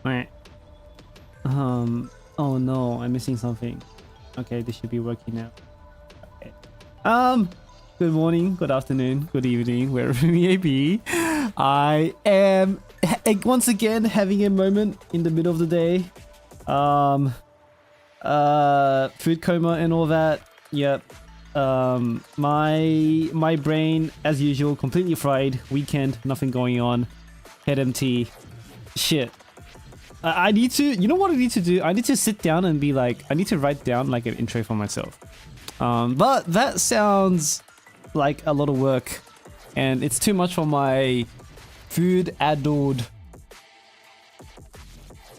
Right. Oh no, I'm missing something. Okay, this should be working now. Okay. Good morning, good afternoon, good evening, wherever we may be. I am once again having a moment in the middle of the day. Food coma and all that. Yep. My brain, as usual, completely fried. Weekend, nothing going on. Head empty. Shit. I need to, you know what I need to do? I need to sit down and be like, I need to write down like an intro for myself. But that sounds like a lot of work and it's too much for my food-addled,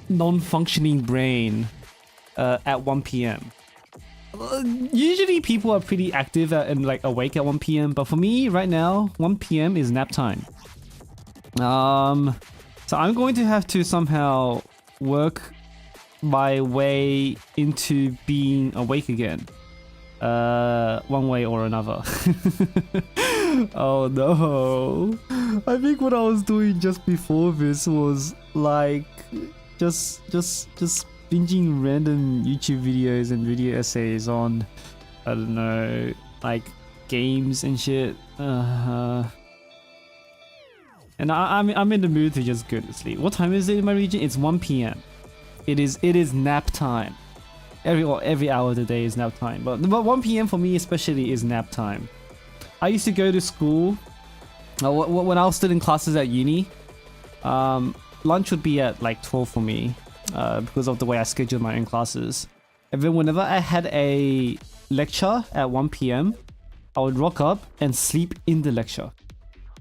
non-functioning brain at 1 p.m. Usually people are pretty active and like awake at 1 p.m. But for me right now, 1 p.m. is nap time. So I'm going to have to somehow work my way into being awake again. One way or another. Oh no. I think what I was doing just before this was like just binging random YouTube videos and video essays on, I don't know, like games and shit. And I'm in the mood to just go to sleep. What time is it in my region? It's 1 p.m. It is nap time. Every hour of the day is nap time. But 1 p.m. for me especially is nap time. I used to go to school when I was still in classes at uni. Lunch would be at like 12 for me because of the way I schedule my own classes. And then whenever I had a lecture at 1 p.m., I would rock up and sleep in the lecture.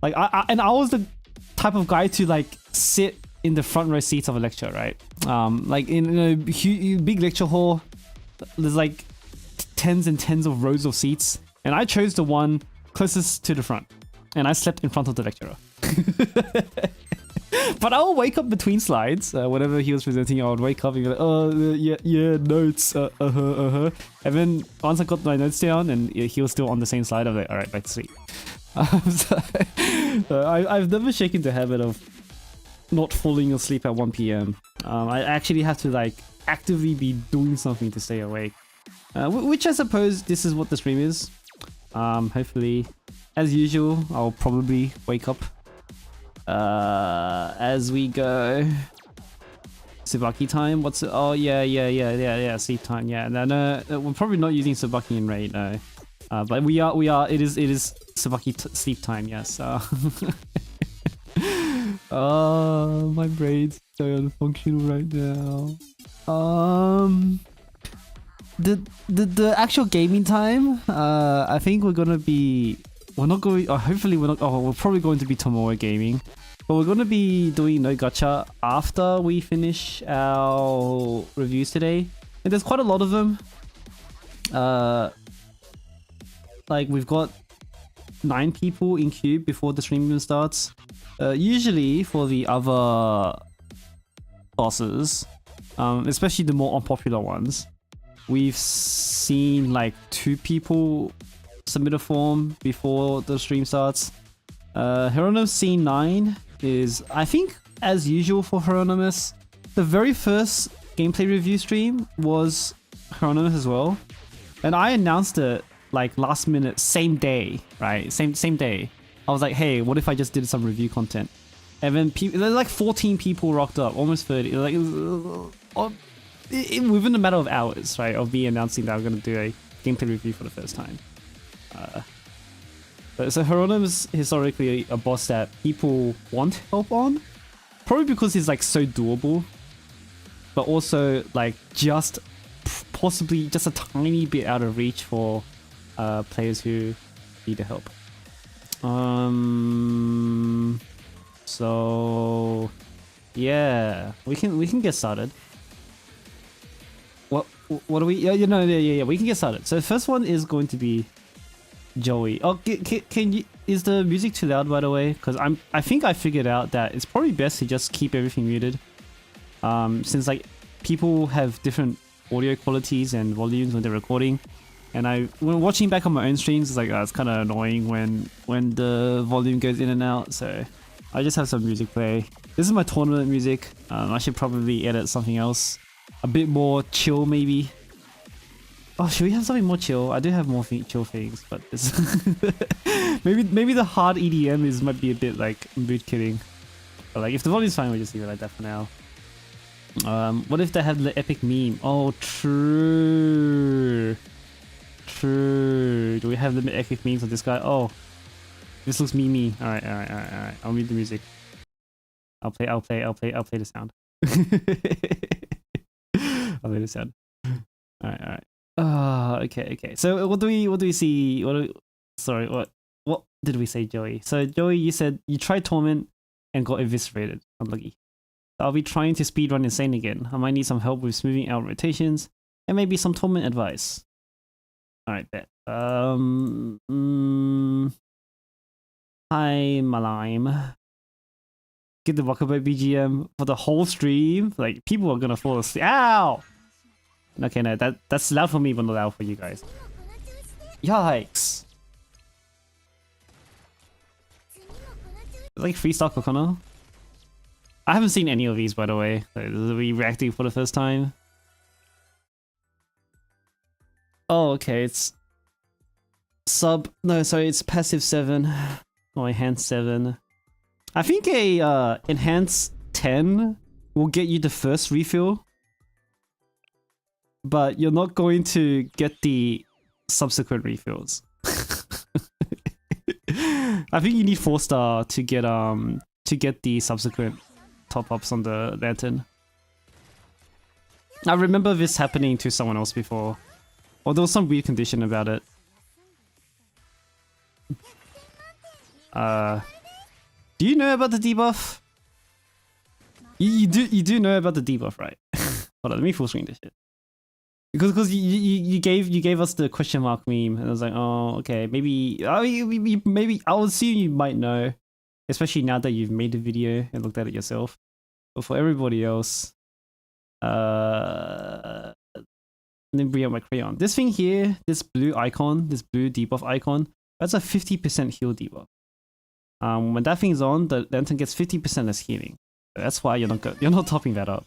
Like I was the type of guy to like sit in the front row seats of a lecture, right? Like in a big lecture hall, there's like tens and tens of rows of seats, and I chose the one closest to the front, and I slept in front of the lecturer. But I will wake up between slides. Whenever he was presenting, I would wake up and be like, oh, yeah, notes, And then once I got my notes down and he was still on the same slide, I was like, all right, back to sleep. I've never shaken the habit of not falling asleep at 1 p.m. I actually have to like actively be doing something to stay awake. Which I suppose this is what the stream is. Hopefully, as usual, I'll probably wake up as we go. Tsubaki time? What's it? Oh yeah, sleep time. Yeah, no, we're probably not using Tsubaki in raid, no. But we are. It is Tsubaki sleep time. Yes. Oh, my brain's so unfunctional right now. The actual gaming time. I think we're gonna be. We're not going. Hopefully we're not. Oh, we're probably going to be tomorrow gaming. But we're gonna be doing no gacha after we finish our reviews today. And there's quite a lot of them. Like we've got 9 people in queue before the stream even starts. Usually for the other bosses, especially the more unpopular ones, we've seen like 2 people submit a form before the stream starts. Hieronymus Scene 9 is, I think, as usual for Hieronymus. The very first gameplay review stream was Hieronymus as well. And I announced it like last minute, same day, right? Same day. I was like, hey, what if I just did some review content? And then there's like 14 people rocked up, almost 30. Like within a matter of hours, right, of me announcing that I'm gonna do a gameplay review for the first time. But so Hieronymus is historically a boss that people want help on, probably because he's like so doable, but also like just possibly just a tiny bit out of reach for players who need the help. So yeah, we can get started. What do we? Yeah, we can get started. So the first one is going to be Joey. Oh, can you? Is the music too loud, by the way? Because I think I figured out that it's probably best to just keep everything muted. Since like people have different audio qualities and volumes when they're recording, and when watching back on my own streams, it's like it's kind of annoying when the volume goes in and out. So I just have some music play. This is my tournament music. I should probably edit something else. A bit more chill, maybe. Oh, should we have something more chill? I do have more chill things, but this maybe the hard EDM might be a bit like mood killing. But like if the volume's fine, we'll just leave it like that for now. What if they had the epic meme? Oh, true. True. Do we have the epic memes of this guy? Oh, this looks memey. All right. I'll mute the music. I'll play the sound. I'll play the sound. All right. Okay. So what do we see? What did we say, Joey? So Joey, you said you tried Torment and got eviscerated. Unlucky. I'll be trying to speedrun Insane again. I might need some help with smoothing out rotations and maybe some Torment advice. Alright, bet. Hi, Malime. Get the Rockabye BGM for the whole stream. Like, people are gonna fall asleep. Ow! Okay, no, that's loud for me, but not loud for you guys. Yikes. Like freestyle Kokono? I haven't seen any of these, by the way. Are we reacting for the first time? Oh, okay, it's it's passive 7 or enhanced 7. I think a enhanced 10 will get you the first refill, but you're not going to get the subsequent refills. I think you need 4-star to get the subsequent top-ups on the lantern. I remember this happening to someone else before. Or there was some weird condition about it. Do you know about the debuff? You do know about the debuff, right? Hold on, let me full screen this shit. Because you gave us the question mark meme, and I was like, oh, okay, maybe I'll assume you might know, especially now that you've made the video and looked at it yourself. But for everybody else, let me bring up my crayon. This thing here, this blue icon, this blue debuff icon, that's a 50% heal debuff. When that thing's on, the lantern gets 50% less healing. That's why you're not topping that up.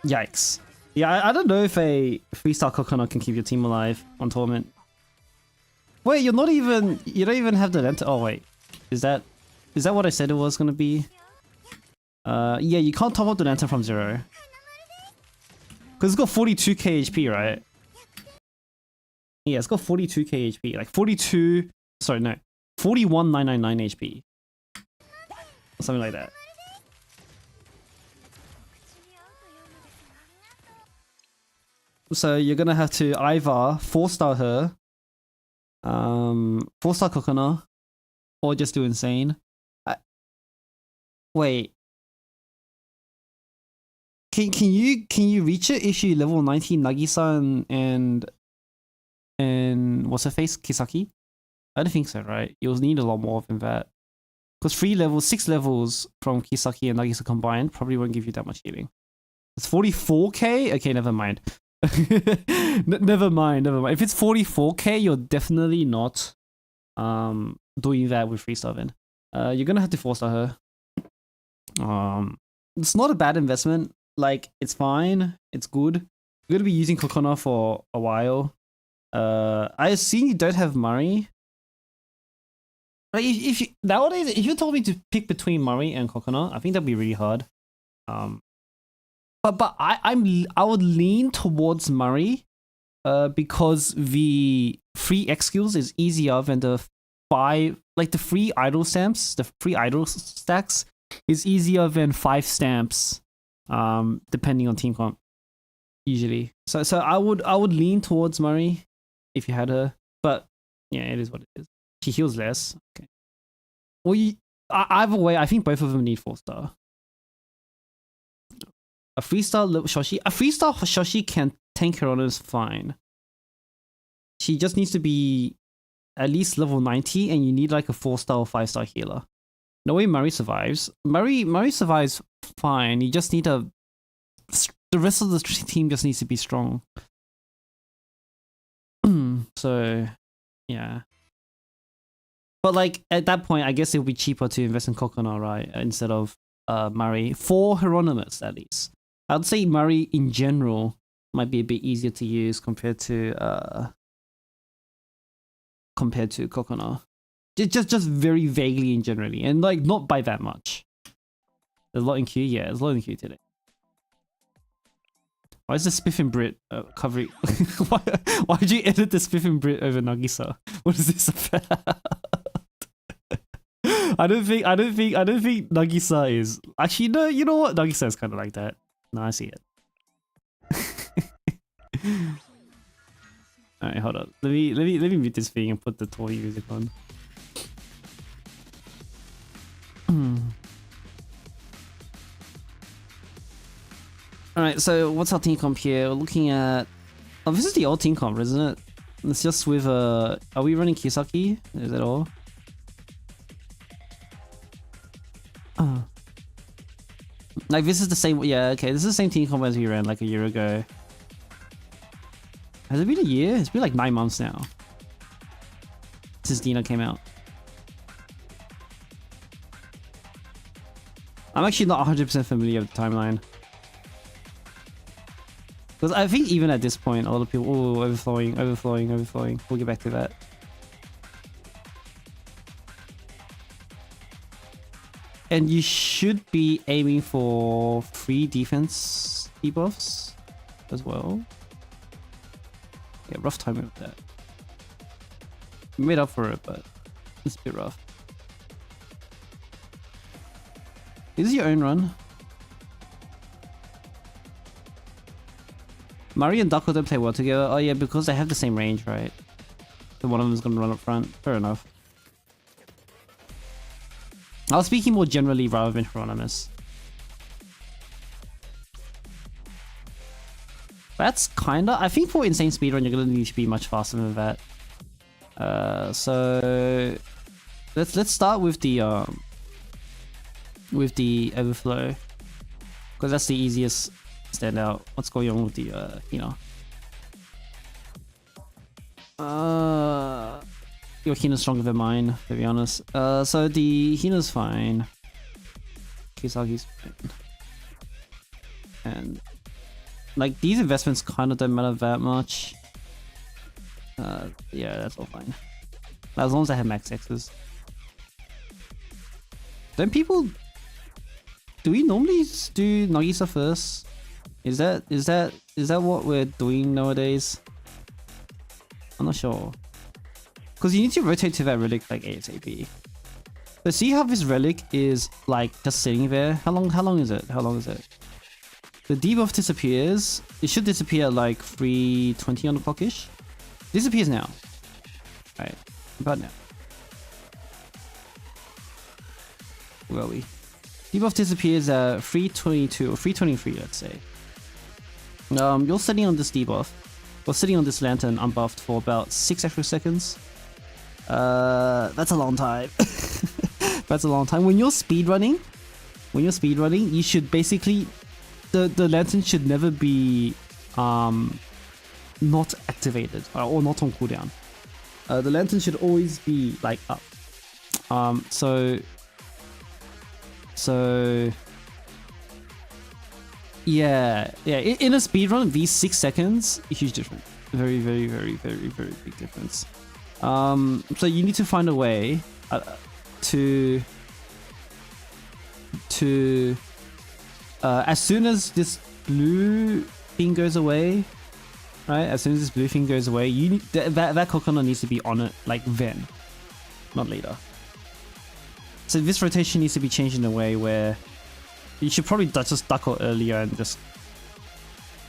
Yikes. Yeah, I don't know if a 3-star coconut can keep your team alive on Torment. Wait, you don't even have the lantern. Oh wait, is that what I said it was gonna be? Yeah, you can't top up the lantern from 0. Cause it's got 42k HP, right? Yeah, it's got 42k HP, like 41,999 HP. Or something like that. So you're gonna have to either 4-star her, 4-star Kokona, or just do Insane. Wait. Can you reach it if you level 90 Nagisa and what's her face? Kisaki? I don't think so, right? You'll need a lot more than that. Because 6 levels from Kisaki and Nagisa combined probably won't give you that much healing. It's 44k? Okay, never mind. Never mind. If it's 44k, you're definitely not doing that with 3-star then. You're gonna have to 4-star her. It's not a bad investment. Like, it's fine. It's good. You're gonna be using Kokona for a while. I assume you don't have Murray. Like, nowadays, if you told me to pick between Murray and Kokona, I think that'd be really hard. But I would lean towards Murray, because the free X skills is easier than the 5, like the free idle stamps, the free idle stacks is easier than 5 stamps, depending on team comp, usually. So I would lean towards Murray if you had her, but yeah, it is what it is. She heals less. Okay. Well, either way, I think both of them need 4-star. A 3-star Shoshi can tank her honors fine. She just needs to be at least level 90, and you need like a 4-star or 5-star healer. No way Murray survives. Murray survives fine. You just need the rest of the team just needs to be strong. So Yeah. But like at that point, I guess it would be cheaper to invest in Kokona, right? Instead of Murray. For Hieronymus, at least. I'd say Murray in general might be a bit easier to use compared to Kokona. Just very vaguely and generally. And like not by that much. There's a lot in queue, yeah, there's a lot in queue today. Why is the Spiff and Brit covering? why did you edit the Spiff and Brit over Nagisa? What is this about? I don't think Nagisa is actually no. You know what? Nagisa is kind of like that. No, I see it. All right, hold on. Let me mute this thing and put the toy music on. Alright, so what's our team comp here? We're looking at... Oh, this is the old team comp, isn't it? It's just with... Are we running Kisaki? Is that all? Oh. Like, this is the same... Yeah, okay, this is the same team comp as we ran like a year ago. Has it been a year? It's been like 9 months now. Since Dino came out. I'm actually not 100% familiar with the timeline. Because I think even at this point, a lot of people, oh, overflowing. We'll get back to that. And you should be aiming for 3 defense debuffs as well. Yeah, rough timing with that. We made up for it, but it's a bit rough. Is this your own run? Mari and Dako don't play well together. Oh yeah, because they have the same range, right? So one of them is going to run up front. Fair enough. I was speaking more generally rather than Hieronymus. That's kinda... I think for Insane Speedrun, you're going to need to be much faster than that. So... Let's start with the overflow. Because that's the easiest... stand out. What's going on with the your Hina's stronger than mine, to be honest. So the Hina's fine. Kisagi's fine. And like these investments kind of don't matter that much. Yeah, that's all fine. As long as I have max X's. Don't people... Do we normally do Nagisa first? Is that what we're doing nowadays? I'm not sure. Because you need to rotate to that relic like ASAP. So see how this relic is like just sitting there? How long is it? The debuff disappears. It should disappear at like 3:20 on the clock-ish. Disappears now. Right, about now. Where are we? Debuff disappears at 3:22 or 3:23, let's say. You're sitting on this debuff, or sitting on this lantern unbuffed for about 6 extra seconds. That's a long time. That's a long time. When you're speedrunning, you should basically... The lantern should never be not activated or not on cooldown. The lantern should always be like up. So yeah. In a speedrun, these 6 seconds, a huge difference. Very big difference. So you need to find a way to as soon as this blue thing goes away, right? As soon as this blue thing goes away, you need that coconut needs to be on it like then, not later. So this rotation needs to be changed in a way where you should probably just duck out earlier and just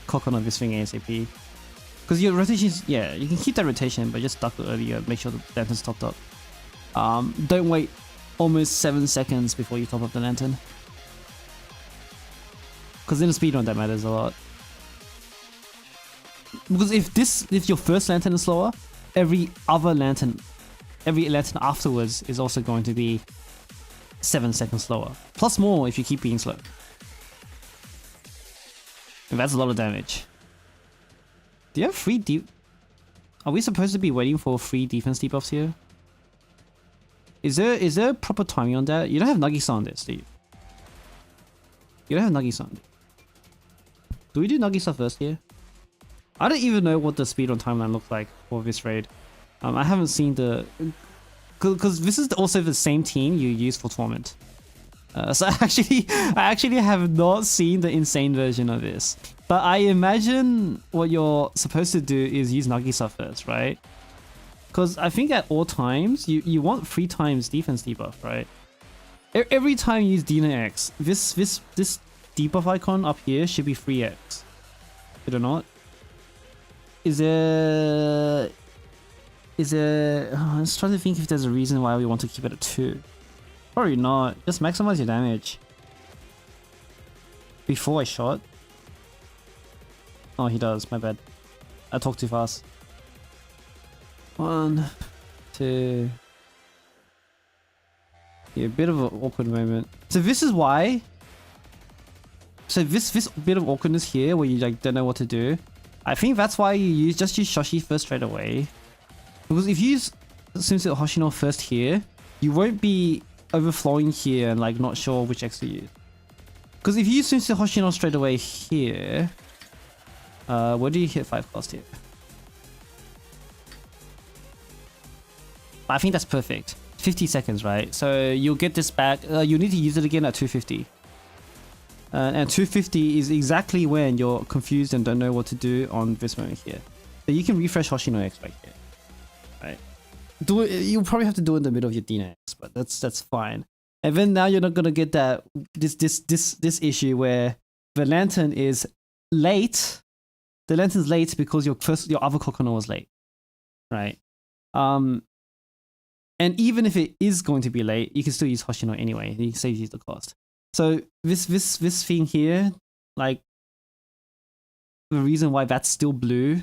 coconut this thing ASAP. Because your rotations, yeah, you can keep that rotation, but just duck out earlier, make sure the lantern's topped up. Don't wait almost 7 seconds before you top up the lantern. Because in a speedrun that matters a lot. Because if your first lantern is slower, every lantern afterwards is also going to be 7 seconds slower. Plus more if you keep being slow. And that's a lot of damage. Do you have 3 deep? Are we supposed to be waiting for free defense debuffs here? Is there proper timing on that? You don't have Nagisa on this, Steve. You don't have Nagisa on this. Do we do Nagisa first here? I don't even know what the speedrun timeline looks like for this raid. I haven't seen the... Because this is also the same team you use for Torment. So I actually have not seen the insane version of this. But I imagine what you're supposed to do is use Nagisa first, right? Because I think at all times, you want 3 times defense debuff, right? Every time you use Dina X, this debuff icon up here should be 3x. Should it not? I'm just trying to think if there's a reason why we want to keep it at 2. Probably not. Just maximize your damage. Before I shot. Oh, he does. My bad. I talked too fast. 1, 2. Yeah, a bit of an awkward moment. So this is why. So this bit of awkwardness here, where you like don't know what to do. I think that's why you just use Shoshi first straight away. Because if you use Sunset Hoshino first here, you won't be overflowing here and like not sure which X to use. Because if you use Sunset Hoshino straight away here, where do you hit 5 cost here? I think that's perfect. 50 seconds, right? So you'll get this back. You need to use it again at 250. And 250 is exactly when you're confused and don't know what to do on this moment here. So you can refresh Hoshino X right here. Right? Do it, you'll probably have to do it in the middle of your Dina X, but that's fine. And then now you're not gonna get that this issue where the lantern is late. The lantern's late because your other Kokono was late. Right? And even if it is going to be late, you can still use Hoshino anyway. You can save you the cost. So this thing here, like the reason why that's still blue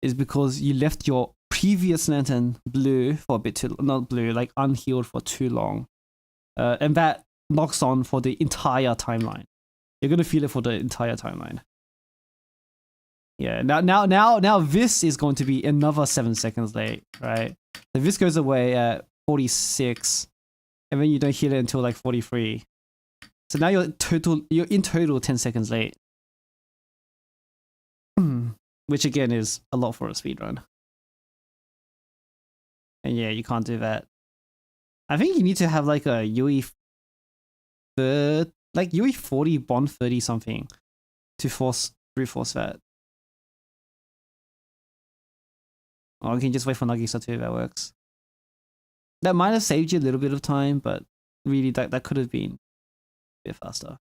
is because you left your previous lantern blue for a bit too, not blue, like unhealed for too long. And that knocks on for the entire timeline. You're gonna feel it for the entire timeline. Yeah, now this is going to be another 7 seconds late, right? So this goes away at 46, and then you don't heal it until like 43. So now you're in total 10 seconds late. Which again is a lot for a speedrun. And yeah, you can't do that. I think you need to have like a UE 40 bond 30 something to brute force that. Or you can just wait for Nagisa too, if that works. That might have saved you a little bit of time, but really that could have been a bit faster.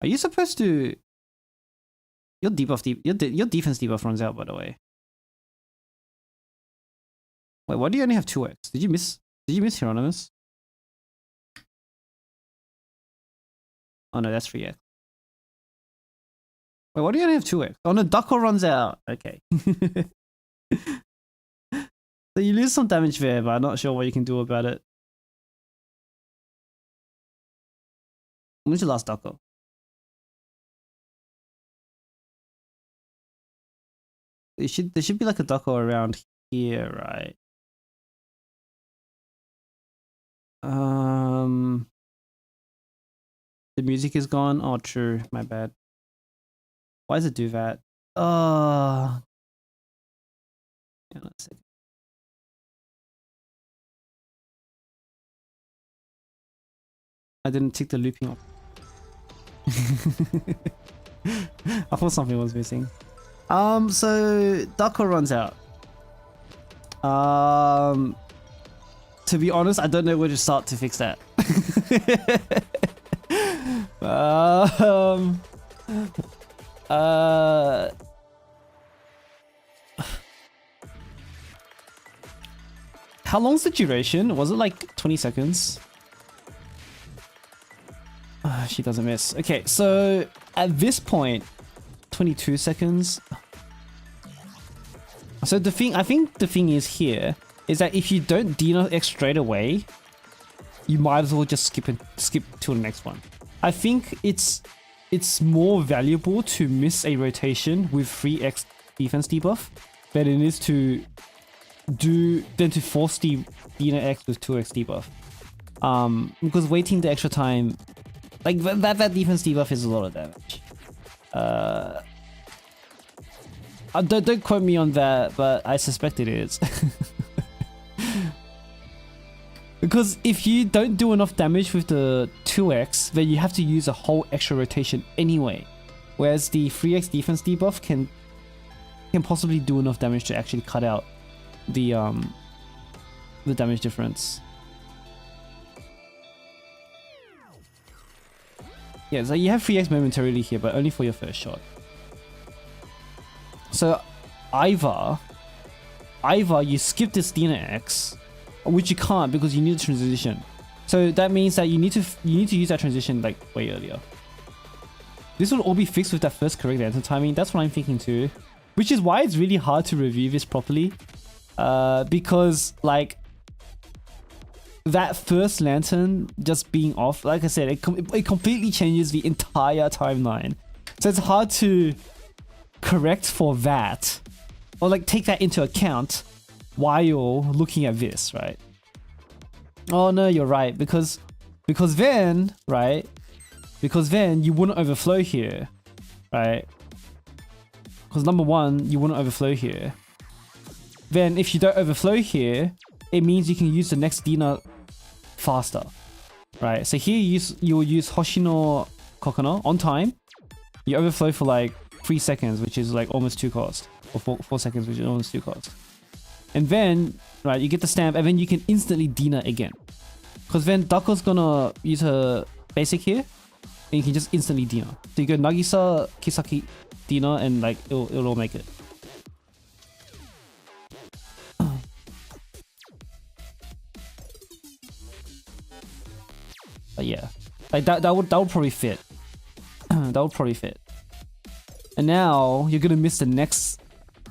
Are you supposed to... Your defense debuff runs out, by the way. Wait, why do you only have 2x? Did you miss Hieronymus? Oh no, that's 3x. Wait, why do you only have 2x? Oh no, Ducko runs out. Okay. So you lose some damage there, but I'm not sure what you can do about it. When's your last Ducko? There should be like a Ducko around here, right? The music is gone. Oh, true. My bad. Why does it do that? Yeah, let's see. I didn't tick the looping off. I thought something was missing. So Ducko runs out. To be honest, I don't know where to start to fix that. How long's the duration? Was it like 20 seconds? She doesn't miss. Okay, so at this point, 22 seconds. So I think the thing is here is that if you don't Dino X straight away, you might as well just skip to the next one. I think it's more valuable to miss a rotation with 3x defense debuff than it is to force the Dina X with 2x debuff. Because waiting the extra time, like that defense debuff is a lot of damage. Don't quote me on that, but I suspect it is. Because if you don't do enough damage with the 2x, then you have to use a whole extra rotation anyway. Whereas the 3x defense debuff can possibly do enough damage to actually cut out the damage difference. Yeah, so you have 3x momentarily here, but only for your first shot. So either you skip this Dina X, which you can't because you need a transition. So that means that you need to use that transition like way earlier. This will all be fixed with that first correct answer timing. That's what I'm thinking too. Which is why it's really hard to review this properly. Because like that first lantern just being off, like I said, it completely changes the entire timeline. So it's hard to correct for that or like take that into account while looking at this, right? Oh no, you're right, because then, right? Because then you wouldn't overflow here, right? Because number one, you wouldn't overflow here. Then if you don't overflow here, it means you can use the next Dina faster, right? So here you'll use Hoshino Kokona on time. You overflow for like 3 seconds, which is like almost 2 cost, or 4 seconds, which is almost 2 cost. And then, right, you get the stamp, and then you can instantly Dina again. Because then Dako's gonna use her basic here, and you can just instantly Dina. So you go Nagisa, Kisaki, Dina, and like it'll all make it. But yeah, like that would probably fit. That would probably fit. And now you're gonna miss the next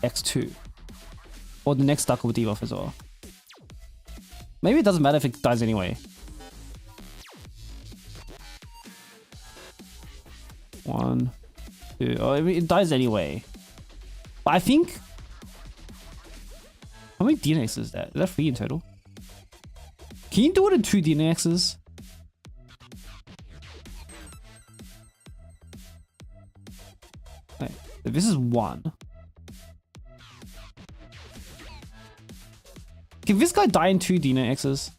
X2. Or the next Dako debuff as well. Maybe it doesn't matter if it dies anyway. 1, 2. Oh, I mean, it dies anyway. But I think... How many DNXs is that? Is that 3 in total? Can you do it in 2 DNXs? Wait, this is 1. Can this guy die in 2 Dina X's?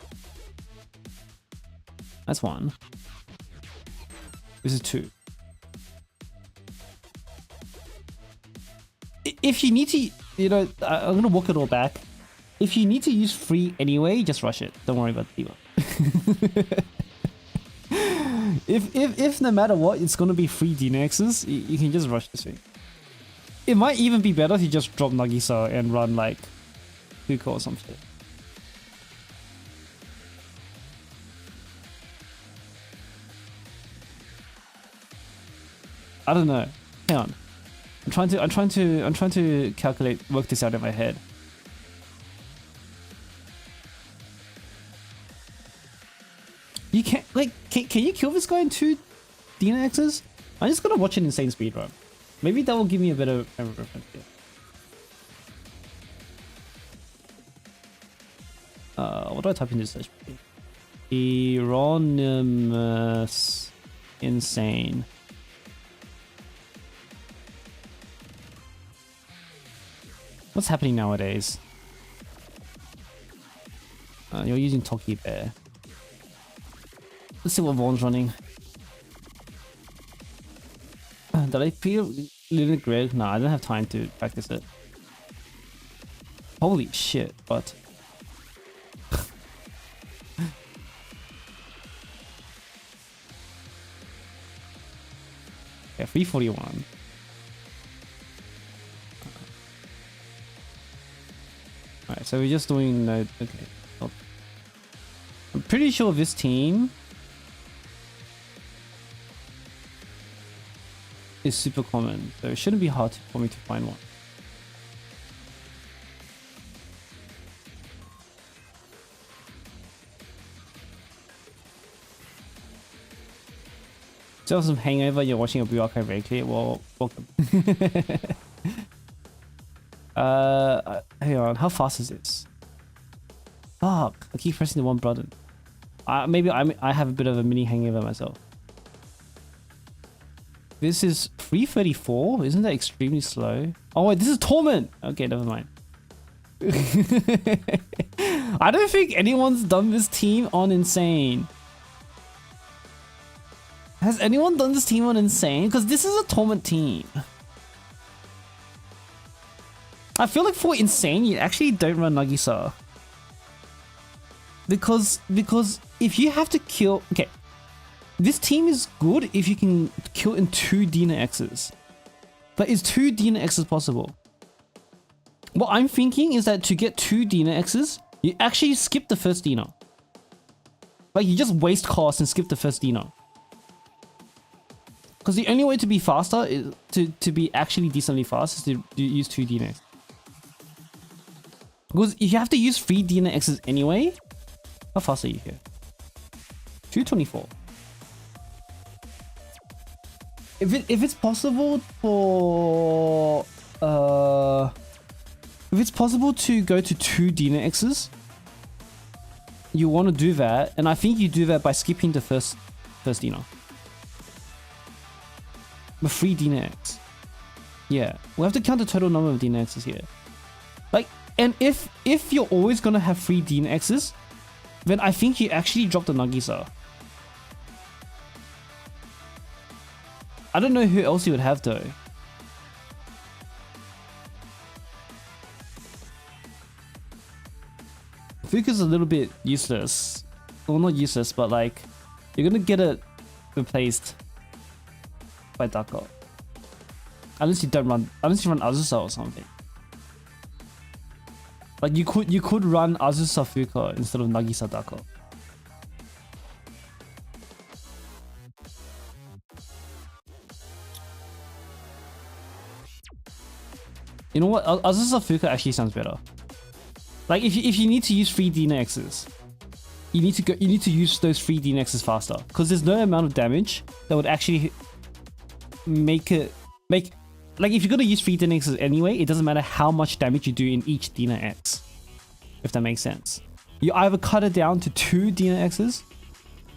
That's 1. This is 2. If you need to, you know, I'm gonna walk it all back. If you need to use 3 anyway, just rush it. Don't worry about the debuff. if no matter what, it's gonna be 3 Dina X's, you can just rush this thing. It might even be better if you just drop Nagisa and run like Fuko or some shit. I don't know. Hang on. I'm trying to calculate, work this out in my head. You can't, like, can you kill this guy in 2 Dina X's? I'm just gonna watch an insane speedrun. Maybe that will give me a better reference here. What do I type into search? Hieronymus insane. What's happening nowadays? You're using Toki Bear. Let's see what Vaughn's running. Did I feel Lunar Grid? Nah, I don't have time to practice it. Holy shit, but... yeah, 341. Alright, so we're just doing... okay. Oh. I'm pretty sure this team... is super common, so it shouldn't be hard for me to find one. Still have some hangover, you're watching a Blue Archive very clear. Well, welcome. Hang on, how fast is this? Fuck, I keep pressing the one button. Maybe I have a bit of a mini hangover myself. This is 334? Isn't that extremely slow? Oh wait, this is Torment! Okay, never mind. I don't think anyone's done this team on Insane. Has anyone done this team on Insane? Because this is a Torment team. I feel like for Insane, you actually don't run Nagisa. Because if you have to kill... Okay. This team is good if you can kill in 2 Dina X's. But is 2 Dina X's possible? What I'm thinking is that to get 2 Dina X's, you actually skip the first Dina. Like you just waste cost and skip the first Dina. Because the only way to be faster is to be actually decently fast is to use 2 Dina X's. Because if you have to use 3 Dina X's anyway, how fast are you here? 224. If it's possible for if it's possible to go to 2 Dina X's, you want to do that, and I think you do that by skipping the first Dina. But 3 Dina X. Yeah, we have to count the total number of Dina X's here. Like, and if you're always gonna have 3 Dina X's, then I think you actually drop the Nagisa. I don't know who else you would have though. Fuka's a little bit useless. Well, not useless, but like, you're gonna get it replaced by Dako. Unless you run Azusa or something. Like you could run Azusa Fuka instead of Nagisa Dako. You know what? Azusa Fuka actually sounds better. Like if you need to use 3 Dina X's, you need to use those 3 Dina X's faster, because there's no amount of damage that would actually make like if you're gonna use 3 Dina X's anyway, it doesn't matter how much damage you do in each Dina X. If that makes sense. You either cut it down to 2 Dina X's,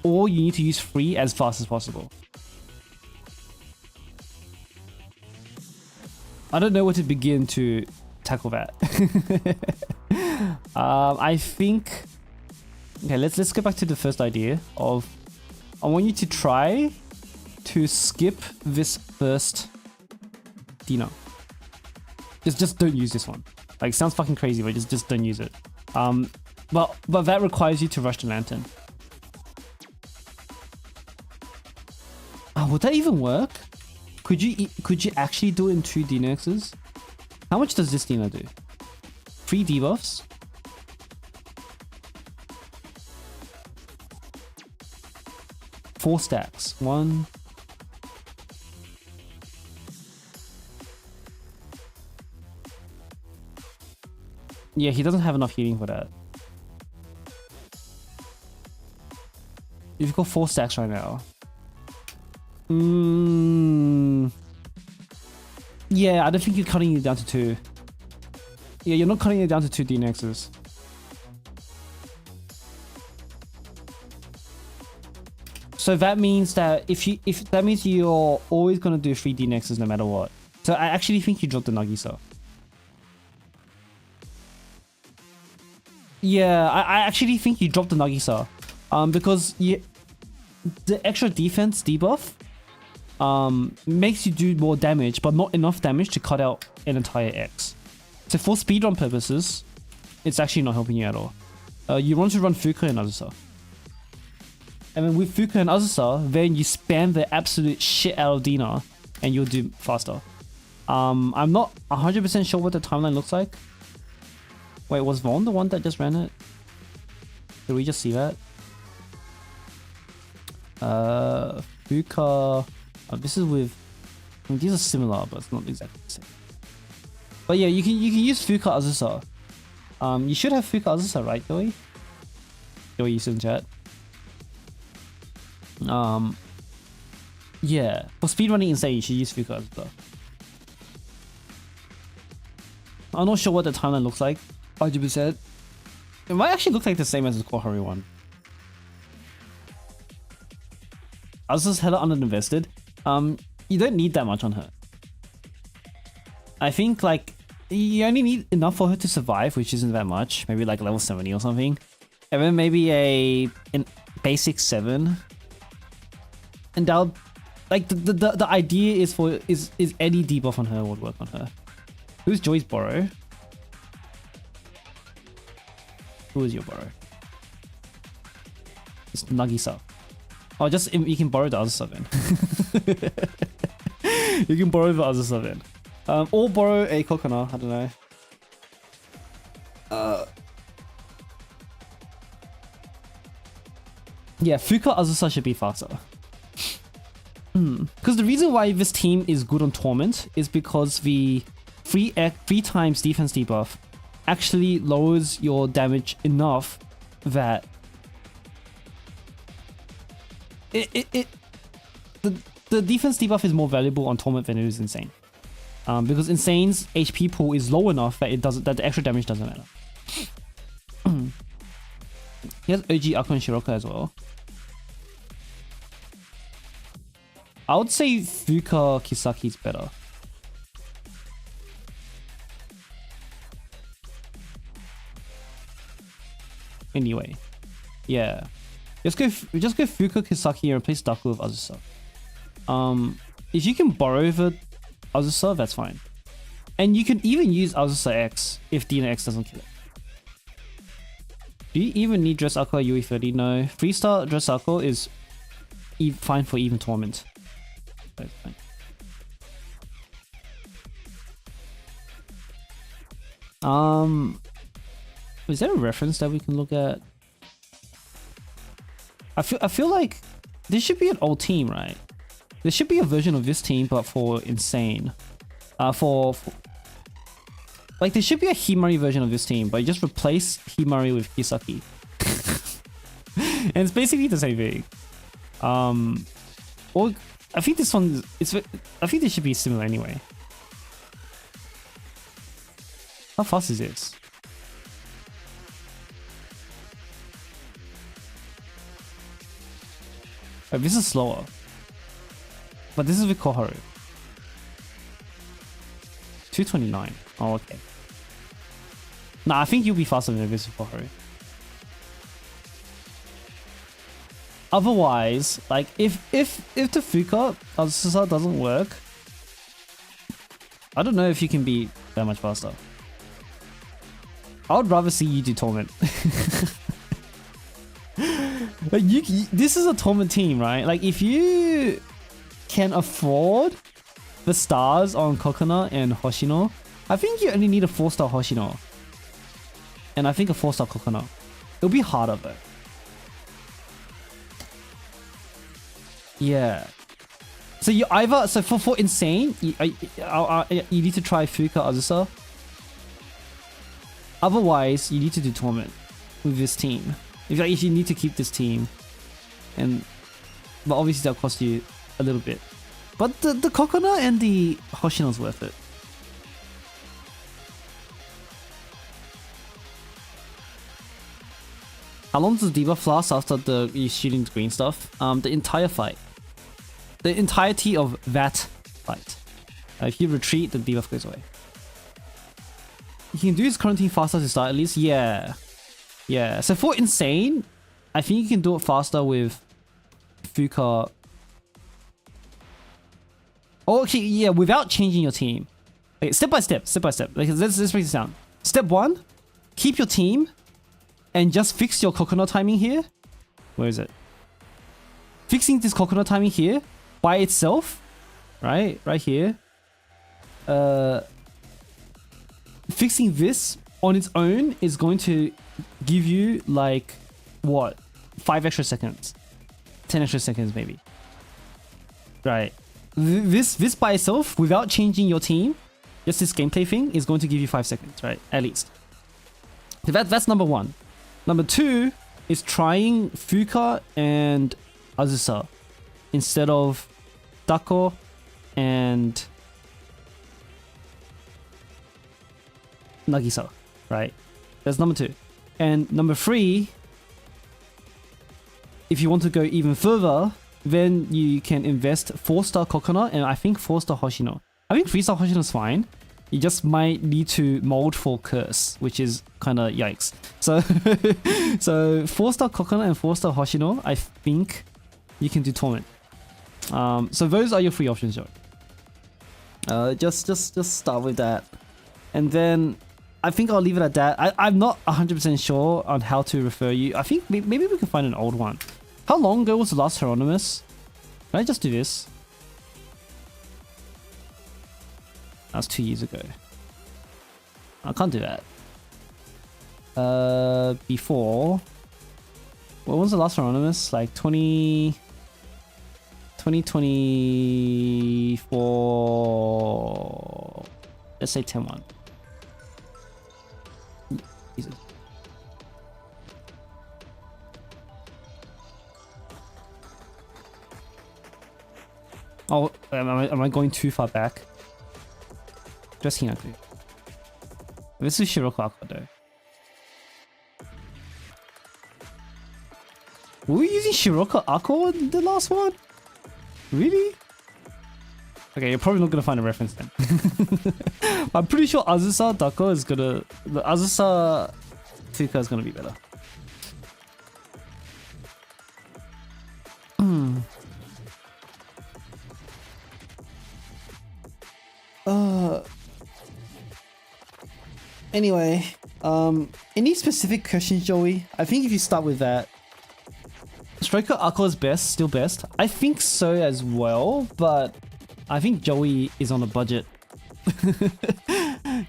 or you need to use 3 as fast as possible. I don't know where to begin to tackle that. I think... Okay, let's get back to the first idea of... I want you to try to skip this first Dina. Just don't use this one. Like, sounds fucking crazy, but just don't use it. But that requires you to rush the lantern. Would that even work? Could you actually do it in 2 Dina X's? How much does this Dina do? 3 debuffs? Four stacks. 1. Yeah, he doesn't have enough healing for that. You've got 4 stacks right now. Yeah, I don't think you're cutting it down to 2. Yeah, you're not cutting it down to 2 Dina X's. So that means that if that means you're always gonna do 3 Dina X's no matter what. So I actually think you dropped the Nagisa. Yeah, I actually think you dropped the Nagisa. Because the extra defense debuff makes you do more damage, but not enough damage to cut out an entire X. So for speedrun purposes, it's actually not helping you at all. You want to run Fuka and Azusa. And then with Fuka and Azusa, then you spam the absolute shit out of Dina, and you'll do faster. I'm not 100% sure what the timeline looks like. Wait, was Vaughn the one that just ran it? Did we just see that? Fuka... this is with... I mean, these are similar, but it's not exactly the same. But yeah, you can use Fuka Azusa. You should have Fuka Azusa, right, Joey? Joey, you in chat. Yeah, for speedrunning Insane, you should use Fuka Azusa. I'm not sure what the timeline looks like. 100%. It might actually look like the same as the Koha one. Azusa's hella underinvested. You don't need that much on her. I think like you only need enough for her to survive, which isn't that much. Maybe like level 70 or something. And then maybe a basic 7. And that'll like the idea is for is any debuff on her would work on her. Who's Joy's borrow? Who is your borrow? It's Nagisa. Oh, just you can borrow the other 7. You can borrow the other 7. Or borrow a Kokona. I don't know. Yeah, Fuka Azusa should be faster. Because the reason why this team is good on Torment is because the 3 times defense debuff actually lowers your damage enough that the defense debuff is more valuable on Torment than it is Insane. Because Insane's HP pool is low enough that the extra damage doesn't matter. He has OG Akko and Shiroka as well. I would say Fuka Kisaki is better. Anyway, yeah, just go Fuka Kisaki and replace Daku with Azusa. If you can borrow the Azusa, that's fine, and you can even use Azusa X if Dina X doesn't kill it. Do you even need Dress Aqua UE30? No, 3-star Dress Aqua is fine for even Torment. That's fine. Is there a reference that we can look at? I feel like this should be an old team, right? There should be a version of this team, but for Insane. Like there should be a Himari version of this team, but you just replace Himari with Kisaki. And it's basically the same thing. Or I think this one I think they should be similar anyway. How fast is this? Oh, this is slower. But this is with Koharu. 229. Oh, okay. Nah, I think you'll be faster than this with Koharu. Otherwise, like if the Fuka Azusa doesn't work, I don't know if you can be that much faster. I would rather see you do Torment. Like this is a Torment team, right? Like if you can afford the stars on Kokona and Hoshino, I think you only need a 4-star Hoshino. And I think a 4-star Kokona. It'll be harder though. Yeah. So you either for Insane, you need to try Fuka Azusa. Otherwise, you need to do Torment with this team. If you need to keep this team, but obviously that'll cost you a little bit. But the Kokona and the Hoshino's worth it. How long does the debuff last after you shooting the green stuff? The entire fight. The entirety of that fight. If you retreat, the debuff goes away. You can do his quarantine faster to start at least. Yeah. Yeah. So for Insane, I think you can do it faster with Fuka. Oh, okay, yeah, without changing your team. Okay, step by step. Like, let's break this down. Step 1, keep your team and just fix your coconut timing here. Where is it? Fixing this coconut timing here by itself, right here. Fixing this on its own is going to give you like what, 5 extra seconds, 10 extra seconds maybe, right? This by itself, without changing your team, just this gameplay thing is going to give you 5 seconds, right? At least. So that's number 1. Number 2 is trying Fuka and Azusa instead of Dako and Nagisa, right? That's number 2. And number 3, if you want to go even further, then you can invest 4-star Coconut and I think 4-star Hoshino. I think 3-star Hoshino is fine. You just might need to mold for Curse, which is kind of yikes. So, so 4-star Coconut and 4-star Hoshino, I think you can do Torment. So those are your 3 options, Joe. Just start with that, and then I think I'll leave it at that. I'm not 100% sure on how to refer you. I think maybe we can find an old one. How long ago was the last Hieronymus? Can I just do this? That was 2 years ago. I can't do that. Before. What was the last Hieronymus? Like 2024. Let's say 10-1. Jesus. Oh, am I going too far back? Just Hinaku. This is Shiroko Aqua though. Were we using Shiroko Aqua in the last one? Really? Okay, you're probably not gonna find a reference then. I'm pretty sure Azusa Dako is gonna... The Azusa Fuka is gonna be better. Anyway, any specific questions, Joey? I think if you start with that, Striker Aqua is best, still best. I think so as well, but I think Joey is on a budget.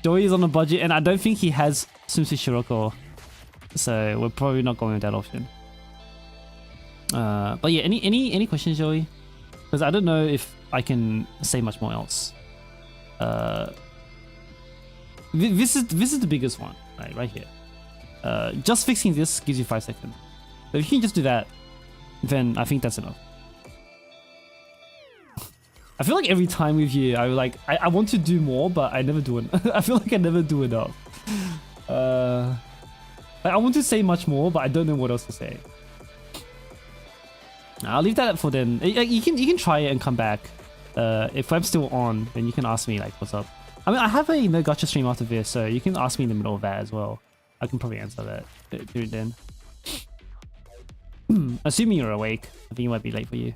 Joey is on a budget, and I don't think he has Swimsuit Shiroko, so we're probably not going with that option. But yeah, any questions, Joey? Because I don't know if I can say much more else. This is the biggest one, right here. Just fixing this gives you 5 seconds. So if you can just do that, then I think that's enough. I feel like every time with you, I want to do more, but I never do it. I feel like I never do enough. I want to say much more, but I don't know what else to say. I'll leave that for then. You can try it and come back. If I'm still on, then you can ask me like what's up. I mean, I have a gacha stream after this, so you can ask me in the middle of that as well. I can probably answer that do it then. Assuming you're awake, I think it might be late for you.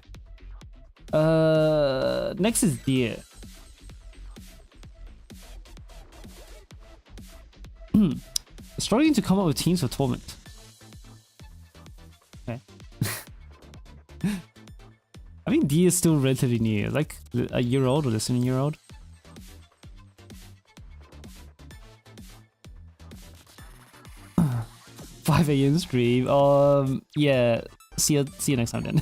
Next is Deer. Struggling to come up with teams for Torment. Okay. I think Deer is still relatively new, like a year old or less than a year old. $5 AM stream. Yeah. See you next time then.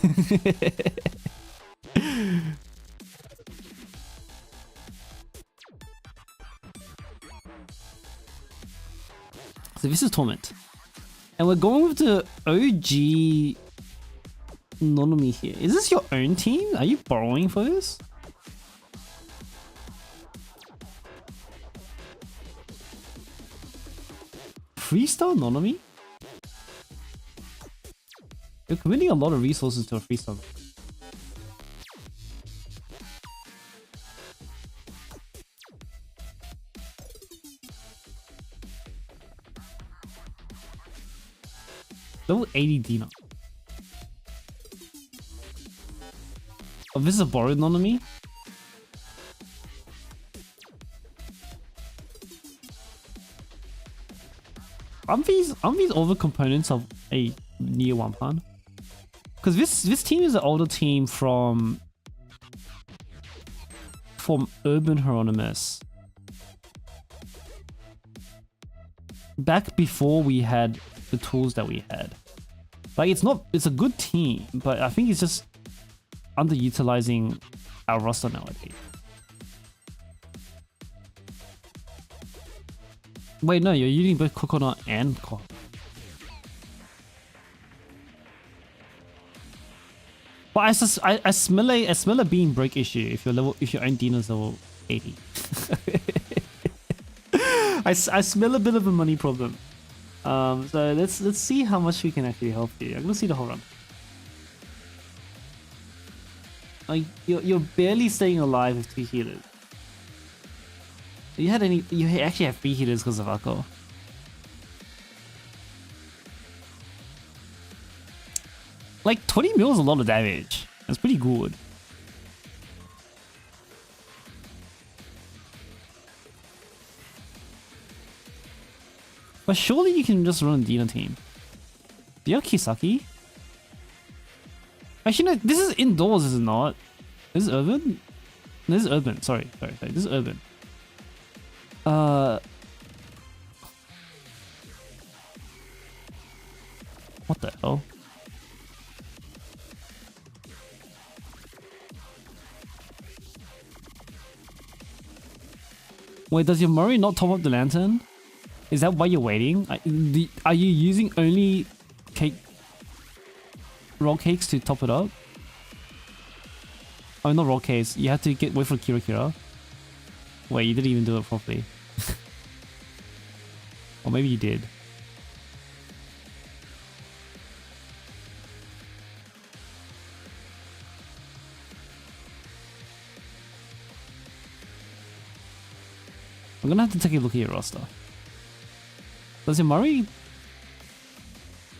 So this is Torment, and we're going with the OG Nonomi here. Is this your own team? Are you borrowing for this? Freestyle Nonomi? You're committing a lot of resources to a freestyle. Level 80 Dina. Oh, this is a borrowed Nonomi? Aren't these all the components of a Neo Wampan? Because this team is an older team from Urban Hieronymus. Back before we had the tools that we had. Like it's a good team, but I think it's just underutilizing our roster nowadays. Wait, no, you're using both Coconut and Koha. But I smell a being break issue if your own Dina's level 80. I smell a bit of a money problem. So let's see how much we can actually help you. I'm gonna see the whole run. Like you're barely staying alive with 2 healers. You actually have 3 healers because of alcohol. Like 20 mil is a lot of damage. That's pretty good. But surely you can just run a Dina team. Do you have Kisaki? Actually, no, this is indoors, is it not? This is urban? No, this is urban. Sorry. This is urban. What the hell? Wait, does your Murray not top up the lantern? Is that why you're waiting? Are you using only roll cakes to top it up? Oh, not roll cakes. You had to wait for Kira. Wait, you didn't even do it properly. Or maybe you did. I'm gonna have to take a look at your roster. Does your Murray?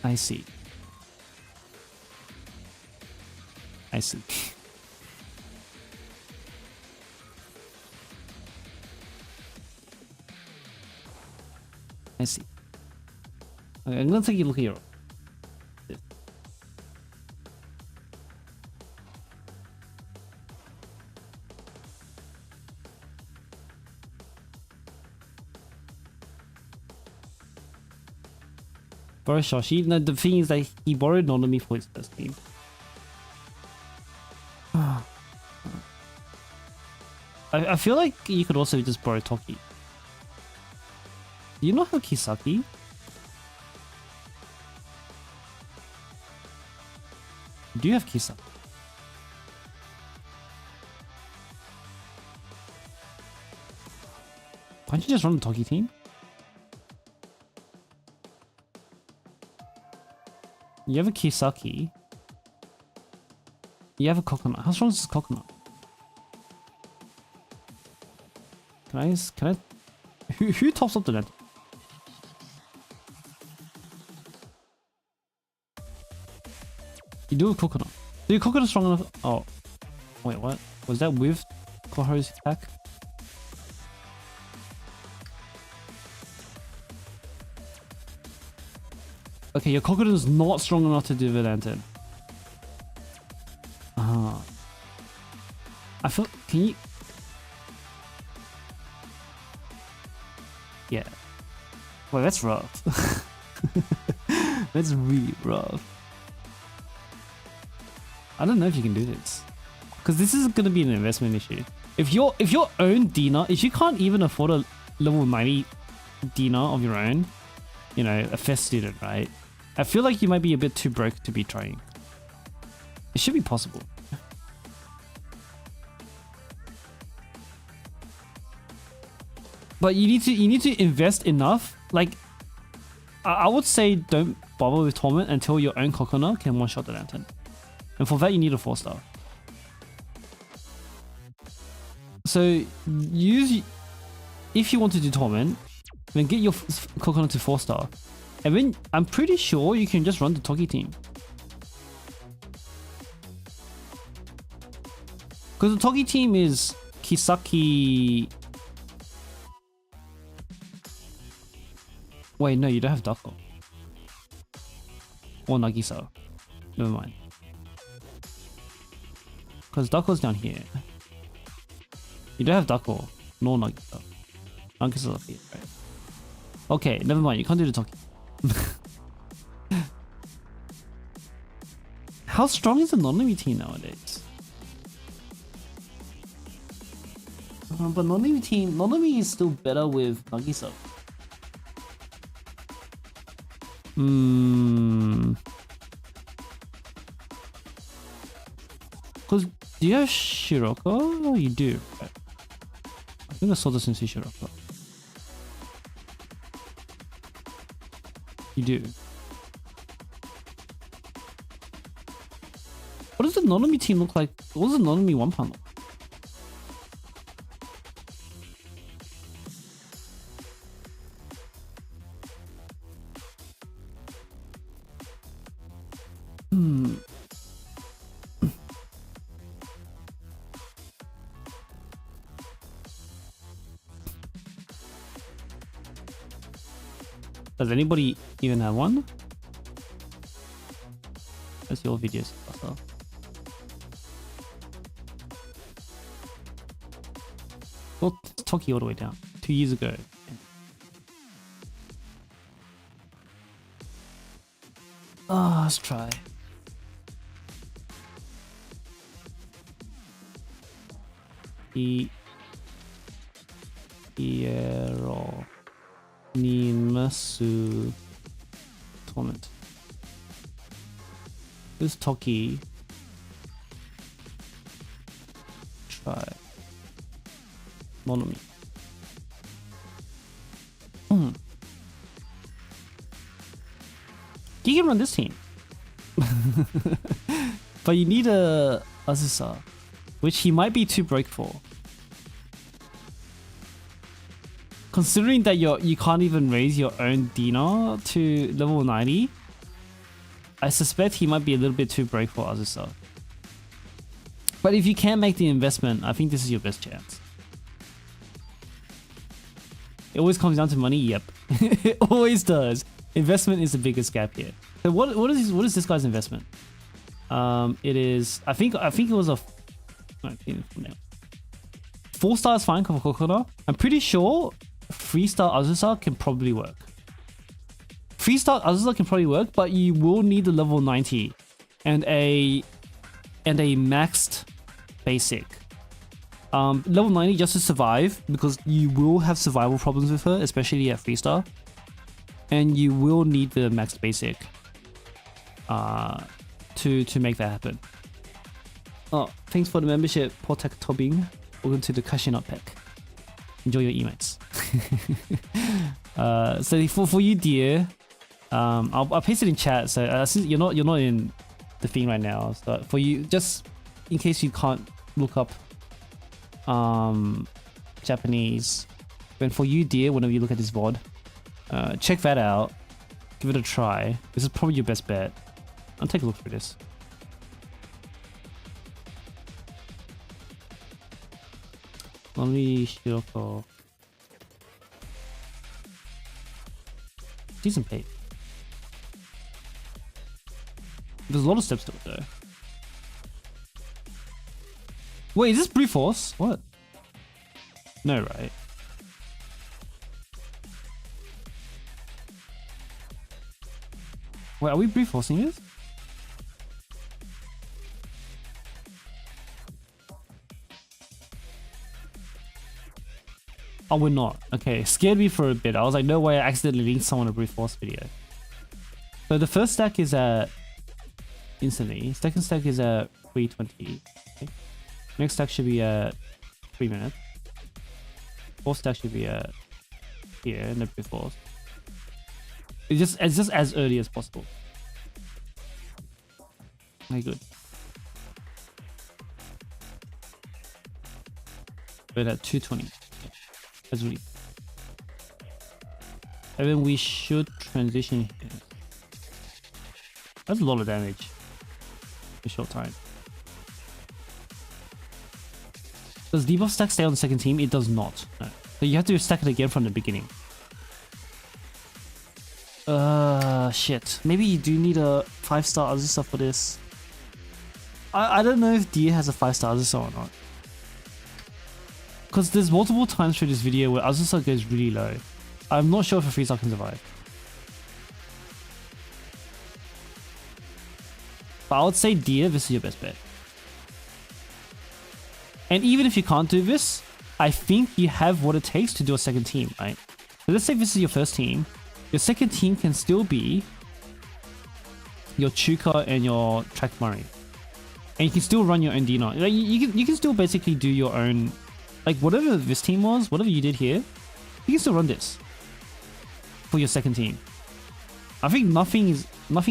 I see. I see. I see. Okay, I'm gonna take a look at your. Borrow Shoshi. No, the thing is that he borrowed Nonomi for his first team. I feel like you could also just borrow Toki. Do you not have Kisaki? Do you have Kisaki? Why don't you just run the Toki team? You have a Kisaki. You have a coconut. How strong is this coconut? Can I? Who tops up the net? You do a coconut. Do your coconut strong enough? Oh, wait, what? Was that with Koha's attack? Okay, your coconut is not strong enough to do the lantern. I feel. Can you? Yeah. Well, that's rough. That's really rough. I don't know if you can do this, because this is going to be an investment issue. If your own Dina, if you can't even afford a level 90 Dina of your own, you know, a fest student, right? I feel like you might be a bit too broke to be trying. It should be possible. But you need to invest enough. Like, I would say don't bother with Torment until your own coconut can one-shot the lantern. And for that you need a 4-star. So if you want to do Torment, then get your coconut to 4-star. And then I'm pretty sure you can just run the Toki team. Because the Toki team is Kisaki. Wait, no, you don't have Dako. Or Nagisa. Never mind. Because Dako's down here. You don't have Dako, nor Nagisa. Nagisa's up here, right? Okay, never mind, you can't do the Toki. How strong is the Nonomi team nowadays? But Nonomi is still better with Nagisa. Because do you have Shiroko? Oh, you do. Right. I think I saw this in Shiroko. You do. What does the Nonomi team look like? What does the Nonomi one pan look like? Does anybody even have one? Let's see all videos. Well, Toki all the way down. 2 years ago. Let's try. Hero Nimasu Torment. This Toki. Try. Monomi. You can run this team. But you need a Azusa, which he might be too broke for. Considering that you can't even raise your own Dina to level 90, I suspect he might be a little bit too broke for Azusa. But if you can make the investment, I think this is your best chance. It always comes down to money. Yep, it always does. Investment is the biggest gap here. So what is this guy's investment? It is I think it was a 4-star is fine for Kokona. I'm pretty sure 3-star Azusa can probably work. 3-star Azusa can probably work, but you will need the level 90 and a maxed basic. Level 90 just to survive, because you will have survival problems with her, especially at 3-star. And you will need the maxed basic to make that happen. Oh, thanks for the membership, Portek Tobing. Welcome to the Kashina pack. Enjoy your emates. So for you, dear, I'll paste it in chat. So since you're not in the thing right now, so for you, just in case you can't look up Japanese, then for you, dear, whenever you look at this VOD, check that out. Give it a try. This is probably your best bet. I'll take a look through this. Only Shiroko. Decent pay. There's a lot of steps to it though. Wait, is this brute force? What? No, right? Wait, are we brute forcing this? Oh, we're not. Okay, scared me for a bit. I was like, no way, I accidentally linked someone a brute force video. So the first stack is at instantly. Second stack is at 320. Okay. Next stack should be at 3 minutes. Fourth stack should be at here in the brute force. It's just as early as possible. Okay, good. We're at 220. That's really. And then we should transition here. That's a lot of damage in a short time. Does debuff stack stay on the second team? It does not. No. So you have to stack it again from the beginning. Shit. Maybe you do need a 5-star Azusa for this. I don't know if Dia has a 5-star Azusa or not. Because there's multiple times through this video where Azusa goes really low. I'm not sure if a 3-star can survive. But I would say Dia, this is your best bet. And even if you can't do this, I think you have what it takes to do a second team, right? So let's say this is your first team. Your second team can still be your Chuka and your Track Murray. And you can still run your own Dina. Like, you can still basically do your own, like whatever this team was, whatever you did here, you can still run this for your second team. I think nothing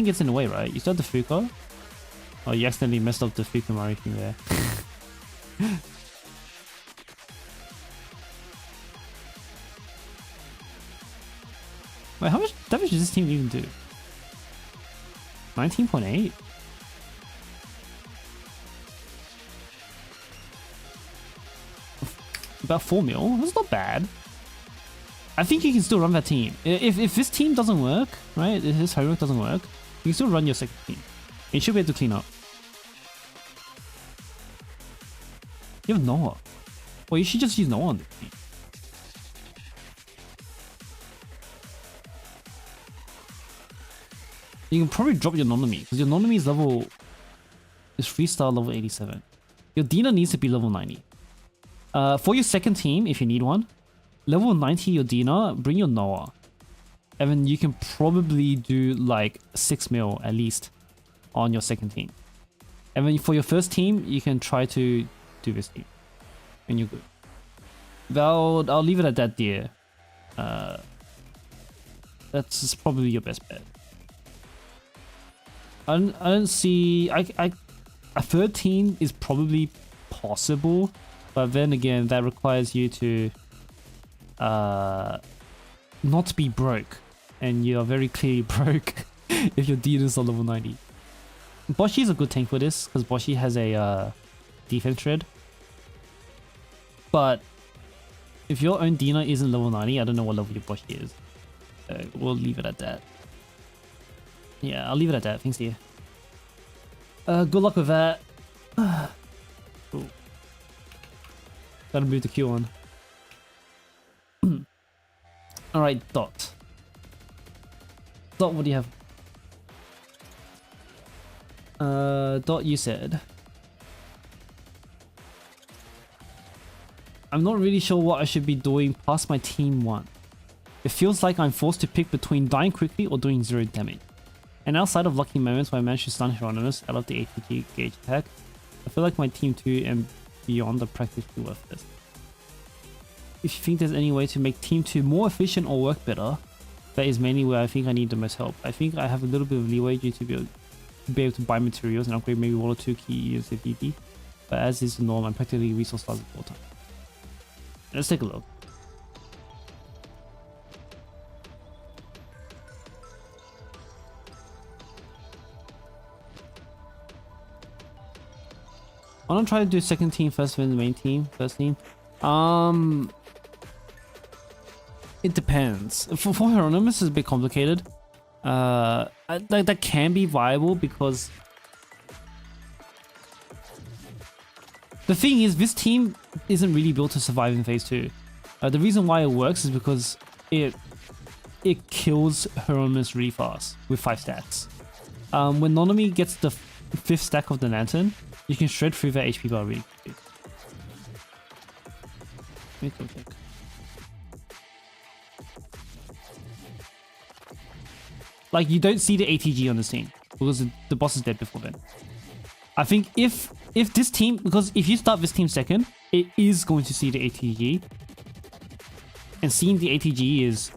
gets in the way, right? You still have the Fuka. Oh, you accidentally messed up the Fuka Mario thing there. Wait, how much damage does this team even do? 19.8? About 4 mil? That's not bad. I think you can still run that team. If this team doesn't work, right? If this homework doesn't work, you can still run your second team. You should be able to clean up. You have Noah. Well, you should just use Noah on this team. You can probably drop your Nonomi, because your Nonomi is 3-star level 87. Your Dina needs to be level 90. For your second team, if you need one, level 90 your Dina, bring your Noah. And then you can probably do like 6 mil at least on your second team. And then for your first team, you can try to do this team. And you're good. I'll leave it at that, dear. That's probably your best bet. I don't see... a third team is probably possible, but then again, that requires you to not be broke, and you are very clearly broke if your Dina's on level 90. Boshi's a good tank for this, because Boshi has a defense shred. But if your own Dina isn't level 90, I don't know what level your Boshi is. We'll leave it at that. Yeah, I'll leave it at that. Thanks, dear. Good luck with that. Cool. Gotta move the Q on. Alright, Dot. Dot, what do you have? Dot, you said. I'm not really sure what I should be doing past my team 1. It feels like I'm forced to pick between dying quickly or doing 0 damage. And outside of lucky moments where I managed to stun Hieronymus out of the ATG gauge attack, I feel like my team 2 and beyond are practically worthless. If you think there's any way to make team 2 more efficient or work better, that is mainly where I think I need the most help. I think I have a little bit of leeway due to be able to buy materials and upgrade maybe 1 or 2 key units if need be. But as is the norm, I'm practically resource starved all the time. Let's take a look. I'm gonna try to do second team first, then the main team, first team. It depends. For Hieronymus is a bit complicated. Like that can be viable because the thing is this team isn't really built to survive in phase 2. The reason why it works is because it kills Hieronymus really fast with 5 stacks. When Nonomi gets the 5th stack of the lantern, you can shred through that HP bar really quickly. Let me go check. Like, you don't see the ATG on this team because the boss is dead before then. I think if this team, because if you start this team second, it is going to see the ATG. And seeing the ATG is...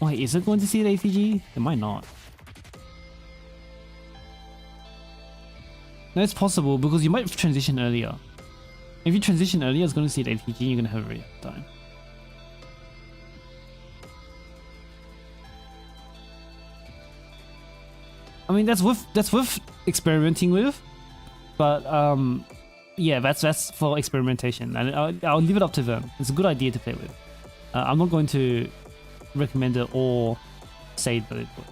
Wait, is it going to see the ATG? It might not. No, it's possible because you might transition earlier. If you transition earlier, it's going to see the ATG and you're going to have a really hard time. I mean, that's worth experimenting with, but yeah, that's for experimentation, and I'll leave it up to them. It's a good idea to play with. I'm not going to recommend it or say that it would.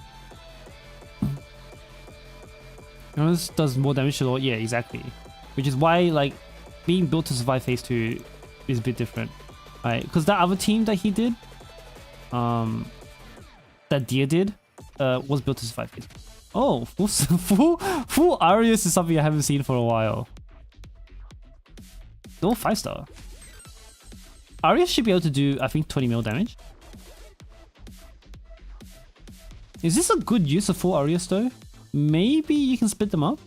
This does more damage to the... Yeah, exactly. Which is why, like, being built to survive phase 2 is a bit different, right? Because that other team that he did, that Deer did, was built to survive phase 2. Oh, full Arius is something I haven't seen for a while. No 5-star. Arius should be able to do, I think, 20 mil damage. Is this a good use of full Arius though? Maybe you can split them up?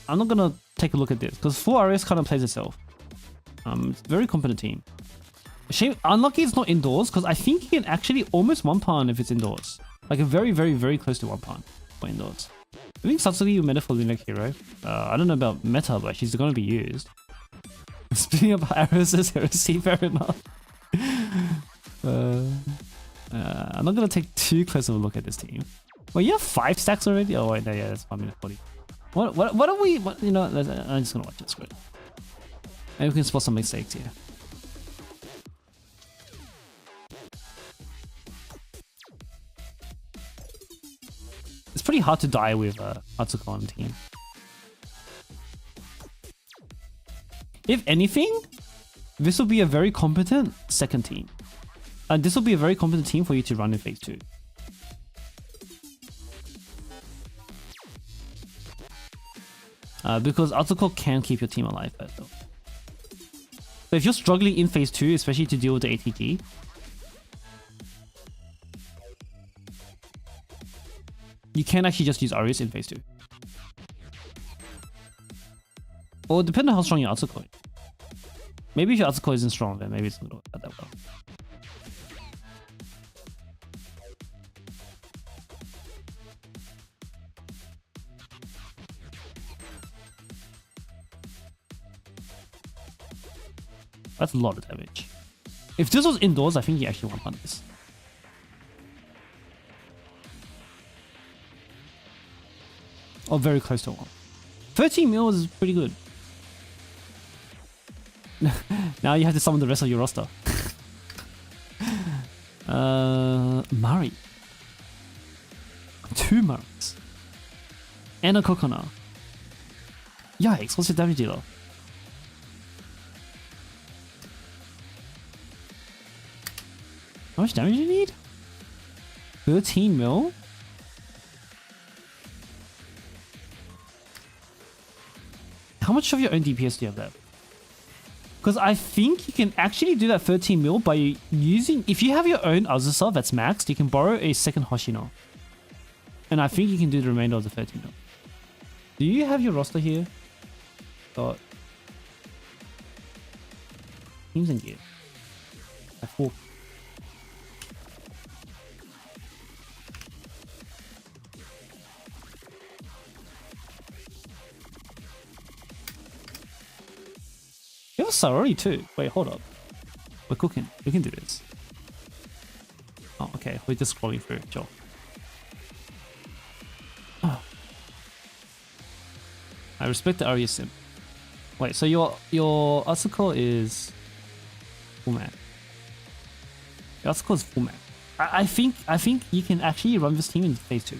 I'm not gonna take a look at this, because full Arius kind of plays itself. It's a very competent team. Shame, unlucky it's not indoors, because I think you can actually almost one-pound if it's indoors. Like a very, very, very close to one-pound for indoors. I think Satsui meta for Lunar Hero. I don't know about meta, but she's gonna be used. Speaking of arrows as heresy, fair enough. I'm not gonna take too close of a look at this team. Well, you have 5 stacks already? Oh wait, no, yeah, that's 1 minute 40. What are we, you know, I'm just gonna watch this, great. Maybe we can spot some mistakes here. It's pretty hard to die with Atsuko on the team. If anything, this will be a very competent second team. And this will be a very competent team for you to run in phase 2. Because Atsuko can keep your team alive though. So if you're struggling in phase 2, especially to deal with the ATG, you can actually just use Arius in phase 2. Or depending on how strong your Atsuko is. Maybe if your Atsuko isn't strong, then maybe it's not going to work out that well. That's a lot of damage. If this was indoors, I think you actually won this. Or very close to 1. 13 mil is pretty good. Now you have to summon the rest of your roster. Mari. 2 Maris. And a Kokona. Yikes, what's your damage dealer? How much damage do you need? 13 mil? How much of your own DPS do you have left? Because I think you can actually do that 13 mil by using... If you have your own Azusa that's maxed, you can borrow a second Hoshino. And I think you can do the remainder of the 13 mil. Do you have your roster here? Got... Teams and gear. At 4. You have a Sarori too. Wait, hold up. We're cooking. We can do this. Oh, okay. We're just scrolling through. Sure. Oh. I respect the Arya sim. Wait, so your Atsuko is full man. Your Atsuko is full man. I think you can actually run this team in phase 2.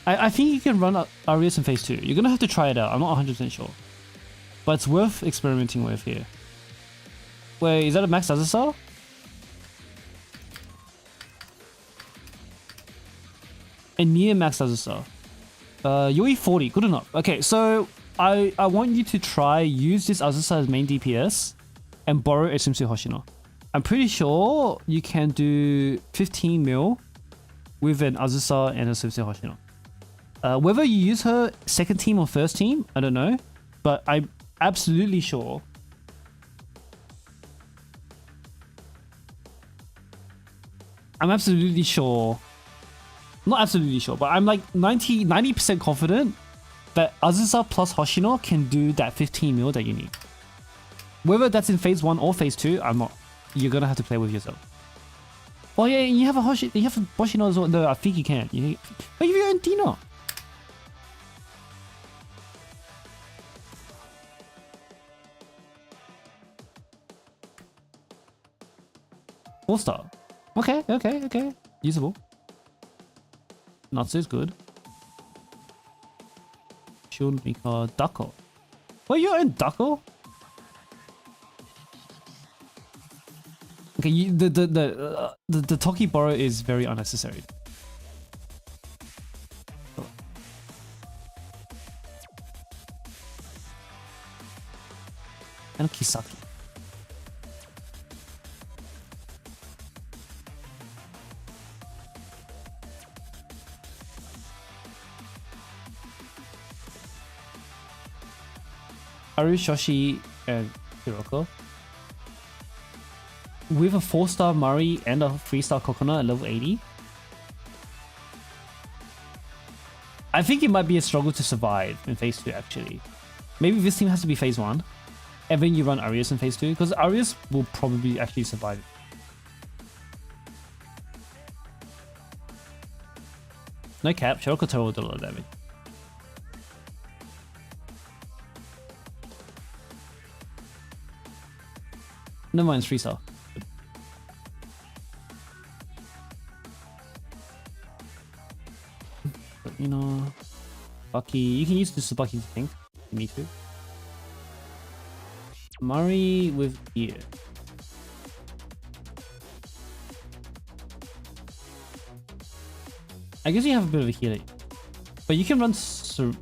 I think you can run Arius in phase 2. You're gonna have to try it out. I'm not 100% sure. But it's worth experimenting with here. Wait, is that a max Azusa? A near max Azusa. UE 40, good enough. Okay, so I want you to try use this Azusa as main DPS and borrow a Simsu Hoshino. I'm pretty sure you can do 15 mil with an Azusa and a Simsu Hoshino. Whether you use her second team or first team, I don't know. But I'm absolutely sure. I'm absolutely sure. Not absolutely sure, but I'm like 90% confident that Azusa plus Hoshino can do that 15 mil that you need. Whether that's in phase 1 or phase 2, I'm not. You're gonna have to play with yourself. Oh yeah, you have a Hoshino as well. No, I think you can. But you have your own Dino. All star. Okay. Usable. Natsu is good. Shun, Mika, Dako. Well, you're in Dako? Okay, the Toki borrow is very unnecessary. And Kisaki. Aru Shoshi and Hiroko. With a 4-star Mari and a 3-star Coconut at level 80. I think it might be a struggle to survive in phase 2 actually. Maybe this team has to be phase 1. And then you run Arius in phase 2, because Arius will probably actually survive it. No cap, Shiroko Taro will do a lot of damage. Never mind, 3-star. You know, Bucky, you can use this Bucky to think. Me too. Mari with gear. I guess you have a bit of a healer, but you can run.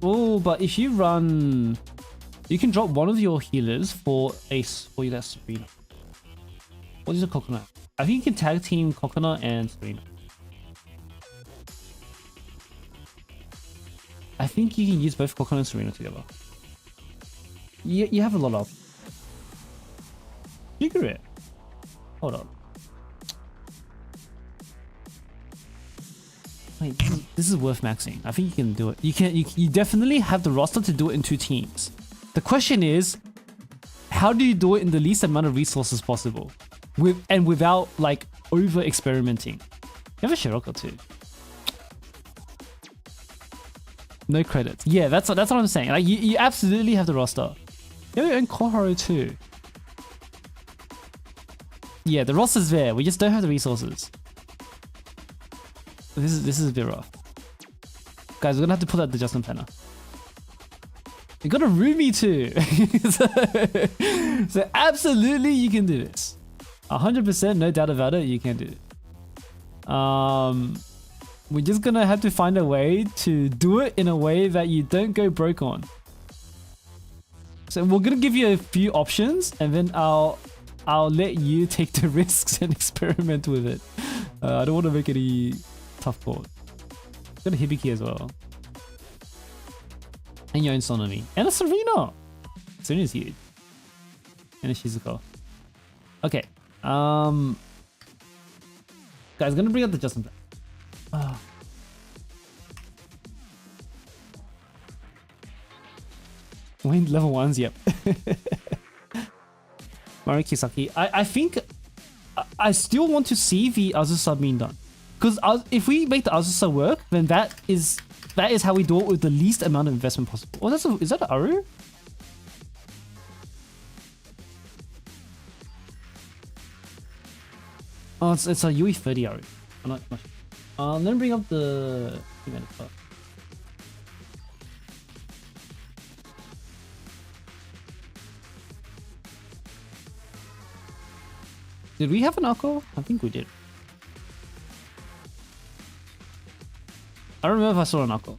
Oh, but if you run, you can drop one of your healers for Ace for that Serena. What is a Coconut? I think you can tag team Coconut and Serena. I think you can use both Coconut and Serena together. You have a lot of. Figure it. Hold on. Wait, this is worth maxing. I think you can do it. You definitely have the roster to do it in 2 teams. The question is, how do you do it in the least amount of resources possible, without like over experimenting? You have a Shiroko too. No credits. Yeah, that's what I'm saying. Like you absolutely have the roster. You have your own Koharu too. Yeah, the roster's there. We just don't have the resources. This is a bit rough. Guys, we're gonna have to pull out the Justin Planner. You got a Rumi too. so absolutely you can do this. 100%, no doubt about it, you can do it. We're just gonna have to find a way to do it in a way that you don't go broke on. So we're gonna give you a few options, and then I'll let you take the risks and experiment with it. I don't want to make any tough calls. Got a Hibiki as well. And your own Sonomi. And a Serena! Serena's huge. And a Shizuko. Okay. Guys, gonna bring up the Justin. Wayne level 1s, yep. Mari Kisaki. I think I still want to see the Azusa being done. Because if we make the Azusa work, then that is how we do it with the least amount of investment possible. Oh, is that an Aru? Oh, it's a UE30 Aru. I'm not sure. Let me bring up the event first. Did we have an Akko? I think we did. I don't remember if I saw an Akko.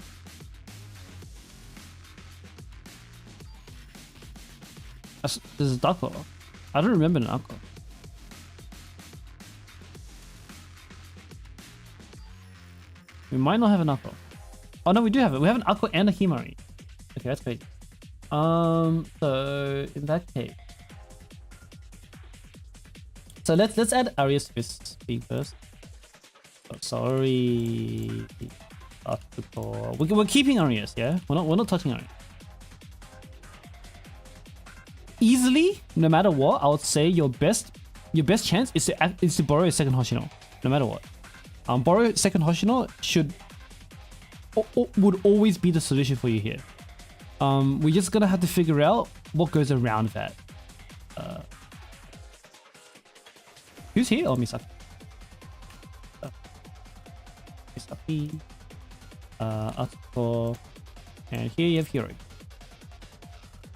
There's a Dako. I don't remember an Akko. We might not have an Akko. Oh no, we do have it. We have an Akko and a Himari. Okay, that's great. So in that case, so let's add Arius to this thing first. Oh, sorry. We're keeping Arius, yeah? We're not touching Arius. Easily, no matter what, I would say your best chance is to borrow a second Hoshino, no matter what. Borrow second Hoshino would always be the solution for you here. We're just gonna have to figure out what goes around that. Who's here? Oh, Misaki. Misaki. Atsuko. And here you have Hiro.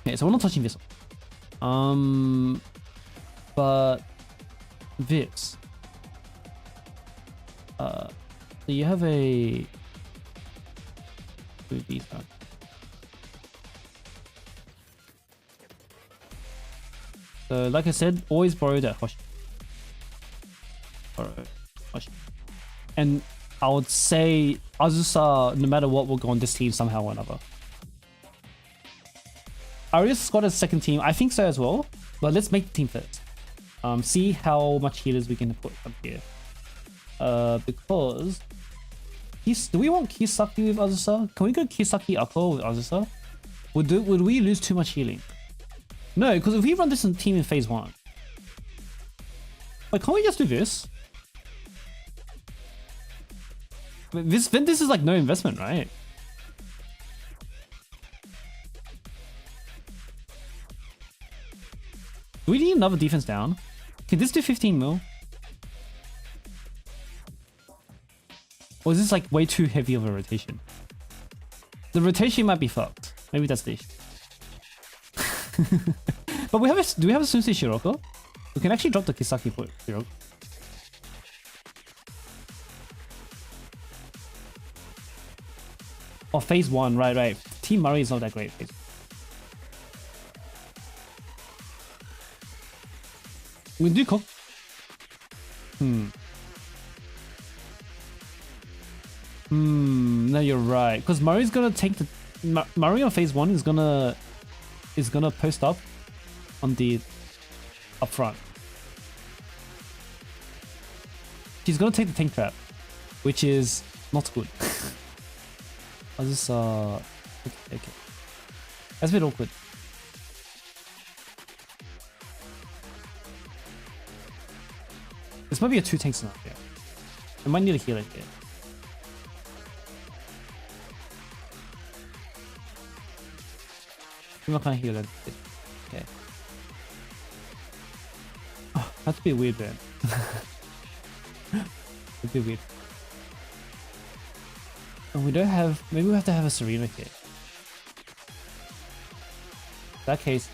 Okay, so we're not touching this one. But this. So you have a these are. So like I said, always borrow that Hoshi. And I would say Azusa, no matter what, will go on this team somehow or another. Arius squad as second team. I think so as well. But let's make the team first. See how much healers we can put up here. Because do we want Kisaki with Azusa? Can we go Kisaki Akko with Azusa? Would we lose too much healing? No, because if we run this team in phase 1. Like, can't we just do this? This is like no investment, right? Do we need another defense down? Can this do 15 mil? Or is this like way too heavy of a rotation? The rotation might be fucked. Maybe that's the issue. But do we have a Sunsei Shiroko? We can actually drop the Kisaki for Shiroko. Oh, phase 1, right. Team Murray is not that great. We do cook. No, you're right. Because Murray's gonna take the Murray on phase 1 is gonna post up on the up front. She's gonna take the tank trap, which is not good. I'll just okay. That's a bit awkward. This might be a 2 tank scenario. Yeah. I might need a healer here. I'm not gonna heal that. Okay. Oh, that's a bit weird, man. That'd be weird. And we don't have. Maybe we have to have a Serena here. In that case.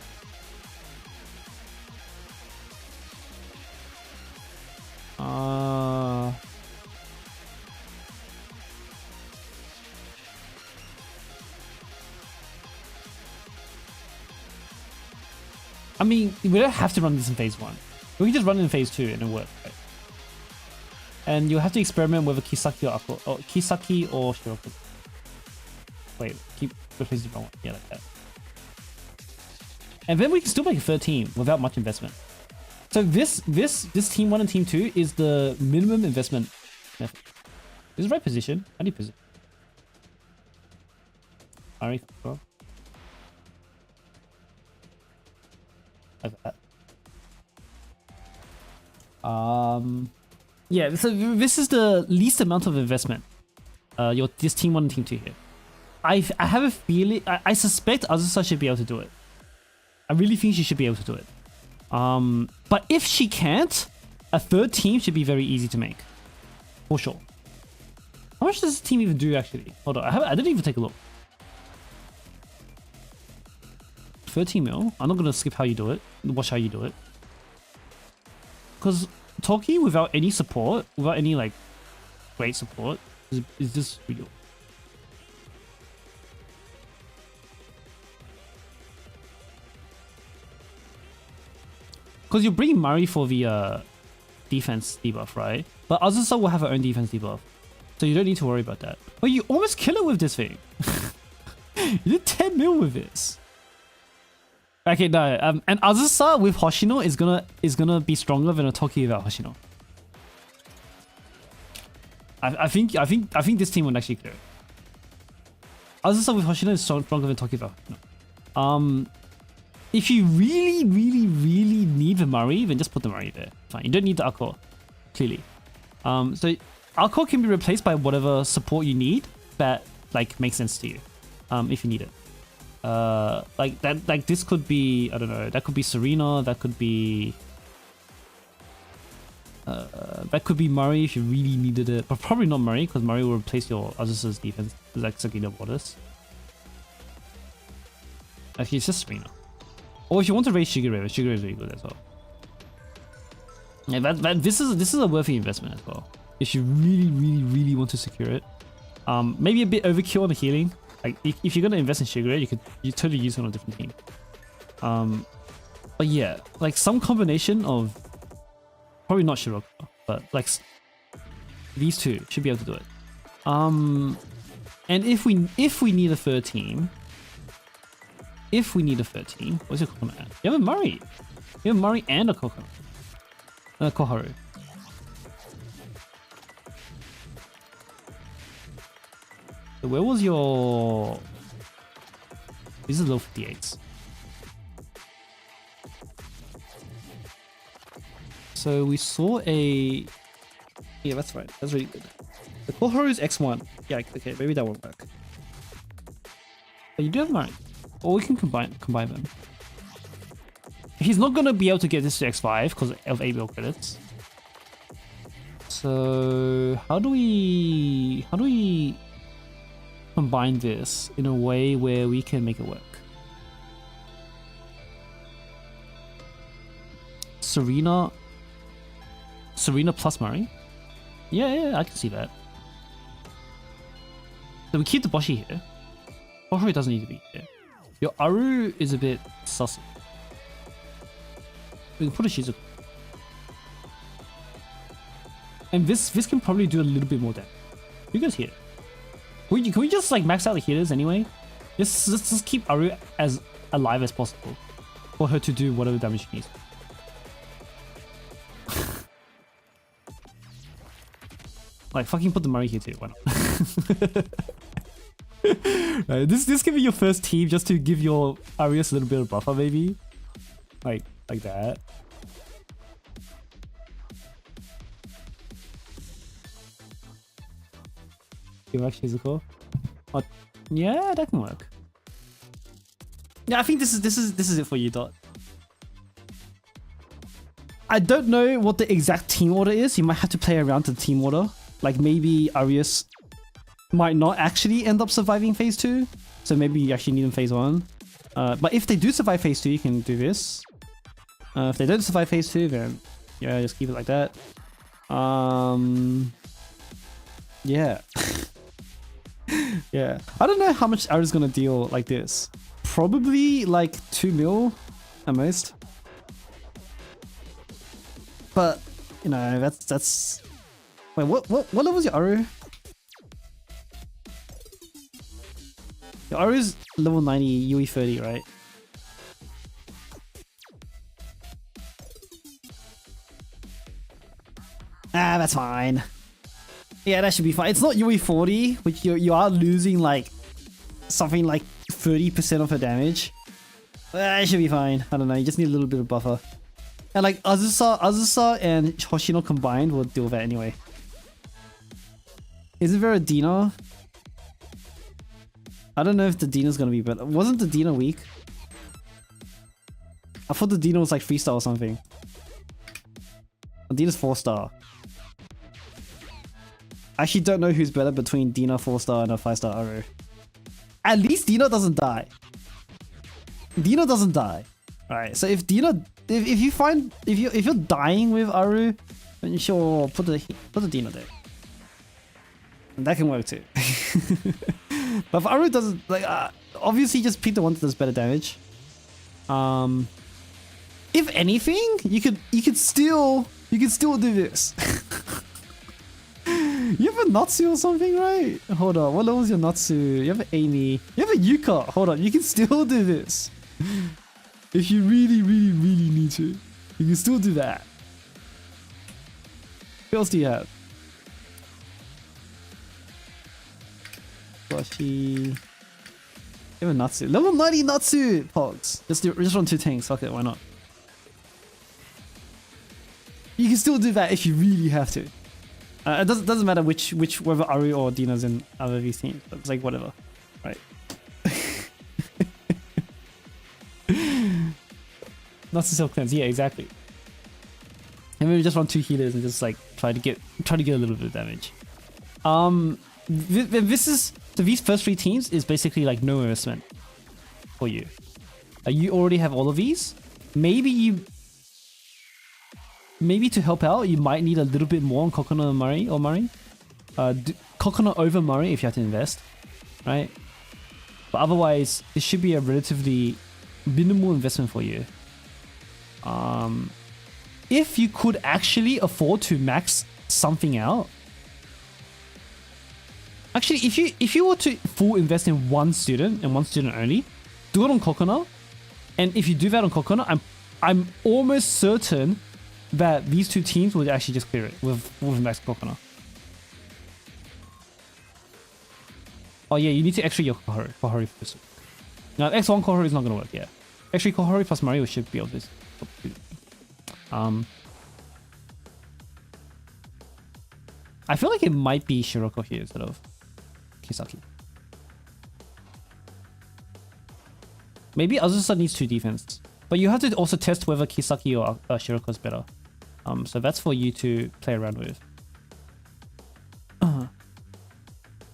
I mean, we don't have to run this in phase 1. We can just run it in phase 2 and it'll work, right? And you'll have to experiment with a Kisaki or Akko, or Kisaki or Shiroko. Wait, keep replacing the wrong one. Yeah, like that. And then we can still make a third team without much investment. So this team 1 and team 2 is the minimum investment method. This is the right position. How do you position? Alright, bro. Like that. Yeah, so this is the least amount of investment. This team 1 and team 2 here. I have a feeling, I suspect Azusa should be able to do it. I really think she should be able to do it. But if she can't, a third team should be very easy to make. For sure. How much does this team even do actually? Hold on, I didn't even take a look. 13 mil. I'm not gonna skip how you do it. Watch how you do it. Because Toki without any support, without any like great support, is just real. Because you bring Mari for the defense debuff, right? But Azusa will have her own defense debuff. So you don't need to worry about that. But you almost kill it with this thing. You did 10 mil with this. Okay, no. And Azusa with Hoshino is gonna be stronger than a Toki without Hoshino. I think this team would actually clear it. Azusa with Hoshino is stronger than Toki without Hoshino. If you really need the Mari, then just put the Mari there. Fine. You don't need the Akko, clearly. So Akko can be replaced by whatever support you need that like makes sense to you, if you need it. Like that, like this could be, I don't know, that could be Serena, that could be Murray if you really needed it, but probably not Murray because Murray will replace your Azusa's defense, like Sakina Waters. Actually, it's just Serena. Or if you want to raise Shigure is really good as well. Yeah, this is a worthy investment as well. If you really want to secure it. Maybe a bit overkill on the healing. Like if you're gonna invest in Shigure, you totally use it on a different team. But yeah, like some combination of probably not Shiroko, but like these two should be able to do it. And if we need a third team, if we need a 13, what's your coconut at? You have a Murray. You have a Murray and a coconut. Koharu. So where was your... These are low 58s. So we saw a... Yeah, that's right. That's really good. The Koharu is X1. Yeah, okay, maybe that won't work. But you do have mine. Or we can combine them. He's not gonna be able to get this to X5 because of ABL credits. So how do we combine this in a way where we can make it work? Serena plus Murray? Yeah, I can see that. So we keep the Boshi here. Koharu doesn't need to be here. Your Aru is a bit sus. We can put a Shizuku. And this can probably do a little bit more damage. You guys here? Can we just like max out the healers anyway? Just keep Aru as alive as possible for her to do whatever damage she needs. Like fucking put the Murray here too. Why not? Right, this can be your first team just to give your Arius a little bit of buffer, maybe. Like that. Give back Shizuko. Oh, yeah, that can work. Yeah, I think this is it for you, Dot. I don't know what the exact team order is. You might have to play around to the team order. Like maybe Arius might not actually end up surviving phase 2. So maybe you actually need them phase 1. But if they do survive phase 2, you can do this. If they don't survive phase 2, then yeah, just keep it like that. Yeah. Yeah. I don't know how much Arius is gonna deal like this. Probably like 2 mil at most. But you know, that's wait, what level is your Aru? Your Aru is level 90, UE 30, right? Ah, that's fine. Yeah, that should be fine. It's not UE 40, which you are losing like something like 30% of her damage. It should be fine. I don't know, you just need a little bit of buffer. And like Azusa and Hoshino combined will deal with that anyway. Isn't there a Dina? I don't know if the Dina's gonna be better. Wasn't the Dina weak? I thought the Dina was like 3-star or something. The Dina's 4-star. I actually don't know who's better between Dina 4-star and a 5-star Aru. At least Dina doesn't die. Dina doesn't die. Alright, so if Dina... If you're dying with Aru, then sure put the Dina there. And that can work too. But if Aru doesn't like obviously just pick the one that does better damage. If anything, you could still do this. You have a Natsu or something, right? Hold on, what level is your Natsu? You have an Amy. You have a Yuka. Hold on, you can still do this. If you really need to, you can still do that. What else do you have? Flushy. You have a Natsu. Level 90 Natsu! Pogs. Just run 2 tanks. Fuck it, why not? You can still do that if you really have to. It doesn't matter whether Aru or Dina's in either of these teams. It's like whatever. Right. Natsu self cleanse, yeah, exactly. And maybe just run 2 healers and just like try to get a little bit of damage. These first 3 teams is basically like no investment for you. You already have all of these. Maybe to help out, you might need a little bit more on Coconut and Murray or Murray. Coconut over Murray if you have to invest, right? But otherwise, it should be a relatively minimal investment for you. If you could actually afford to max something out. Actually, if you were to full invest in one student and one student only, do it on Kokona, and if you do that on Kokona, I'm almost certain that these two teams would actually just clear it with max Kokona. Oh yeah, you need to extra your Kohari first. Now X1 Kohari is not gonna work, yeah. Actually Kohari plus Mario should be able to I feel like it might be Shiroko here instead of Kisaki. Maybe Azusa needs 2 defense. But you have to also test whether Kisaki or Shiroko is better. So that's for you to play around with.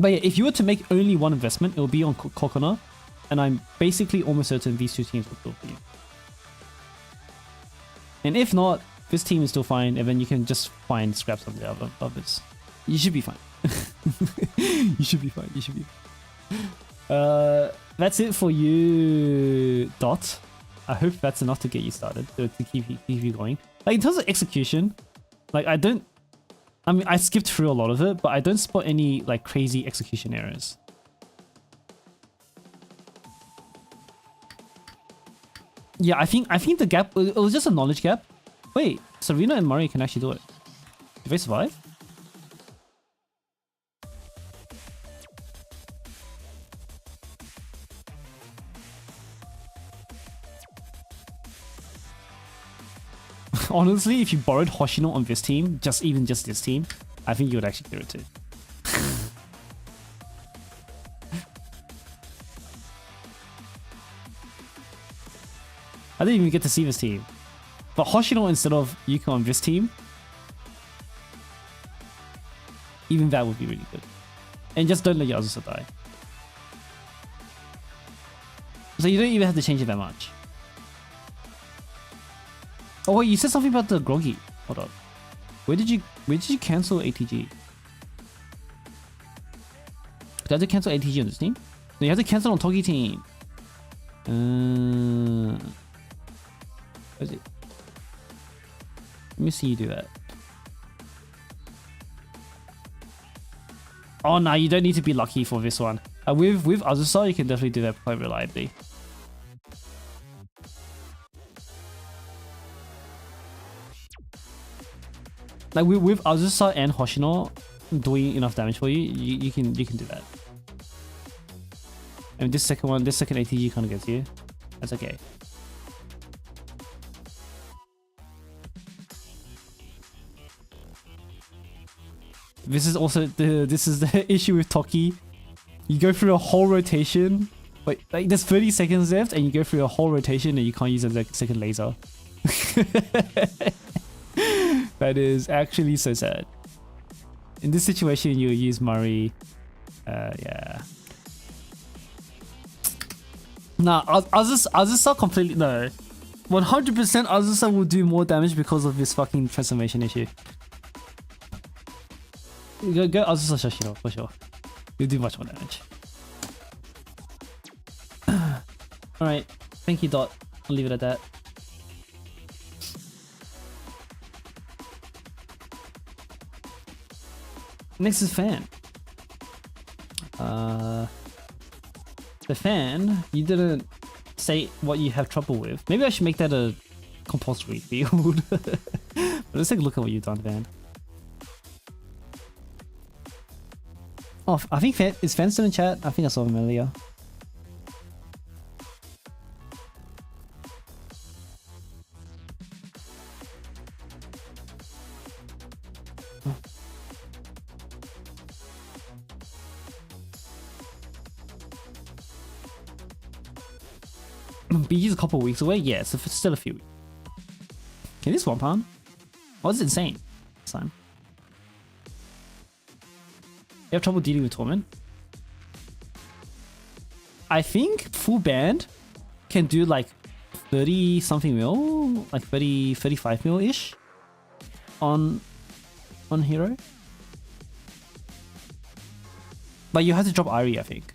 But yeah, if you were to make only one investment, it will be on Kokona. And I'm basically almost certain these two teams will go for you. And if not, this team is still fine, and then you can just find scraps of the other others. You should be fine. You should be fine. You should be fine. That's it for you, Dot. I hope that's enough to get you started, to keep you going. Like, in terms of execution, like, I mean, I skipped through a lot of it, but I don't spot any, like, crazy execution errors. Yeah, I think the gap, it was just a knowledge gap. Wait, Serena and Murray can actually do it. Did they survive? Honestly, if you borrowed Hoshino on this team, even just this team, I think you would actually clear it too. I didn't even get to see this team. But Hoshino instead of Yuko on this team, even that would be really good. And just don't let your Azusa die. So you don't even have to change it that much. Oh wait, you said something about the Groggy. Hold up. Where did you cancel ATG? Did you have to cancel ATG on this team? No, you have to cancel on Togi team. Where is it? Let me see you do that. Oh no, you don't need to be lucky for this one. With Azusa, you can definitely do that quite reliably. Like with Azusa and Hoshino doing enough damage for you, you can do that. And this second ATG kind of gets you. That's okay. This is also the issue with Toki. You go through a whole rotation. Wait, like there's 30 seconds left, and you go through a whole rotation, and you can't use a second laser. That is actually so sad. In this situation, you use Murray. Yeah. Nah, Azusa completely no. 100% Azusa will do more damage because of this fucking transformation issue. Go Azusa Shashiro for sure. You'll do much more damage. Alright, thank you, Dot. I'll leave it at that. Next is Fan. The Fan, you didn't say what you have trouble with. Maybe I should make that a compulsory field. But let's take a look at what you've done, Fan. Oh, I think is Fan still in chat? I think I saw him earlier. BG's a couple of weeks away? Yeah, it's still a few weeks. Okay, this £1. Oh, it's insane. This time. You have trouble dealing with Torment? I think full band can do like 30 something mil, like 35 mil ish on hero. But you have to drop Irie, I think.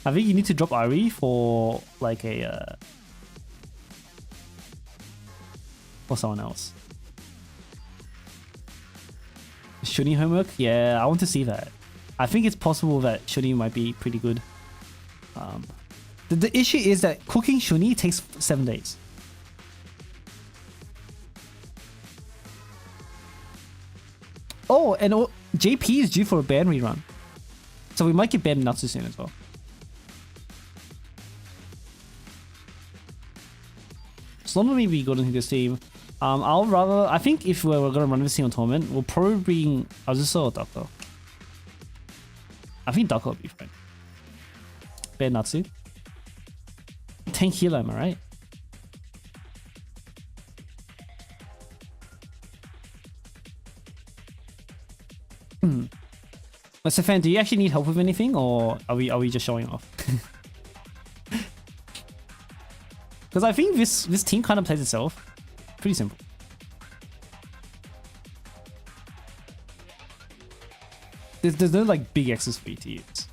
I think you need to drop Irie for like a for someone else. Shuni homework? Yeah, I want to see that. I think it's possible that Shuni might be pretty good. The issue is that cooking Shuni takes 7 days. Oh, and JP is due for a ban rerun. So we might get banned Natsu soon as well. So not maybe go into this team. I'll rather, I think if we're gonna run this team on Torment, we'll probably bring Azusa or Dako. I think Dako would be fine. Ban Natsu. Tank healer, am I right? So Fan, do you actually need help with anything, or are we just showing off? Because I think this team kind of plays itself. Pretty simple. There's no like big X's for you to use.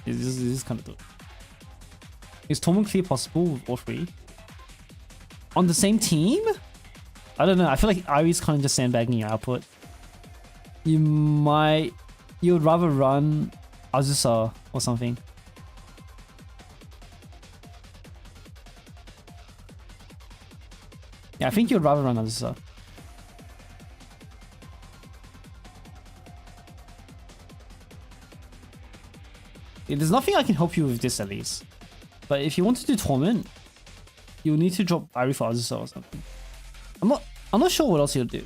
This is kind of dope. Is Torment clear possible with all three? On the same team? I don't know. I feel like Irie's kind of just sandbagging your output. You'd rather run Azusa or something. Yeah, I think you'd rather run Azusa. Yeah, there's nothing I can help you with this at least. But if you want to do Torment, you'll need to drop Irie for Azusa or something. I'm not sure what else you'll do.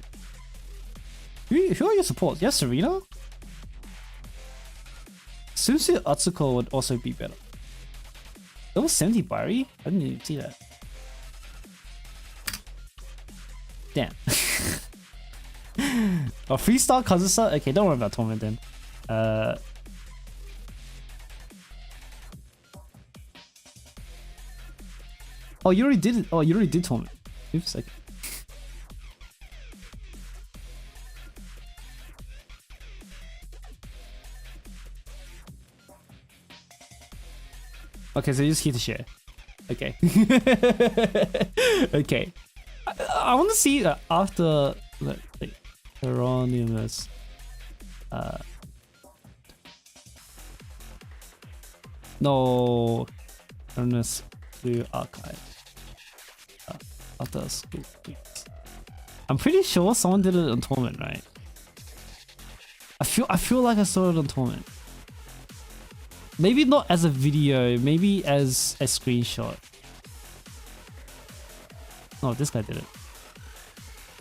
Who are your supports? Yes, Serena? Susu Atsuko would also be better. Level 70 Bari? I didn't even see that. Damn. Oh, 3-star Kazusa? Okay, don't worry about Torment then. Oh, you already did it. Oh, you already did Torment. Oops, okay. Okay, so you're just here to share. Okay. Okay. I want to see after like Hieronymus. No. Hieronymus Blue Archive. After school. I'm pretty sure someone did it on Torment, right? I feel like I saw it on Torment. Maybe not as a video, maybe as a screenshot. Oh, this guy did it.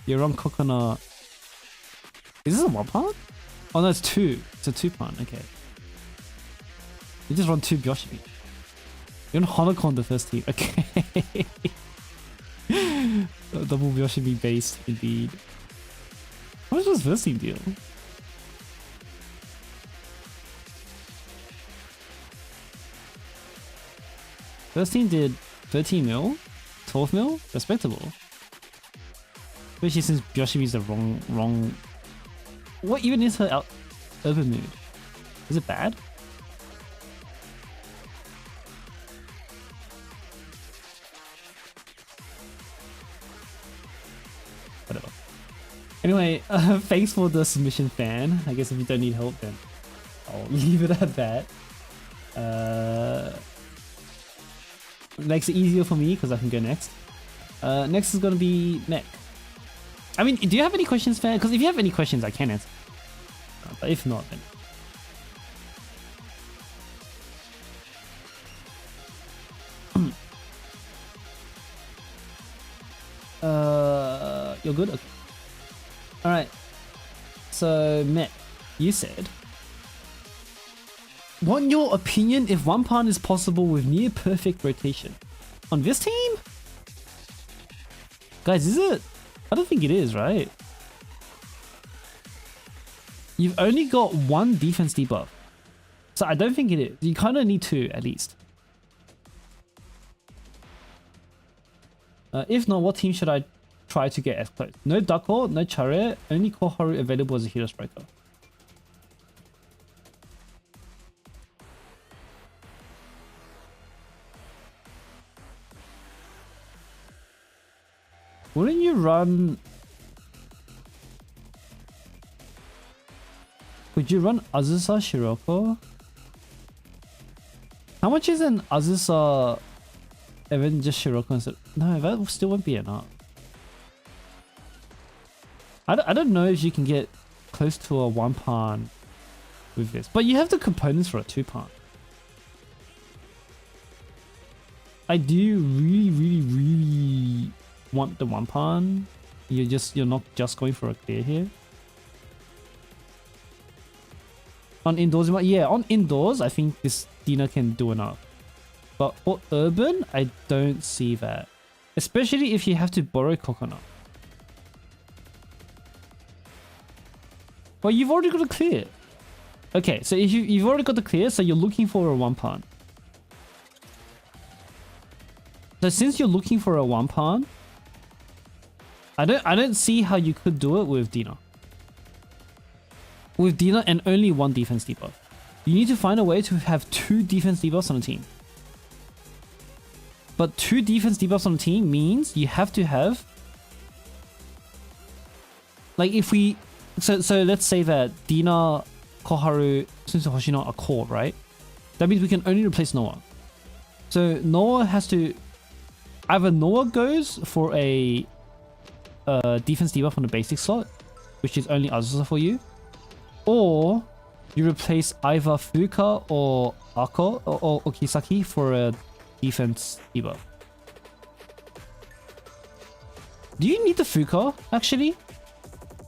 You're on coconut. Is this a 1-part? Oh no, it's 2. It's a 2-part, okay. You just run 2 Byoshimi. You're on Honokon the first team, okay. Double Byoshimi based indeed. How much was first team deal? First team did 13 mil, 12 mil, respectable. Especially since Byoshimi is the wrong. What even is her urban mood? Is it bad? Whatever. Anyway, thanks for the submission, Fan. I guess if you don't need help, then I'll leave it at that. Makes it easier for me because I can go next. Next is gonna be Mech. I mean, do you have any questions, Fan? Because if you have any questions, I can answer. But if not, then you're good. Okay. All right. So Mech, you said, want your opinion if 1-part is possible with near perfect rotation on this team? Guys, is it? I don't think it is, right? You've only got 1 defense debuff, so I don't think it is. You kind of need 2 at least. If not, what team should I try to get as close? No Dako, no Chariot, only Koharu available as a hero striker. Wouldn't you run... Would you run Azusa Shiroko? How much is an Azusa event just Shiroko? No, that still won't be enough. I don't know if you can get close to a 1-pan with this, but you have the components for a 2-pan. I do really want the 1-pan. You're not just going for a clear here. On indoors, yeah, on indoors, I think this Dina can do enough. But for urban, I don't see that. Especially if you have to borrow coconut. Well, you've already got a clear. Okay, so if you've already got the clear, so you're looking for a 1-pan. So since you're looking for a 1-pan, I don't see how you could do it with Dina. With Dina and only 1 defense debuff. You need to find a way to have 2 defense debuffs on a team. But 2 defense debuffs on a team means you have to have... Like if we... So let's say that Dina, Koharu, Sunsu Hoshino are core, right? That means we can only replace Noah. So Noah has to... Either Noah goes for a defense debuff on the basic slot, which is only Azusa for you, or you replace either Fuka or Ako or Okisaki for a defense debuff. Do you need the Fuka, actually?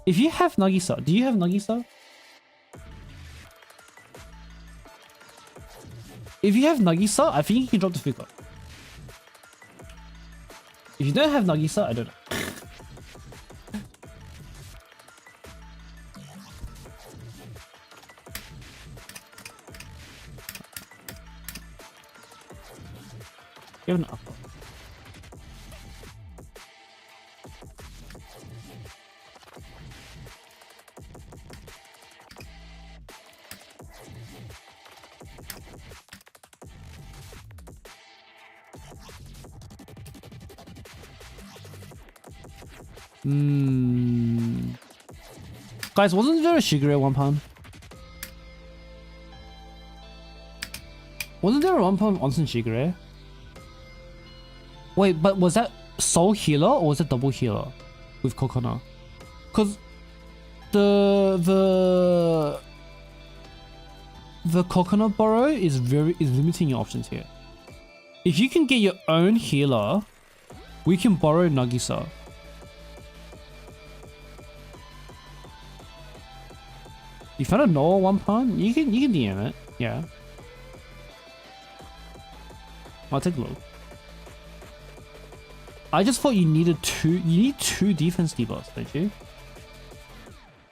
If you have Nagisa, do you have Nagisa? If you have Nagisa, I think you can drop the Fuka. If you don't have Nagisa, I don't know. Give an upper. Guys, wasn't there a Shigure 1-pan? Wasn't there a 1-pan Onsen Shigure? Wait, but was that Soul Healer or was it Double Healer with Coconut? Cause the Coconut Borrow is limiting your options here. If you can get your own healer, we can borrow Nagisa. You found a Noah 1-pan? You can DM it, yeah. I'll take a look. I just thought you need 2 defense debuffs, don't you?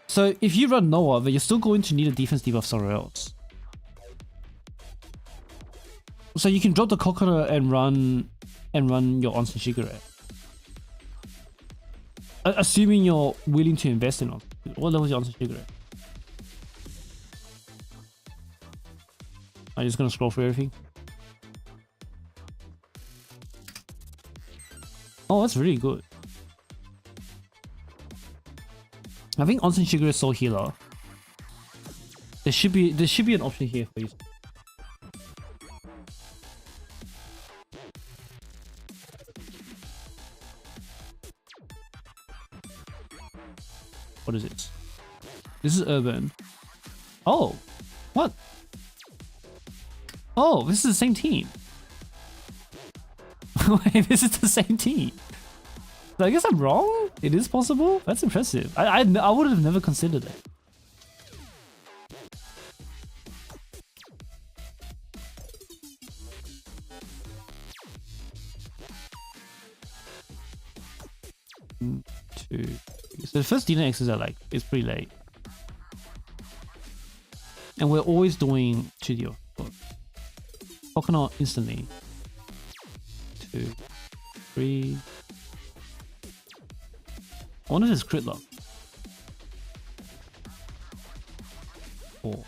So if you run Noah, then you're still going to need a defense debuff somewhere else. So you can drop the Coconut and run your Onsen Shigure. Assuming you're willing to invest in it. What level is your Onsen Shigure? I'm just gonna scroll through everything. Oh, that's really good. I think Onsen Shigure is Soul Healer. There should be an option here for you. What is it? This is urban. Oh, what? Oh, this is the same team. Wait, this is the same team. So I guess I'm wrong? It is possible? That's impressive. I would have never considered it. So the first Dina X's are it's pretty late. And we're always doing 2D. Coconut instantly. 2, 3. I wonder if it's crit lock. 4.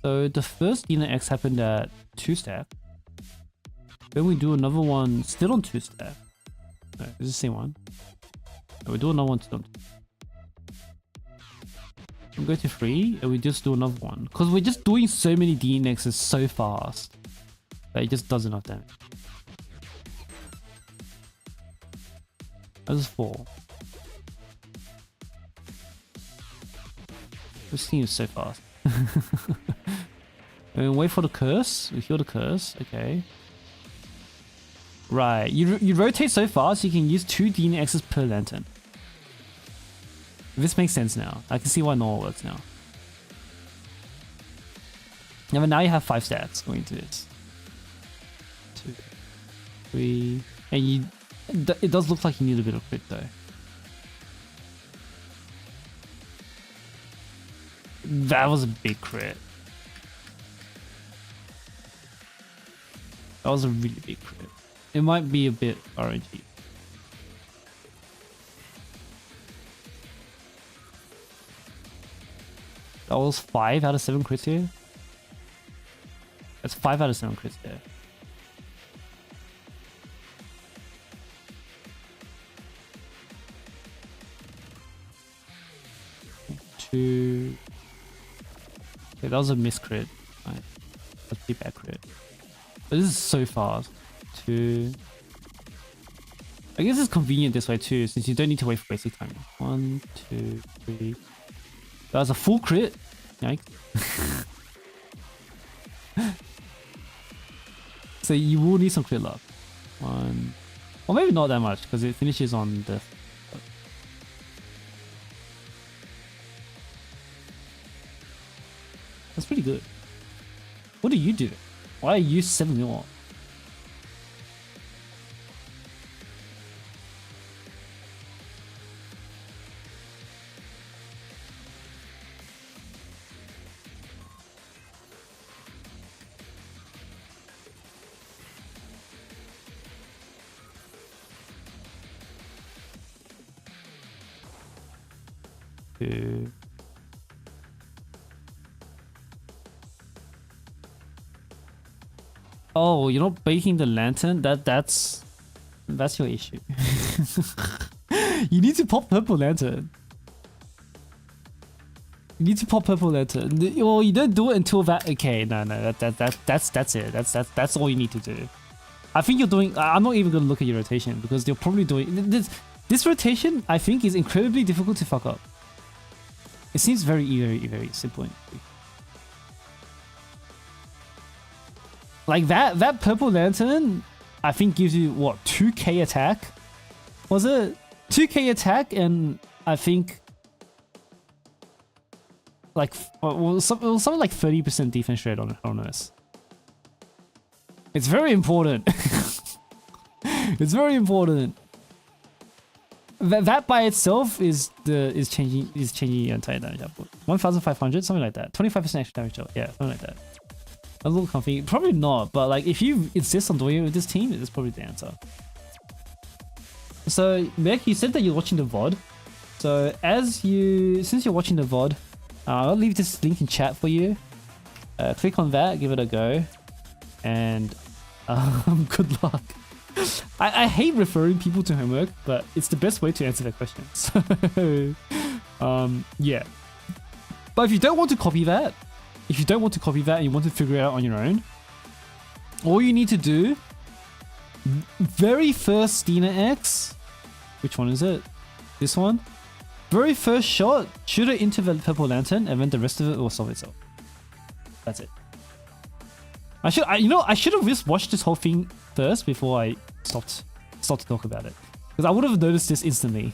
So the first Dina X happened at 2 stack. Then we do another one still on 2 stack. No, it's the same one. And we do another one still on 2. We go to 3 and we just do another one. Because we're just doing so many DNXs so fast that it just does enough damage. That was 4. This thing is so fast. And wait for the curse. We heal the curse. Okay. Right. You rotate so fast you can use 2 DNXs per lantern. This makes sense now. I can see why normal works now. Yeah, but now you have 5 stats going into this. 2, 3, and it does look like you need a bit of crit though. That was a big crit. That was a really big crit. It might be a bit RNG. That was 5 out of 7 crits here. That's 5 out of 7 crits there. Two. Okay, that was a miss crit. Right. That's a pretty bad crit. But this is so fast. 2. I guess it's convenient this way too, since you don't need to wait for basic timing. 1, 2, 3. That was a full crit. Yikes. So you will need some crit luck. 1. Or maybe not that much, because it finishes on the... That's pretty good. What do you do? Why are you 7 mil? Two. Oh, you're not breaking the lantern? That's your issue. You need to pop purple lantern. You need to pop purple lantern. Well, you don't do it until that. Okay, no, that's it. That's all you need to do. I think you're doing. I'm not even gonna look at your rotation because you're probably doing this rotation. I think is incredibly difficult to fuck up. It seems very simple. Like that purple lantern, I think gives you what 2k attack? Was it 2k attack and I think like well, something like 30% defense rate on us. It's very important. It's very important. That by itself is changing your entire damage output. 1,500, something like that. 25% extra damage output. Yeah, something like that. A little comfy. Probably not, but like if you insist on doing it with this team, it's probably the answer. So Meg, you said that you're watching the VOD. So since you're watching the VOD, I'll leave this link in chat for you. Click on that, give it a go, and good luck. I hate referring people to homework, but it's the best way to answer their questions. So, yeah. But if you don't want to copy that, and you want to figure it out on your own, all you need to do, very first Dina X, which one is it? This one? Very first shot, shoot it into the purple lantern, and then the rest of it will solve itself. That's it. I should have just watched this whole thing first before I stopped to talk about it, because I would have noticed this instantly,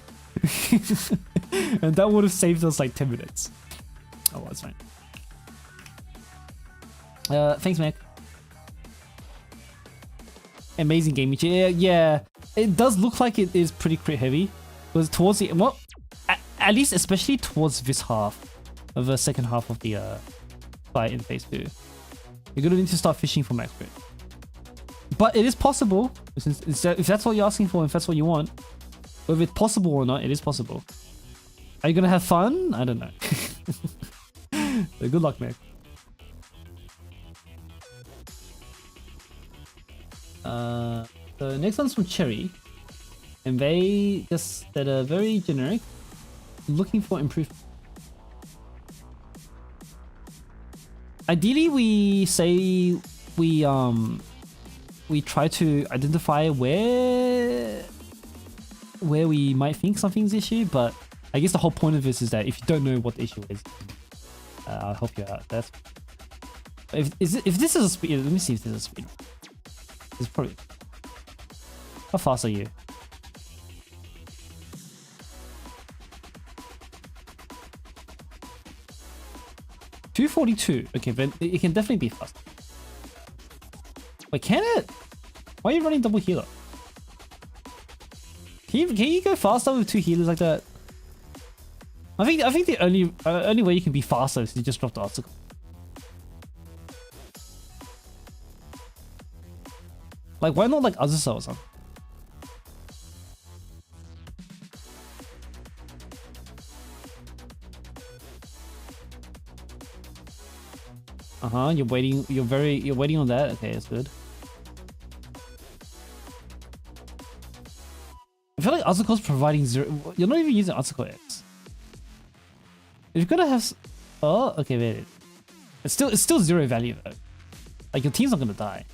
and that would have saved us like 10 minutes. Oh, well, it's fine. Thanks, Mac. Amazing gaming. Yeah, it does look like it is pretty crit heavy, because towards the at least especially towards this half of the second half of the fight in phase 2. You're gonna need to start fishing for max crit. But it is possible, if that's what you're asking for, if that's what you want. Whether it's possible or not, it is possible. Are you gonna have fun? I don't know. So good luck, Mac. The next one's from Cherry. And they just said a very generic, looking for improvement. Ideally, we say we try to identify where we might think something's the issue, but I guess the whole point of this is that if you don't know what the issue is, I'll help you out. That's if this is a speed. Let me see if this is a speed. It's probably. How fast are you? .242. Okay, but it can definitely be faster. Wait, can it? Why are you running double healer? Can you go faster with 2 healers like that? I think the only way you can be faster is to just drop the obstacle. Like, why not like Azusa or something? You're waiting. You're waiting on that. Okay, that's good. I feel like Azuko's providing 0. You're not even using Azuko X. You're gonna have. Oh, okay, wait. It's still 0 value though. Like, your team's not gonna die.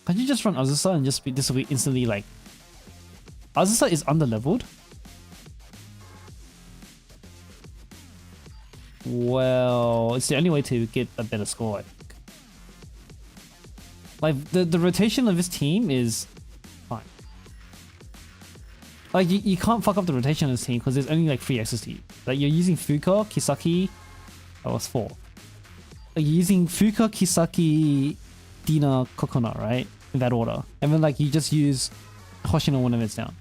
Can't you just run Azusa and just be this will be instantly like. Azusa is under leveled. Well, it's the only way to get a better score, I think. Like, the rotation of this team is fine. Like, you can't fuck up the rotation of this team because there's only like 3 X's to you. Like, you're using Fuka, Kisaki, oh, it's 4. Like, you're using Fuka, Kisaki, Dina, Kokona, right? In that order. And then like, you just use Hoshino whenever it's down.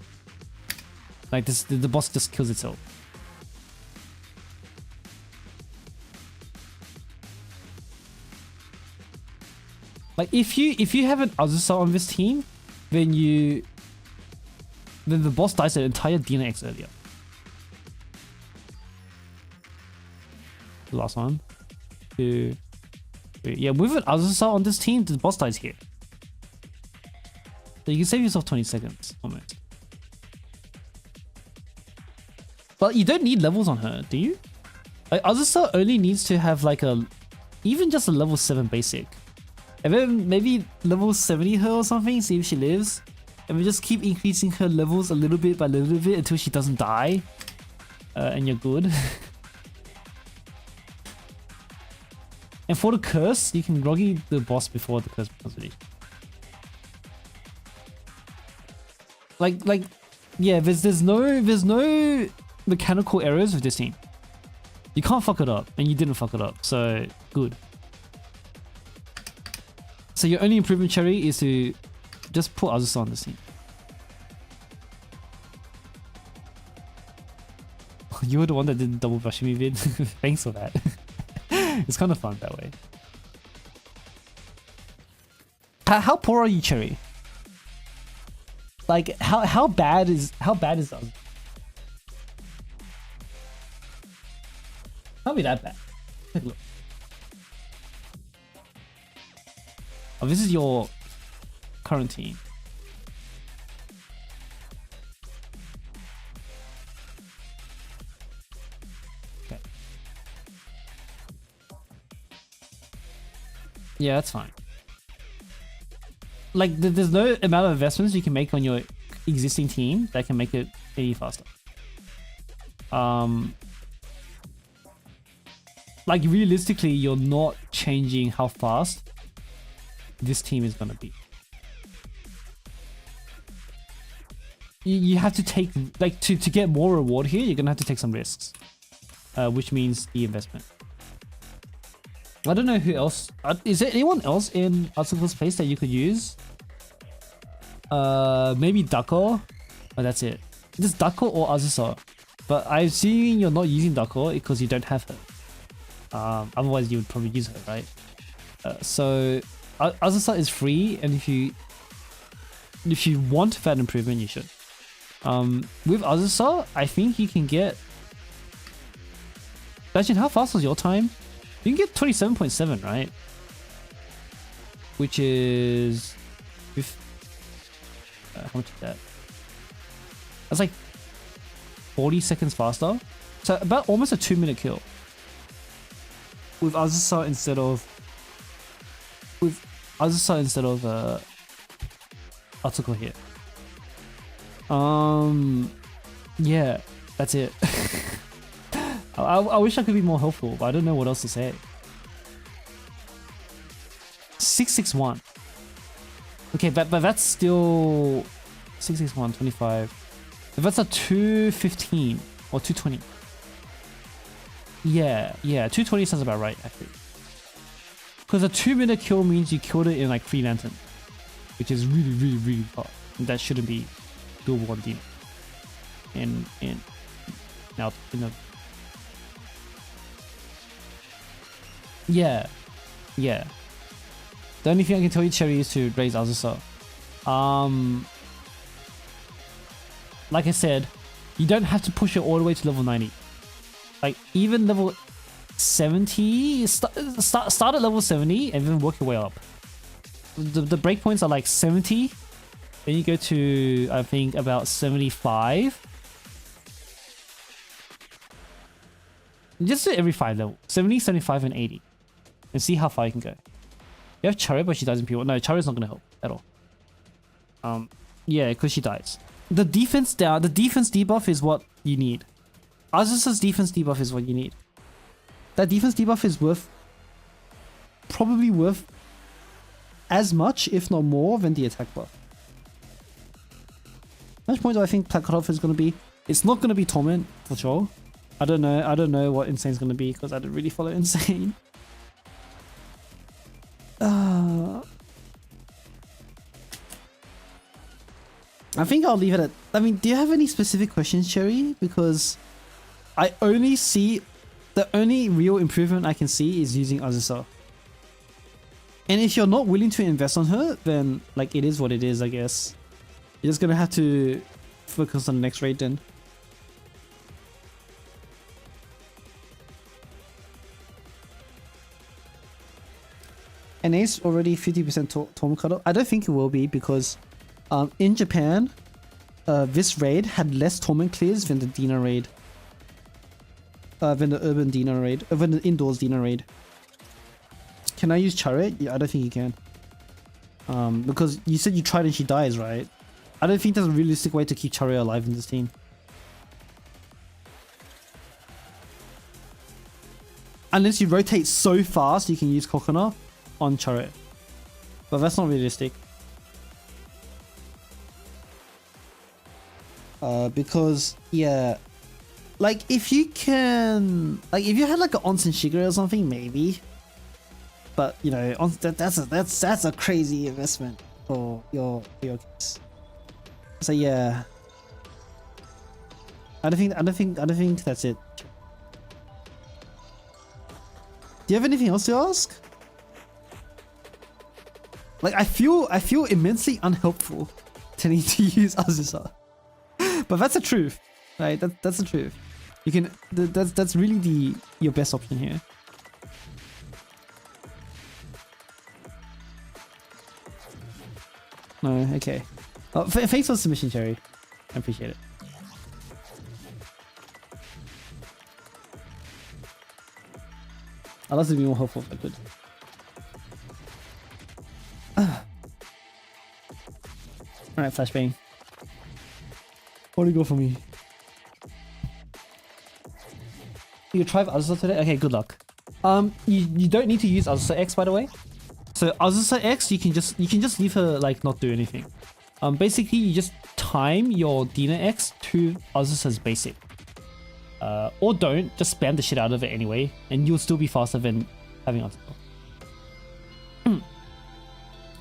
Like, this, the boss just kills itself. Like, if you have an Azusa on this team, then the boss dies an entire Dina X earlier. The last one. 2, 3. Yeah, with an Azusa on this team, the boss dies here. So you can save yourself 20 seconds almost. But you don't need levels on her, do you? Like, Azusa only needs to have like even just a level 7 basic. And then maybe level 70 her or something, see if she lives. And we just keep increasing her levels a little bit by little bit until she doesn't die. And you're good. And for the curse, you can groggy the boss before the curse becomes released. Like, yeah, there's no mechanical errors with this team. You can't fuck it up, and you didn't fuck it up, so good. So your only improvement, Cherry, is to just put Azusa on this team. You were the one that did double brush me vid. Thanks for that. It's kind of fun that way. How poor are you, Cherry? Like, how bad is Azusa? Can't be that bad. Take a look. Oh, this is your current team. Okay. Yeah, that's fine. Like, there's no amount of investments you can make on your existing team that can make it any faster. Like, realistically, you're not changing how fast this team is gonna be. You have to take, like, to get more reward here, you're gonna have to take some risks. Which means the investment. I don't know who else. Is there anyone else in Azuko's place that you could use? Maybe Dako? Oh, that's it. Just Dako or Azusa. But I'm assuming you're not using Dako because you don't have her. Otherwise you would probably use her, right? So Azusa is free, and if you want that improvement, you should. With Azusa, I think you can get. Imagine, how fast was your time? You can get 27.7, right? Which is how much is that? That's like 40 seconds faster. So about almost a 2-minute kill. With Azusa instead of Atsuko here. Yeah, that's it. I wish I could be more helpful, but I don't know what else to say. 661. Okay, but that's still 661, 25. If that's a 215 or 220. Yeah, 220 sounds about right actually. Because a 2-minute kill means you killed it in like 3 lanterns, which is really hard. And that shouldn't be doable on Dino. Now in a yeah. The only thing I can tell you, Cherry, is to raise Azusa. Like I said, you don't have to push it all the way to level 90. Like even level 70, start at level 70 and then work your way up. The breakpoints are like 70, then you go to I think about 75. Just do it every 5 levels, 70, 75, and 80, and see how far you can go. You have Chariot, but she dies in P1. No, Chariot's not gonna help at all. Yeah, because she dies. The defense debuff is what you need. Azusa's defense debuff is what you need. That defense debuff is probably worth as much, if not more, than the attack buff. How much point do I think Cutoff is gonna be? It's not gonna be Torment for sure. I don't know what Insane's gonna be because I don't really follow Insane. I think I'll leave it at... I mean, do you have any specific questions, Cherry? Because I only see... The only real improvement I can see is using Azusa. And if you're not willing to invest on her, then like it is what it is, I guess. You're just gonna have to focus on the next raid then. And Ace already 50% Torment cutoff. I don't think it will be because in Japan, this raid had less Torment clears than the Dina raid. Than the urban Dina raid, than the indoors Dina raid. Can I use Chariot? Yeah, I don't think you can. Because you said you tried and she dies, right? I don't think there's a realistic way to keep Chariot alive in this team. Unless you rotate so fast, you can use Coconut on Chariot. But that's not realistic. Because, yeah. Like, if you can... Like, if you had like an Onsen Shigeru or something, maybe. But, you know, that's a crazy investment for your case. So, yeah. I don't think that's it. Do you have anything else to ask? Like, I feel immensely unhelpful to need to use Azusa. But that's the truth, right? That's the truth. You can, that's really your best option here. No, okay. Oh, thanks for the submission, Cherry. I appreciate it. I'd love to be more helpful if I could. Alright, Flashbang. What do you go for me? You tried Azusa today? Okay, good luck. You don't need to use Azusa X, by the way. So Azusa X, you can just leave her like not do anything. Basically you just time your Dina X to Azusa's basic. Or don't, just spam the shit out of it anyway, and you'll still be faster than having Azusa.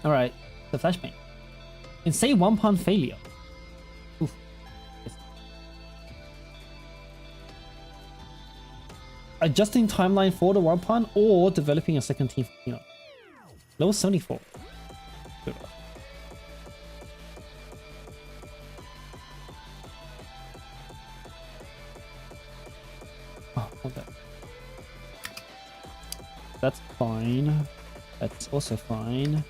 Alright, the Flashbang. Insane 1-pound failure. Oof. Adjusting timeline for the 1-pound or developing a second team for Pino. Level 74. Good. Oh, okay. That's fine. That's also fine.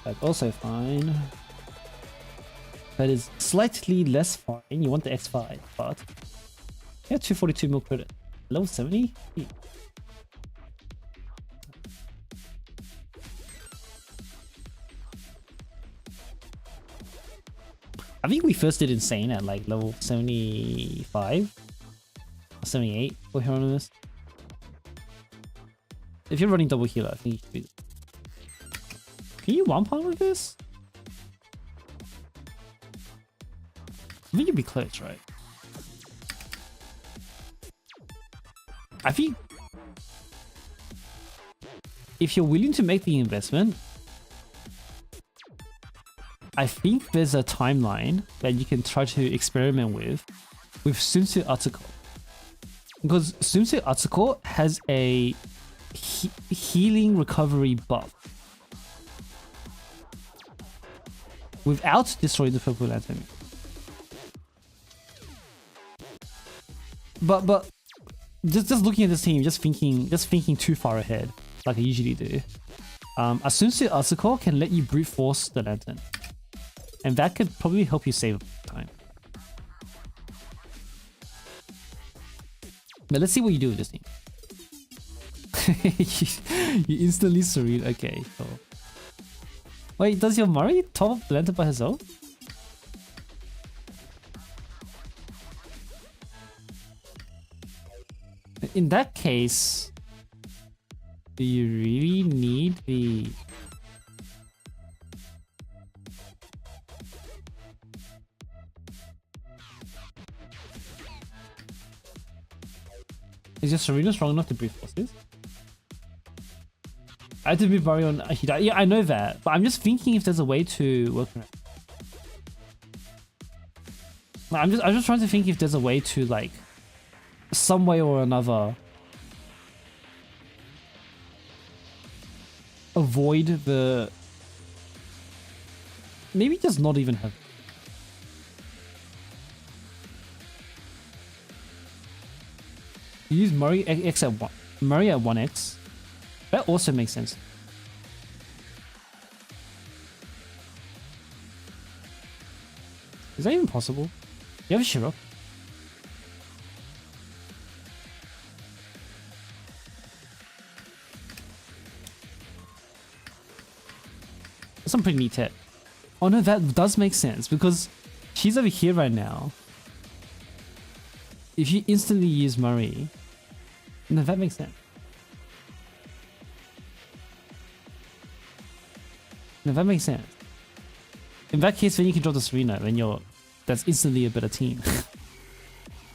That's also fine. that is slightly less fine. You want the X5, but yeah, 242 mil credit. Level 70? Yeah. I think we first did insane at like level 75 or 78 for Hieronymus. If you're running double healer, I think you should be. Can you one pound with this? I think you'd be close, right? I think if you're willing to make the investment, I think there's a timeline that you can try to experiment with Sunsu Atsuko. Because Sunsu Atsuko has a healing recovery buff without destroying the purple lantern. But just looking at this team, just thinking too far ahead, like I usually do. A Sunsu Atsuko can let you brute force the lantern, and that could probably help you save time. But let's see what you do with this team. you instantly serene. Okay, so wait, does your Mari top up the lantern by herself? In that case, do you really need the... Is your Serena strong enough to breathe forces? I had to beat Mario on Hida. Yeah, I know that, but I'm just thinking if there's a way to work around. I'm just trying to think if there's a way to, like, some way or another avoid the... Maybe just not even have... You use Murray X at 1. Murray at 1x. That also makes sense. Is that even possible? You have a Shiro? That's some pretty neat tech. Oh no, that does make sense because she's over here right now. If you instantly use Murray, no, that makes sense. No, that makes sense. In that case, then you can drop the Serena, then that's instantly a better team.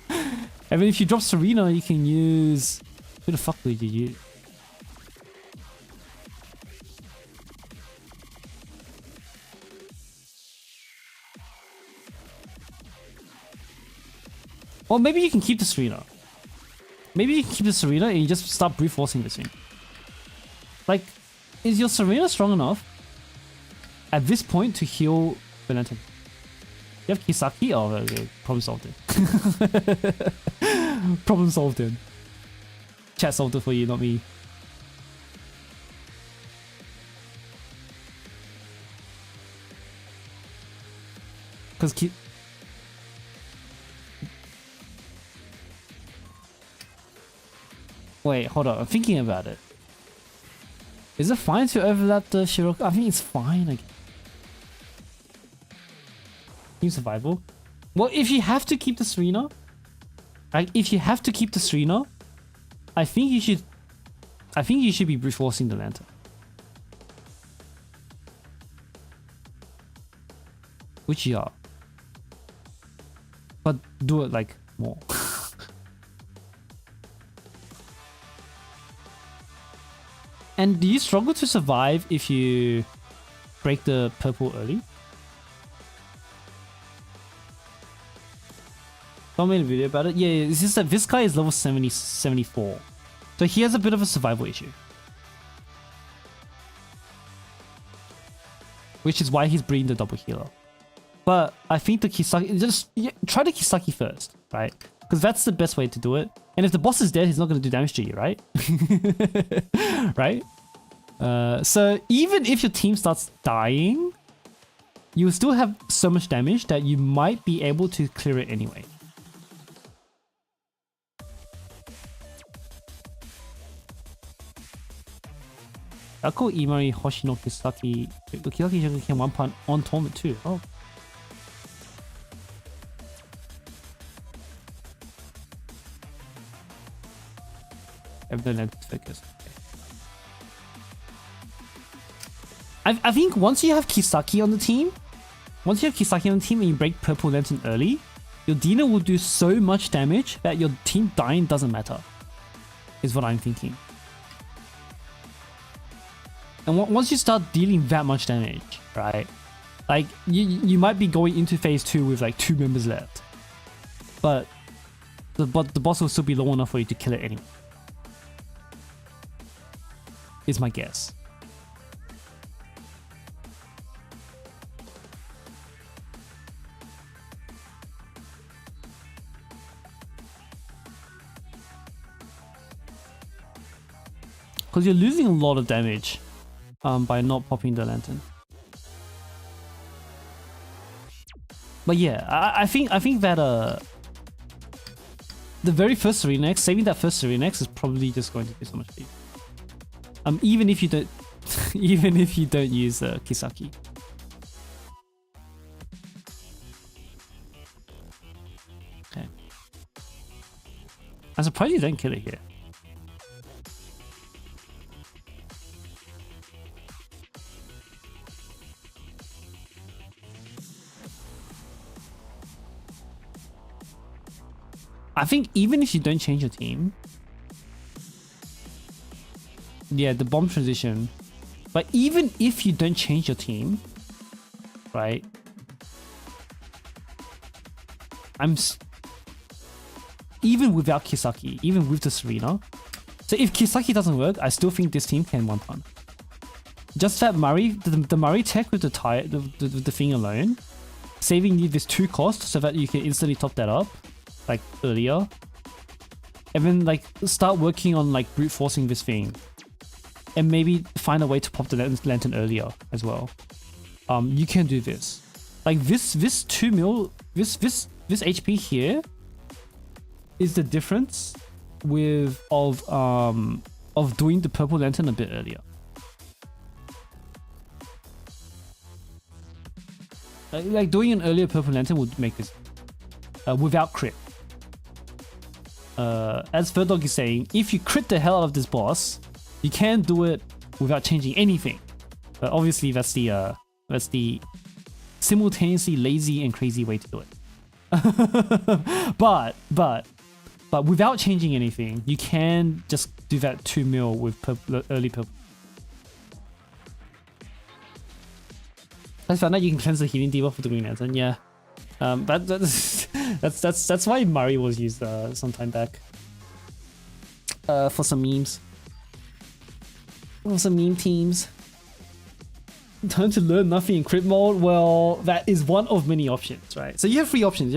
And then if you drop Serena, you can use... Who the fuck would you use? Or maybe you can keep the Serena. Maybe you can keep the Serena and you just start brute forcing this thing. Like, is your Serena strong enough at this point to heal Valentine? You have Kisaki? Oh, okay. Problem solved it. Problem solved it. Chat solved it for you, not me. Because Wait, hold on. I'm thinking about it. Is it fine to overlap the Shiroku? I think it's fine. Like, team survival. Well, if you have to keep the Serena, like if you have to keep the Serena, I think you should. I think you should be brute forcing the lantern, which you are. But do it like more. And do you struggle to survive if you break the purple early? Someone made a video about it. Yeah, it's just that this guy is level 74. So he has a bit of a survival issue. Which is why he's breeding the double healer. But I think the Kisaki... try the Kisaki first, right? Because that's the best way to do it. And if the boss is dead, he's not going to do damage to you, right? Right? So even if your team starts dying, you still have so much damage that you might be able to clear it anyway. Ako Imari Hoshino Kisaki. Kisaki can one point on Torment too. Oh. Everything focus. Okay. I think once you have Kisaki on the team, and you break Purple Lantern early, your Dina will do so much damage that your team dying doesn't matter. Is what I'm thinking. And once you start dealing that much damage, right? Like you might be going into phase 2 with like 2 members left, but the boss will still be low enough for you to kill it anyway. Is my guess. Because you're losing a lot of damage by not popping the lantern. But yeah, I think that the very first Serenex, saving that first Serenex is probably just going to do so much for you. Even if you don't, even if you don't use Kisaki. Okay. I'm surprised you don't kill it here. I think even if you don't change your team, yeah, the bomb transition, but even if you don't change your team, right? Even without Kisaki, even with the Serena. So if Kisaki doesn't work, I still think this team can one-pun. Just that Murray, the Murray tech with the tire, the thing alone, saving you this 2 cost so that you can instantly top that up, like earlier, and then like start working on like brute forcing this thing. And maybe find a way to pop the lantern earlier as well. You can do this. Like this 2 mil, this HP here is the difference of doing the purple lantern a bit earlier. Like doing an earlier purple lantern would make this without crit. As Ferdog is saying, if you crit the hell out of this boss, you can do it without changing anything. But obviously that's the simultaneously lazy and crazy way to do it. but without changing anything, you can just do that 2 mil with early purple. I found out you can cleanse the healing debuff with the Green Lantern. Yeah, that's why Murray was used some time back for some memes. Some meme teams. Time to learn nothing in crit mode. Well, that is one of many options, right? So you have 3 options.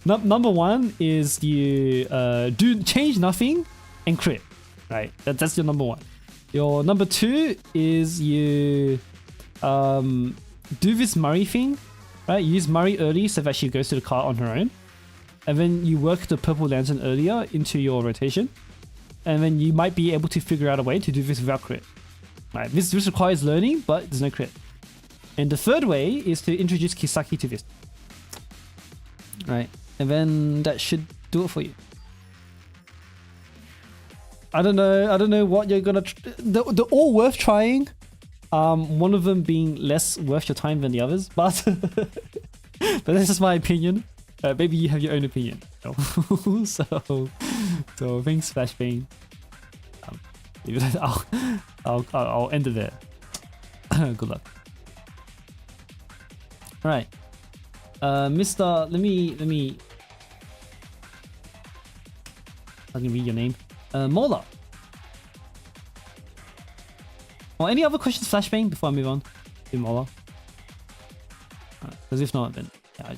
Number 1 is you change nothing and crit, right? That's your number 1. Your number 2 is you do this Murray thing, right? Use Murray early so that she goes to the car on her own, and then you work the purple lantern earlier into your rotation. And then you might be able to figure out a way to do this without crit. Right, this requires learning, but there's no crit. And the third way is to introduce Kisaki to this. Right, and then that should do it for you. I don't know what you're gonna. They're all worth trying. One of them being less worth your time than the others, but that's just my opinion. Maybe you have your own opinion. So thanks, Flashbang. I'll end it there. Good luck. All right, Mr. Let me. I can read your name. Mhler. Well, any other questions, Flashbang, before I move on to Mhler? Because if not, then yeah.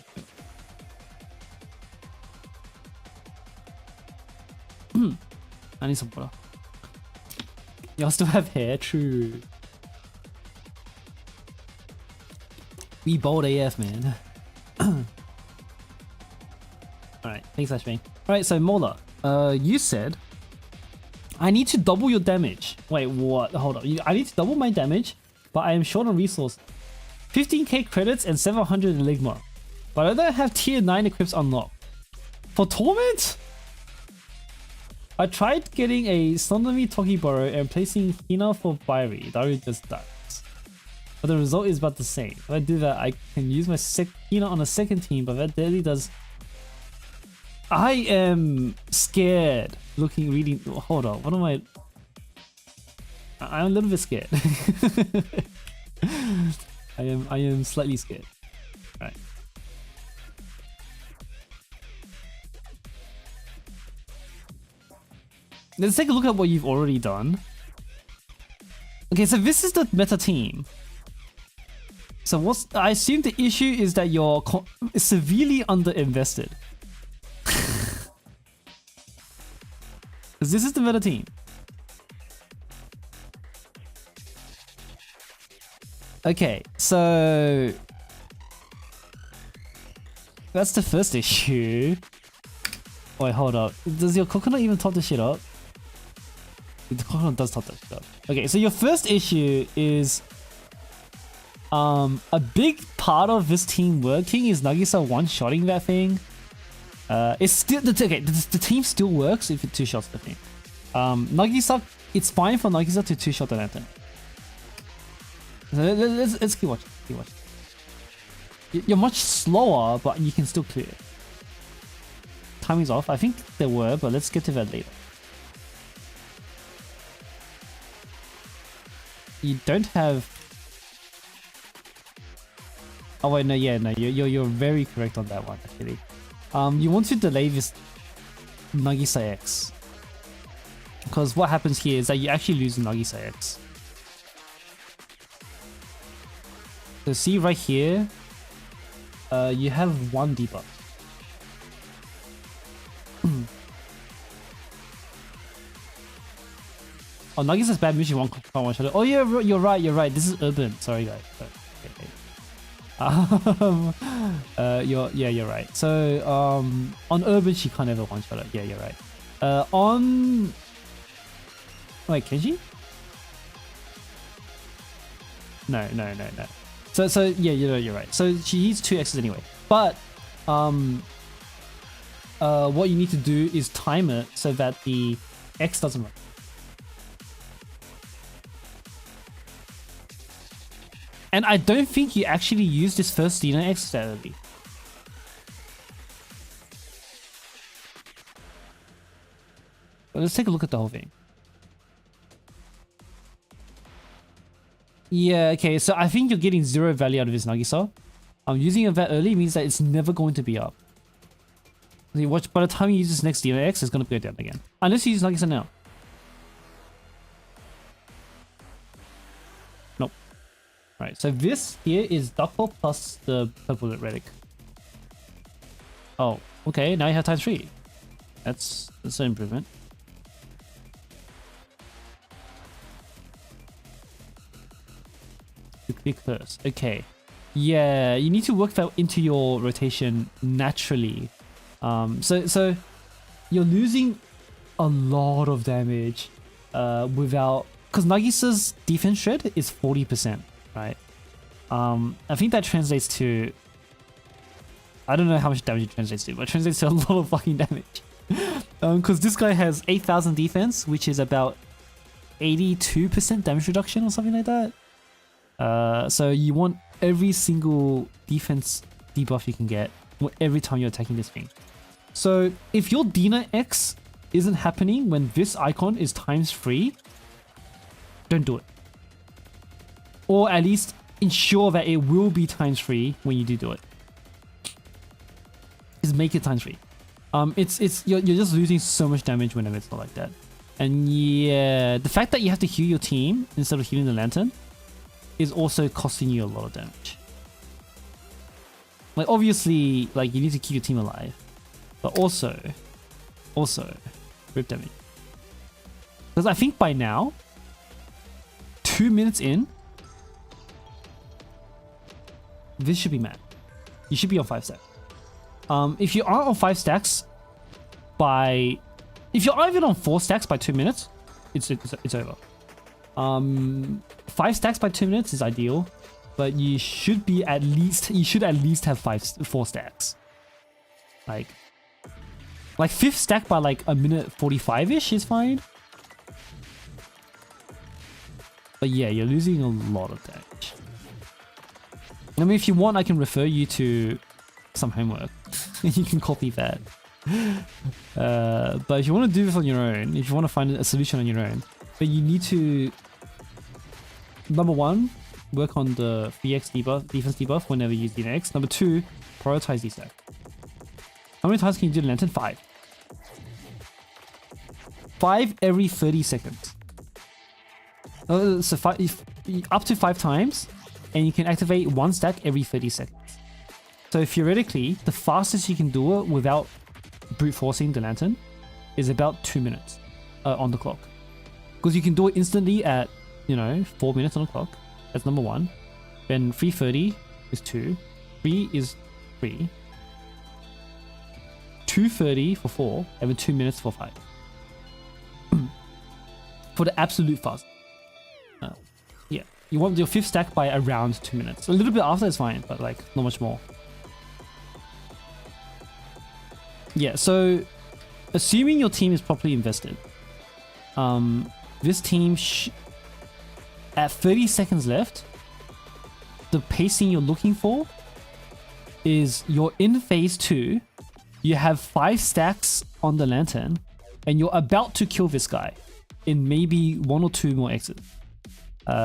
I need some water. Y'all still have hair? True. We bold AF, man. Alright, thanks Flashbang. Alright, so Mhler, you said I need to double your damage. Wait, what? Hold on. I need to double my damage, but I am short on resource. 15k credits and 700 Enigma. But I don't have tier 9 equips unlocked. For Torment? I tried getting a Sonomi Tokiboro and placing Hina for Fiery. Daru just dies. But the result is about the same. If I do that, I can use my Hina on a second team, but that really does... I am scared reading... Hold on, what am I... I'm a little bit scared. I am slightly scared. Right. Let's take a look at what you've already done. Okay, so this is the meta team. So I assume the issue is that you're severely underinvested. This is the meta team. Okay, so that's the first issue. Wait, hold up. Does your coconut even top this shit up? The coconut does top that shit up. Okay, so your first issue is a big part of this team working is Nagisa one-shotting that thing. It's still okay. The team still works if it two-shots the thing. Nagisa, it's fine for Nagisa to two-shot the lantern. So let's keep watching. Keep watching. You're much slower, but you can still clear. Timing's off. I think there were, but let's get to that later. You don't have. Oh wait, no, yeah, no, you're very correct on that one actually. You want to delay this Nagisa X, because what happens here is that you actually lose the Nagisa X. So see right here, you have one debuff. Oh, Nagisa's bad mission one shot. Oh yeah, you're right. This is urban. Sorry guys. You're right. So on urban she can't ever one shot it. Yeah, you're right. On wait, can she? No. So yeah, you're right. So she needs 2 X's anyway. But what you need to do is time it so that the X doesn't run. And I don't think you actually used this first Dina X that early. But let's take a look at the whole thing. Yeah, okay, so I think you're getting 0 value out of this Nagisa. Using it that early means that it's never going to be up. Watch, by the time you use this next Dina X, it's going to go down again. Unless you use Nagisa now. Nope. Right, so this here is Duckle plus the purple relic. Oh, okay, now you have times 3. That's an improvement. Quick first. Okay. Yeah, you need to work that into your rotation naturally. So you're losing a lot of damage without, because Nagisa's defense shred is 40%, right? I think that translates to, I don't know how much damage it translates to, but it translates to a lot of fucking damage. Because this guy has 8,000 defense, which is about 82% damage reduction or something like that. So you want every single defense debuff you can get every time you're attacking this thing. So if your Dina X isn't happening when this icon is times 3, don't do it. Or at least ensure that it will be times 3 when you do it. Just make it times 3. You're just losing so much damage whenever it's not like that. And yeah, the fact that you have to heal your team instead of healing the lantern is also costing you a lot of damage. Like obviously, like you need to keep your team alive, but also rip damage. Because I think by now, 2 minutes in, this should be mad. You should be on 5 stacks. If you aren't on 5 stacks if you're even on 4 stacks by 2 minutes, it's over. 5 stacks by 2 minutes is ideal, but you should at least have 4 stacks. Like 5th stack by like a minute 45-ish is fine. But yeah, you're losing a lot of damage. I mean, if you want, I can refer you to some homework. You can copy that. But if you want to do this on your own, if you want to find a solution on your own, but you need to, number 1, work on the 3x debuff, defense debuff whenever you use DNX. Number 2, prioritize these stacks. How many times can you do the lantern? 5. 5 every 30 seconds. So up to 5 times, and you can activate 1 stack every 30 seconds. So theoretically, the fastest you can do it without brute forcing the lantern is about 2 minutes on the clock. Because you can do it instantly at, 4 minutes on the clock. That's number 1. Then 3:30 is 2. 3 is 3. 2:30 for 4, and then 2 minutes for 5. For the absolute fast. Yeah, you want your 5th stack by around 2 minutes. A little bit after is fine, but like not much more. Yeah, so assuming your team is properly invested, this team at 30 seconds left, the pacing you're looking for is you're in phase 2, you have 5 stacks on the lantern, and you're about to kill this guy in maybe 1 or 2 more exits.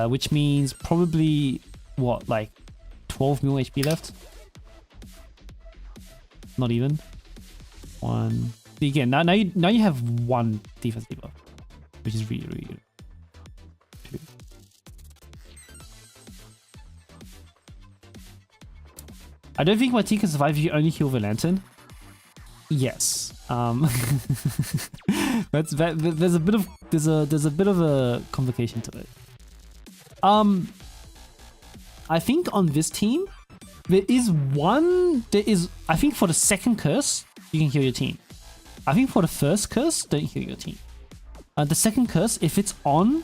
Which means probably, what, like 12 mil HP left? Not even. 1. Again, now you have 1 defense debuff, which is really, really good. 2. I don't think my team can survive if you only heal the lantern. Yes. There's a bit of a complication to it. I think on this team, I think for the second curse, you can heal your team. I think for the first curse, don't heal your team. The second curse, if it's on,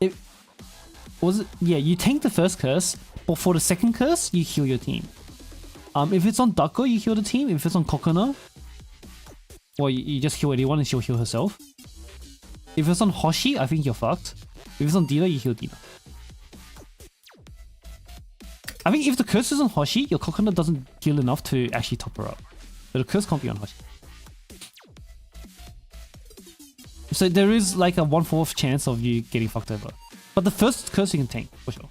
you tank the first curse, but for the second curse, you heal your team. If it's on Dako, you heal the team. If it's on Kokona, well, you just heal anyone and she'll heal herself. If it's on Hoshi, I think you're fucked. If it's on Dina, you heal Dina. I think if the curse is on Hoshi, your Kokona doesn't heal enough to actually top her up. So the curse can't be on Hoshi. So there is like a 1/4 chance of you getting fucked over. But the first curse you can tank, for sure.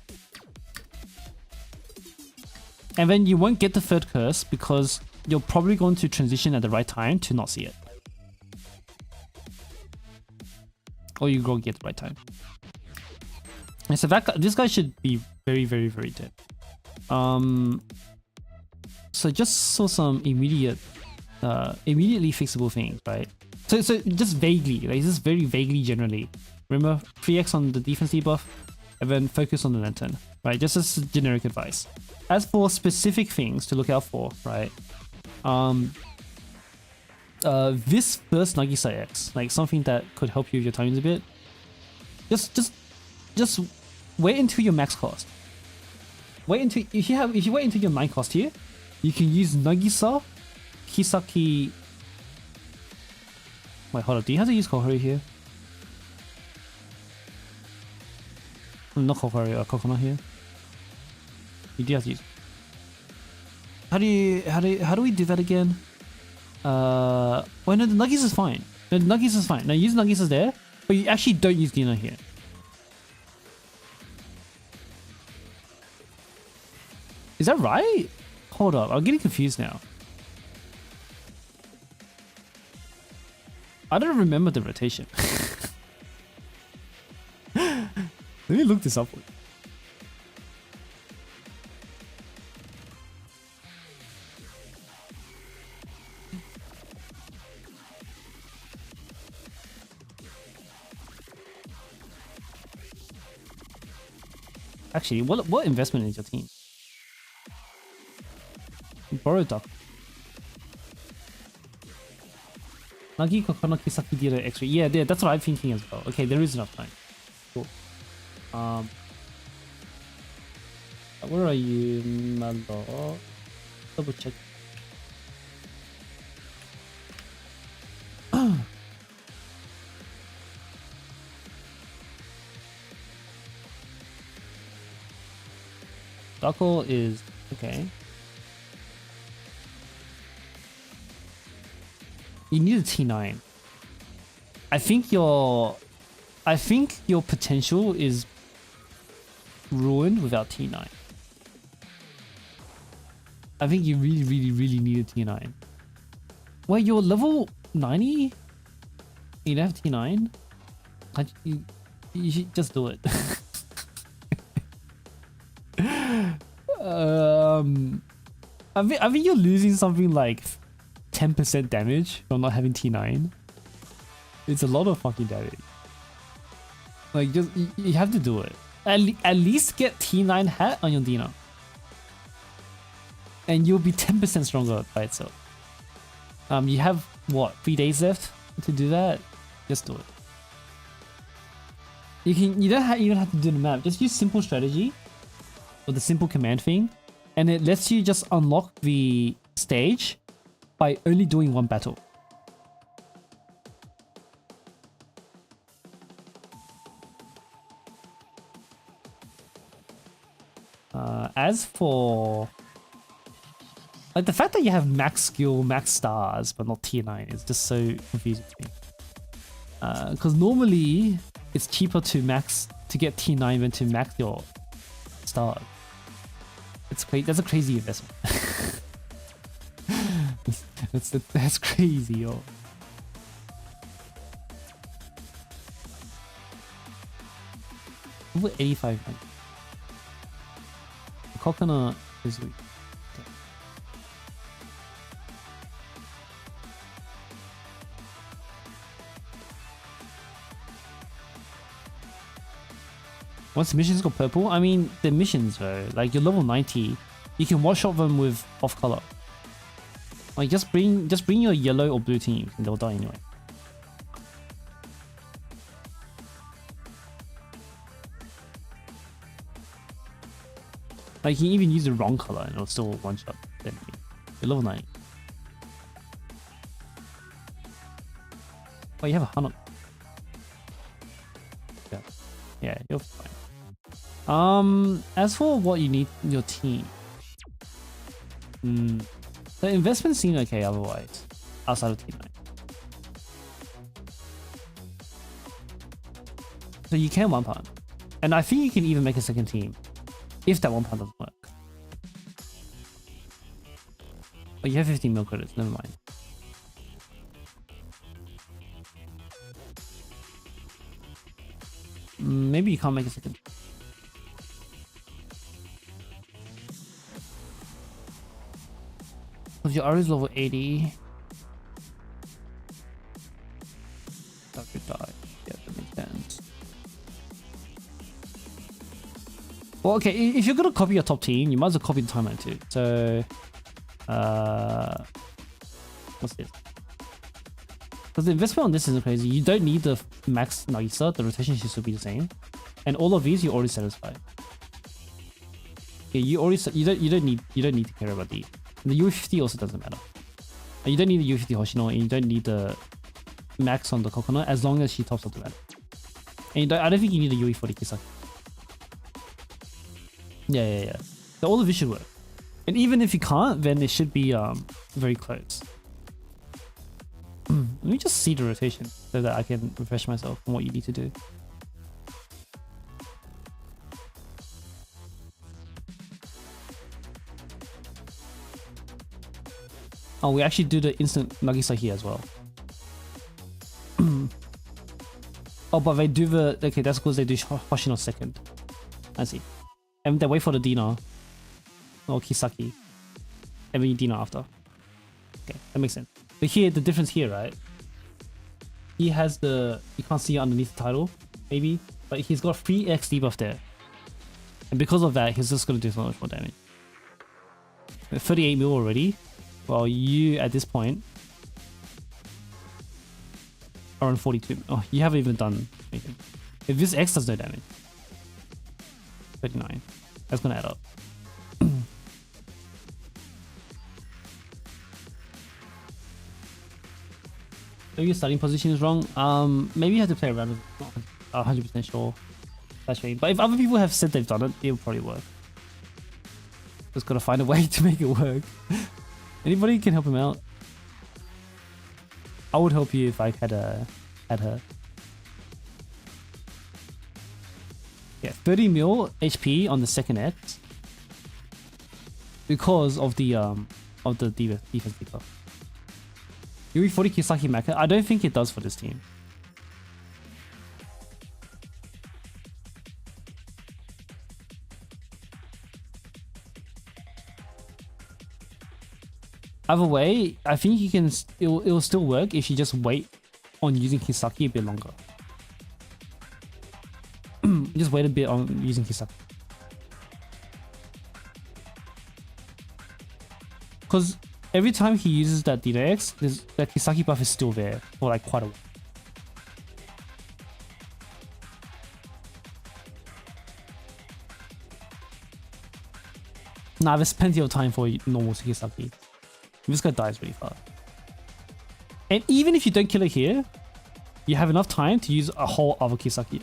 And then you won't get the third curse because you're probably going to transition at the right time to not see it. Or you go get the right time. And so this guy should be very, very, very dead. So just saw some immediately fixable things, right? So just vaguely, like just very vaguely generally. Remember, 3x on the defense debuff, and then focus on the lantern, right? Just as generic advice. As for specific things to look out for, right? This first Nagisa X, like something that could help you with your timings a bit. Just wait until your max cost. If you wait until your 9 cost here, you can use Nagisa, Kisaki. Wait, hold up. Do you have to use Kohari here? Not Kohari, Kokona here. You do have to use. How do we do that again? Well, no, the Nuggies is fine. No, the Nuggies is fine. Now use Nuggies there, but you actually don't use Dina here. Is that right? Hold up, I'm getting confused now. I don't remember the rotation. Let me look this up. Actually, what investment is your team? Borrow duck. Nagi Kokono Kisaki Dira X-ray. Yeah, that's what I'm thinking as well. Okay, there is enough time. Cool. Where are you, Malo? Double check. Duckle is okay. You need a T9. I think your potential is ruined without T9. I think you really need a T9. Wait, you're level 90? You don't have T9? You should just do it. I think you're losing something like 10% damage from not having T9. It's a lot of fucking damage. Like, just you have to do it. At least get T9 hat on your Dino, and you'll be 10% stronger by itself. You have what, 3 days left to do that? Just do it. You don't even have to do the map. Just use simple strategy or the simple command thing, and it lets you just unlock the stage by only doing one battle. As for like the fact that you have max skill, max stars, but not T9 is just so confusing to me. Because normally it's cheaper to get T9 than to max your stars. That's a crazy investment. that's crazy, yo. Over 85. The coconut is weak. Okay. Once the missions go purple, I mean the missions though, like you're level 90, you can one shot them with off color. Like just bring your yellow or blue team and they'll die anyway. Like you can even use the wrong color and it'll still one shot. Then you're level 90. Oh, you have a 100. Yeah, you're fine. As for what you need in your team, the investments seem okay otherwise, outside of T9. So you can one punt, and I think you can even make a second team if that one punt doesn't work. Oh, you have 15 mil credits. Never mind. Maybe you can't make a second. If your R is level 80, that could die. Yeah, that makes sense. Well, okay, if you're gonna copy your top team, you might as well copy the timeline too. So, what's this? Because the investment on this isn't crazy. You don't need the max Nagisa. The rotation should still be the same, and all of these you already satisfied. Yeah, you don't need to care about these. The U50 also doesn't matter. You don't need the U50 Hoshino, and you don't need the max on the coconut as long as she tops up the meta. And I don't think you need the UE40 Kisaki. Yeah. So all of this should work. And even if you can't, then it should be very close. Let me just see the rotation so that I can refresh myself on what you need to do. Oh, we actually do the instant Nagisa here as well. Oh, but they do the... Okay, that's because they do Hoshino second. I see. And they wait for the Dina. Or Kisaki. And then you Dina after. Okay, that makes sense. But here, the difference here, right? He has the... You can't see it underneath the title, maybe. But he's got 3x debuff there. And because of that, he's just gonna do so much more damage. 38 mil already. Well, you at this point are on 42. Oh, you haven't even done anything. If this X does no damage, 39. That's gonna add up. Maybe your starting position is wrong. Maybe you have to play around with it. Not 100% sure. That's right. But if other people have said they've done it, it'll probably work. Just gotta find a way to make it work. Anybody can help him out. I would help you if I had her. Yeah, 30 mil HP on the second X because of the defense debuff. Yuri 40 Kisaki Maka. I don't think it does for this team. Either way, I think you can. It'll still work if you just wait on using Kisaki a bit longer. Just wait a bit on using Kisaki. Because every time he uses that DX, that Kisaki buff is still there for like quite a while. Nah, there's plenty of time for normal Kisaki. This guy dies really fast. And even if you don't kill it here, you have enough time to use a whole other Kisaki.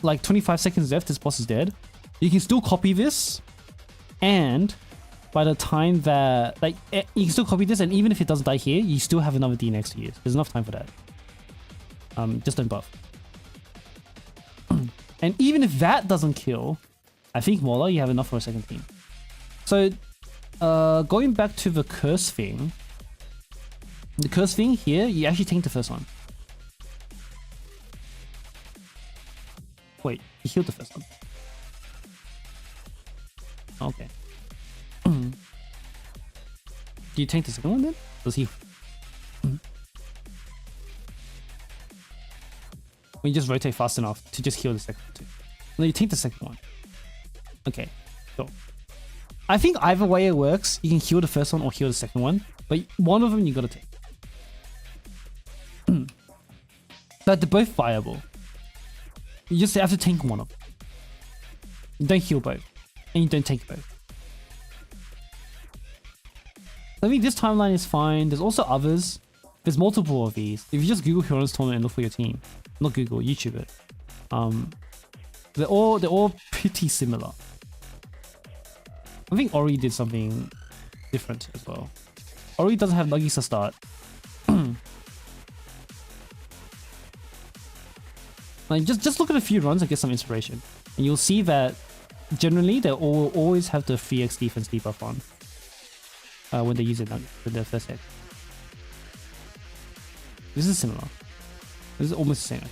Like 25 seconds left, this boss is dead. You can still copy this, and by the time that, like, you can still copy this, and even if it doesn't die here, you still have another DNX to use. There's enough time for that. Just don't buff. And even if that doesn't kill, I think Mhler, you have enough for a second team. So, going back to the curse thing. The curse thing here, you actually tank the first one. Wait, he healed the first one. Okay. Do you tank the second one then? Does he? When you just rotate fast enough to just heal the second one too. No, you tank the second one. Okay, cool. I think either way it works. You can heal the first one or heal the second one, but one of them you gotta take. But they're both viable. You just have to tank one of them. You don't heal both, and you don't tank both. I think this timeline is fine. There's also others. There's multiple of these. If you just Google Heroes Torment and look for your team, not Google, YouTube it. They're all pretty similar. I think Ori did something different as well. Ori doesn't have Nagisa start. Like just look at a few runs and get some inspiration, and you'll see that generally they always have the 3x defense debuff on when they use it with their first hit. This is similar. This is almost the same.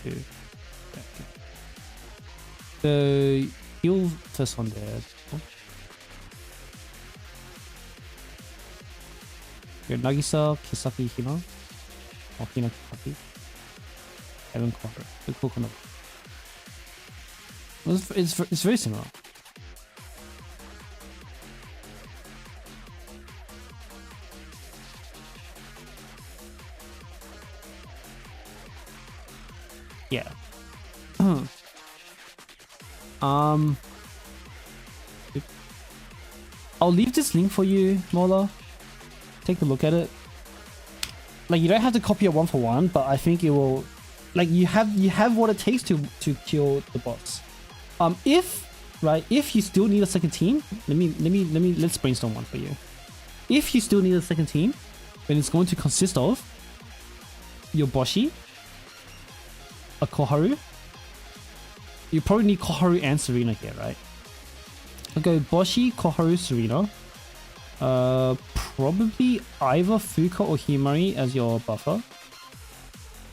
Two. The heal first one there. Your Nagisa, Kisaki, Hina, or Hina Kisaki. Heaven Koha, the coconut. It's very similar. Yeah. I'll leave this link for you, Mhler. Take a look at it. Like, you don't have to copy it one for one, but I think it will. Like, you have what it takes to kill the boss. If you still need a second team, let's brainstorm one for you. If you still need a second team, then it's going to consist of your Boshi, a Koharu. You probably need Koharu and Serena here, right? I'll go Boshi, Koharu, Serena. Probably either Fuka or Himari as your buffer.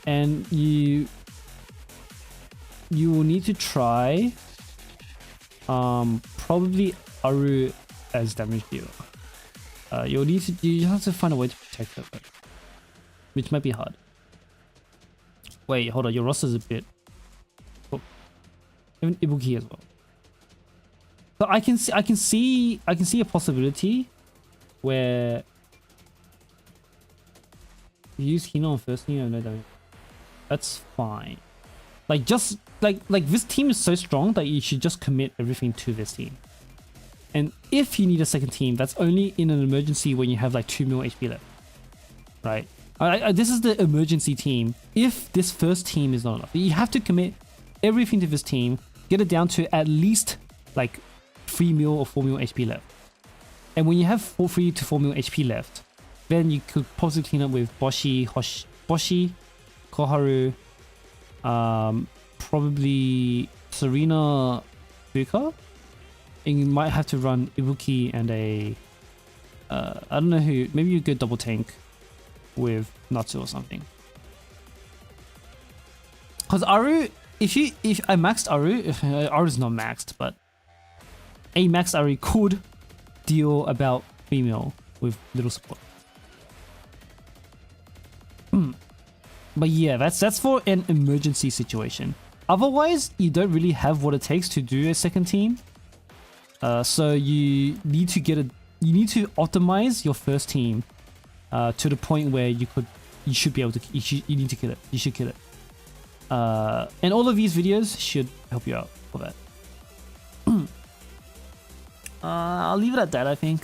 And you will need to try probably Aru as damage dealer. You have to find a way to protect it, which might be hard. Wait, hold on, your roster's a bit. Oh. even Ibuki as well. So I can see a possibility where you use Hino on first team and no damage. That's fine. Like just like this team is so strong that you should just commit everything to this team. And if you need a second team, that's only in an emergency when you have like 2 mil HP left, right? This is the emergency team. If this first team is not enough, you have to commit everything to this team, get it down to at least like 3 mil or 4 mil HP left. And when you have 3 to 4 mil HP left, then you could possibly clean up with Boshi, Koharu, probably Serena Fuka. And you might have to run Ibuki and a I don't know who, maybe you go double tank with Natsu or something. Cause Aru, if I maxed Aru, Aru's not maxed, but a maxed Aru could deal about 3 mil with little support. But yeah, that's for an emergency situation. Otherwise, you don't really have what it takes to do a second team. So you need to optimize your first team to the point where you should be able to, you need to kill it. You should kill it. And all of these videos should help you out for that. I'll leave it at that, I think.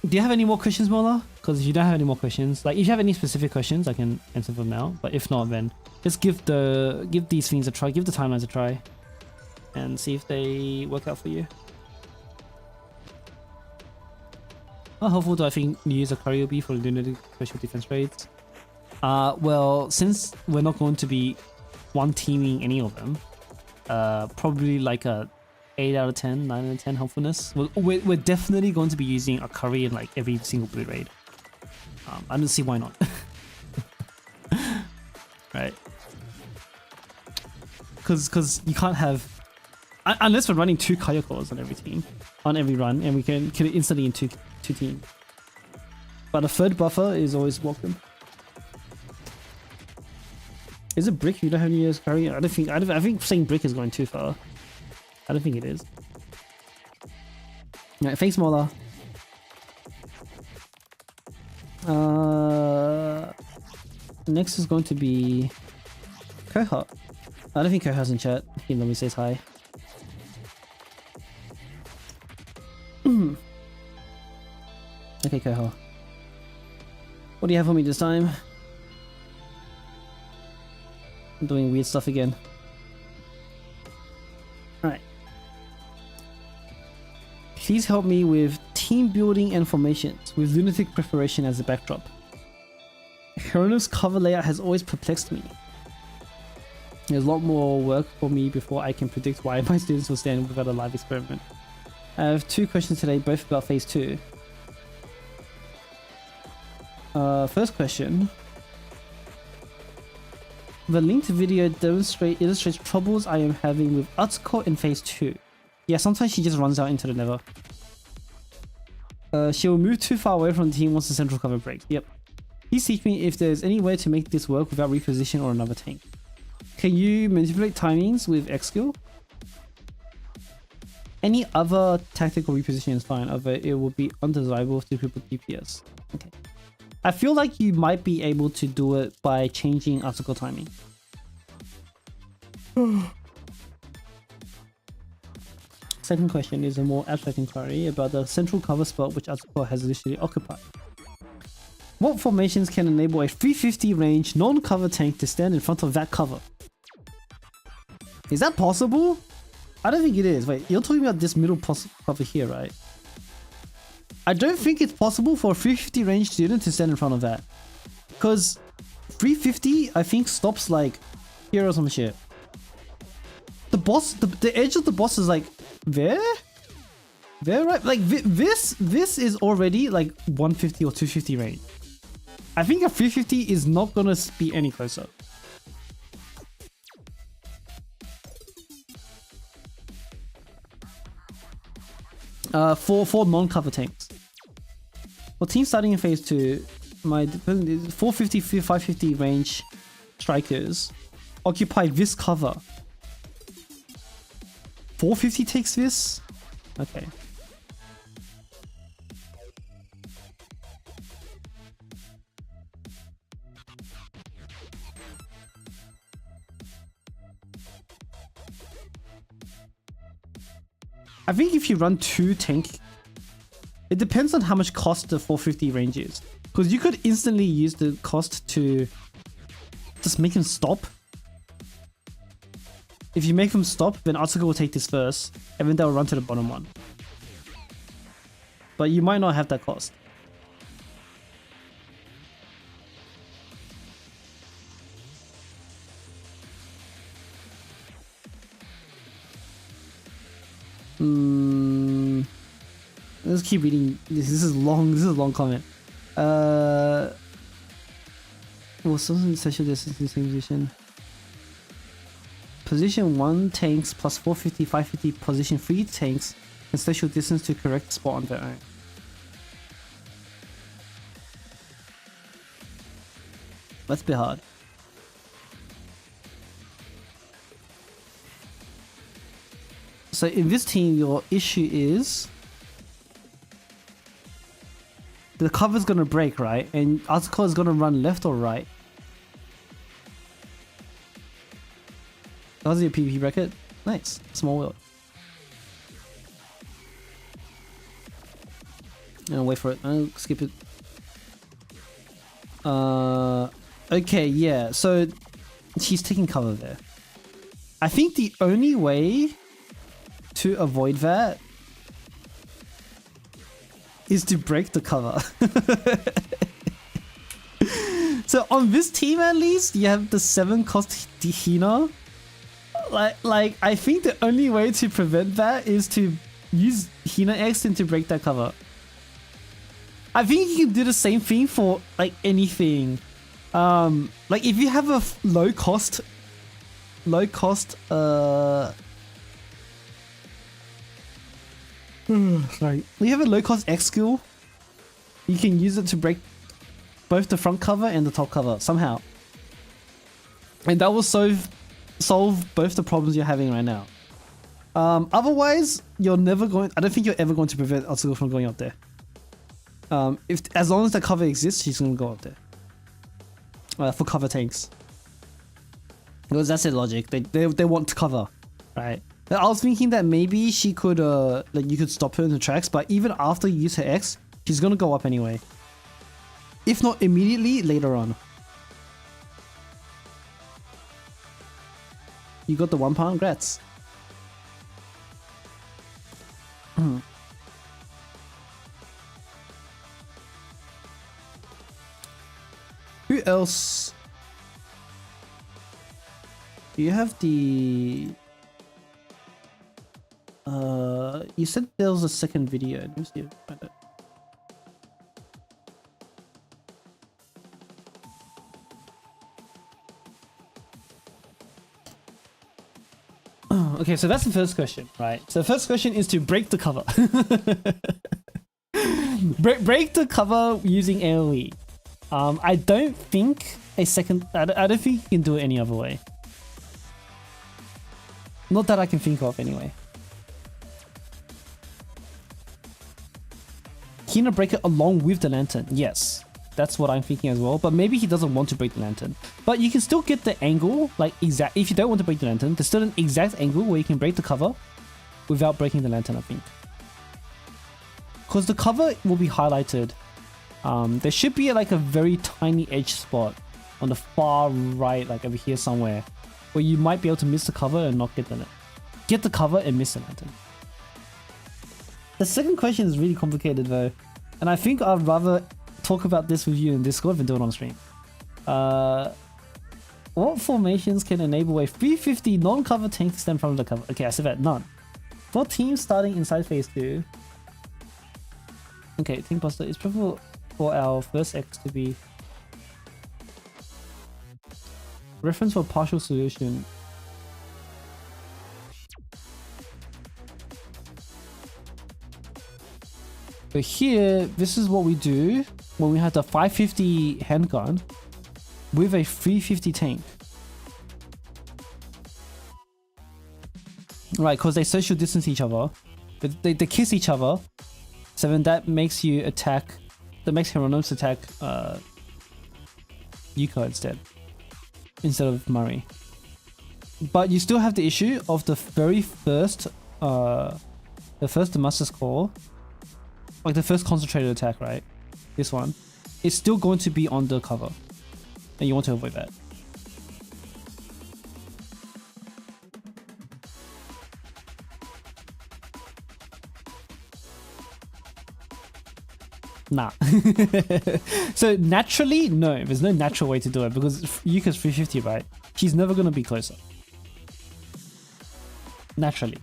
Do you have any more questions, Mhler? Because if you don't have any more questions, like if you have any specific questions, I can answer them now. But if not, then just give these things a try, give the timelines a try, and see if they work out for you. How helpful do I think you use Akari will be for lunatic special defense raids? Well, since we're not going to be one teaming any of them, probably like a 8 out of 10, 9 out of 10 helpfulness. We're definitely going to be using Akari in like every single blue raid. I don't see why not. Right? Because you can't have, unless we're running 2 Kayakos on every team, on every run, and we can kill it instantly in two teams. But a third buffer is always welcome. Is it brick? You don't have any Akari? I think saying brick is going too far. I don't think it is. Alright, thanks, Mhler. Next is going to be Koha. I don't think Koha's in chat. He normally says hi. Okay, Koha. What do you have for me this time? I'm doing weird stuff again. Alright. Please help me with team building and formations, with lunatic preparation as a backdrop. Hirono's cover layout has always perplexed me. There's a lot more work for me before I can predict why my students will stand without a live experiment. I have 2 questions today, both about phase 2. First question. The linked video illustrates troubles I am having with Atsuko in phase 2. Yeah, sometimes she just runs out into the nether. She will move too far away from the team once the central cover breaks. Yep. Please teach me if there's any way to make this work without reposition or another tank. Can you manipulate timings with X skill? Any other tactical reposition is fine, although it will be undesirable to cripple DPS. Okay. I feel like you might be able to do it by changing Atsuko timing. Second question is a more abstract inquiry about the central cover spot which Atsuko has initially occupied. What formations can enable a 350 range non-cover tank to stand in front of that cover? Is that possible? I don't think it is. Wait, you're talking about this middle cover here, right? I don't think it's possible for a 350 range student to stand in front of that. Because 350, I think, stops like here or some shit. The boss, the edge of the boss is like there? There, right? Like this is already like 150 or 250 range. I think a 350 is not gonna be any closer. For non-cover tanks. For teams starting in phase 2, my 450 550 range strikers occupy this cover. 450 takes this? Okay. I think if you run 2 tank, it depends on how much cost the 450 range is. Because you could instantly use the cost to just make him stop. If you make him stop, then Atsuko will take this first, and then they'll run to the bottom one. But you might not have that cost. Let's keep reading. This is long. This is a long comment. Well, something social distance in the same position. Position 1 tanks plus 450, 550. Position 3 tanks and social distance to correct spot on their own. That's a bit hard. So in this team, your issue is the cover's gonna break, right? And Atsuko is gonna run left or right. How's your PvP bracket? Nice. Small world. And wait for it. I'll skip it. Okay, yeah. So she's taking cover there. I think the only way to avoid that is to break the cover. So on this team at least, you have the 7 cost Hina. Like I think the only way to prevent that is to use Hina X and to break that cover. I think you can do the same thing for like anything. Like if you have a low cost right. We have a low cost X skill. You can use it to break both the front cover and the top cover somehow. And that will solve both the problems you're having right now. Otherwise, you're never going. I don't think you're ever going to prevent Atsuko from going up there. As long as the cover exists, she's gonna go up there. For cover tanks. Because that's their logic. They want to cover, right? I was thinking that maybe she could like you could stop her in the tracks, but even after you use her X, she's gonna go up anyway. If not immediately, later on. You got the 1 pound, congrats. Who else? Do you have the... you said there was a second video. Let me see if I find it. Okay, so that's the first question, right? So the first question is to break the cover. break the cover using AoE. I don't think I don't think you can do it any other way. Not that I can think of anyway. Can you break it along with the lantern? Yes, that's what I'm thinking as well. But maybe he doesn't want to break the lantern. But you can still get the angle, like exact. If you don't want to break the lantern, there's still an exact angle where you can break the cover without breaking the lantern, I think. Because the cover will be highlighted. There should be like a very tiny edge spot on the far right, like over here somewhere, where you might be able to miss the cover and not get the cover and miss the lantern. The second question is really complicated though, and I think I'd rather talk about this with you in Discord than do it on stream. What formations can enable a 350 non-cover tank to stand from the cover? Okay, I said that, none. For teams starting inside phase 2. Okay, Team Buster is preferable for our first X to be reference for partial solution. But here, this is what we do when we have the 550 handgun. with a 350 tank. Right, because they social distance each other. They kiss each other. So then that makes you attack. That makes Hieronymus attack Yuka instead of Murray. But you still have the issue of the very first Master's Core, like the first concentrated attack, right? This one, it's still going to be on the cover, and you want to avoid that. Nah. So naturally, no, there's no natural way to do it because Yuka's 350, right? She's never gonna be closer. Naturally.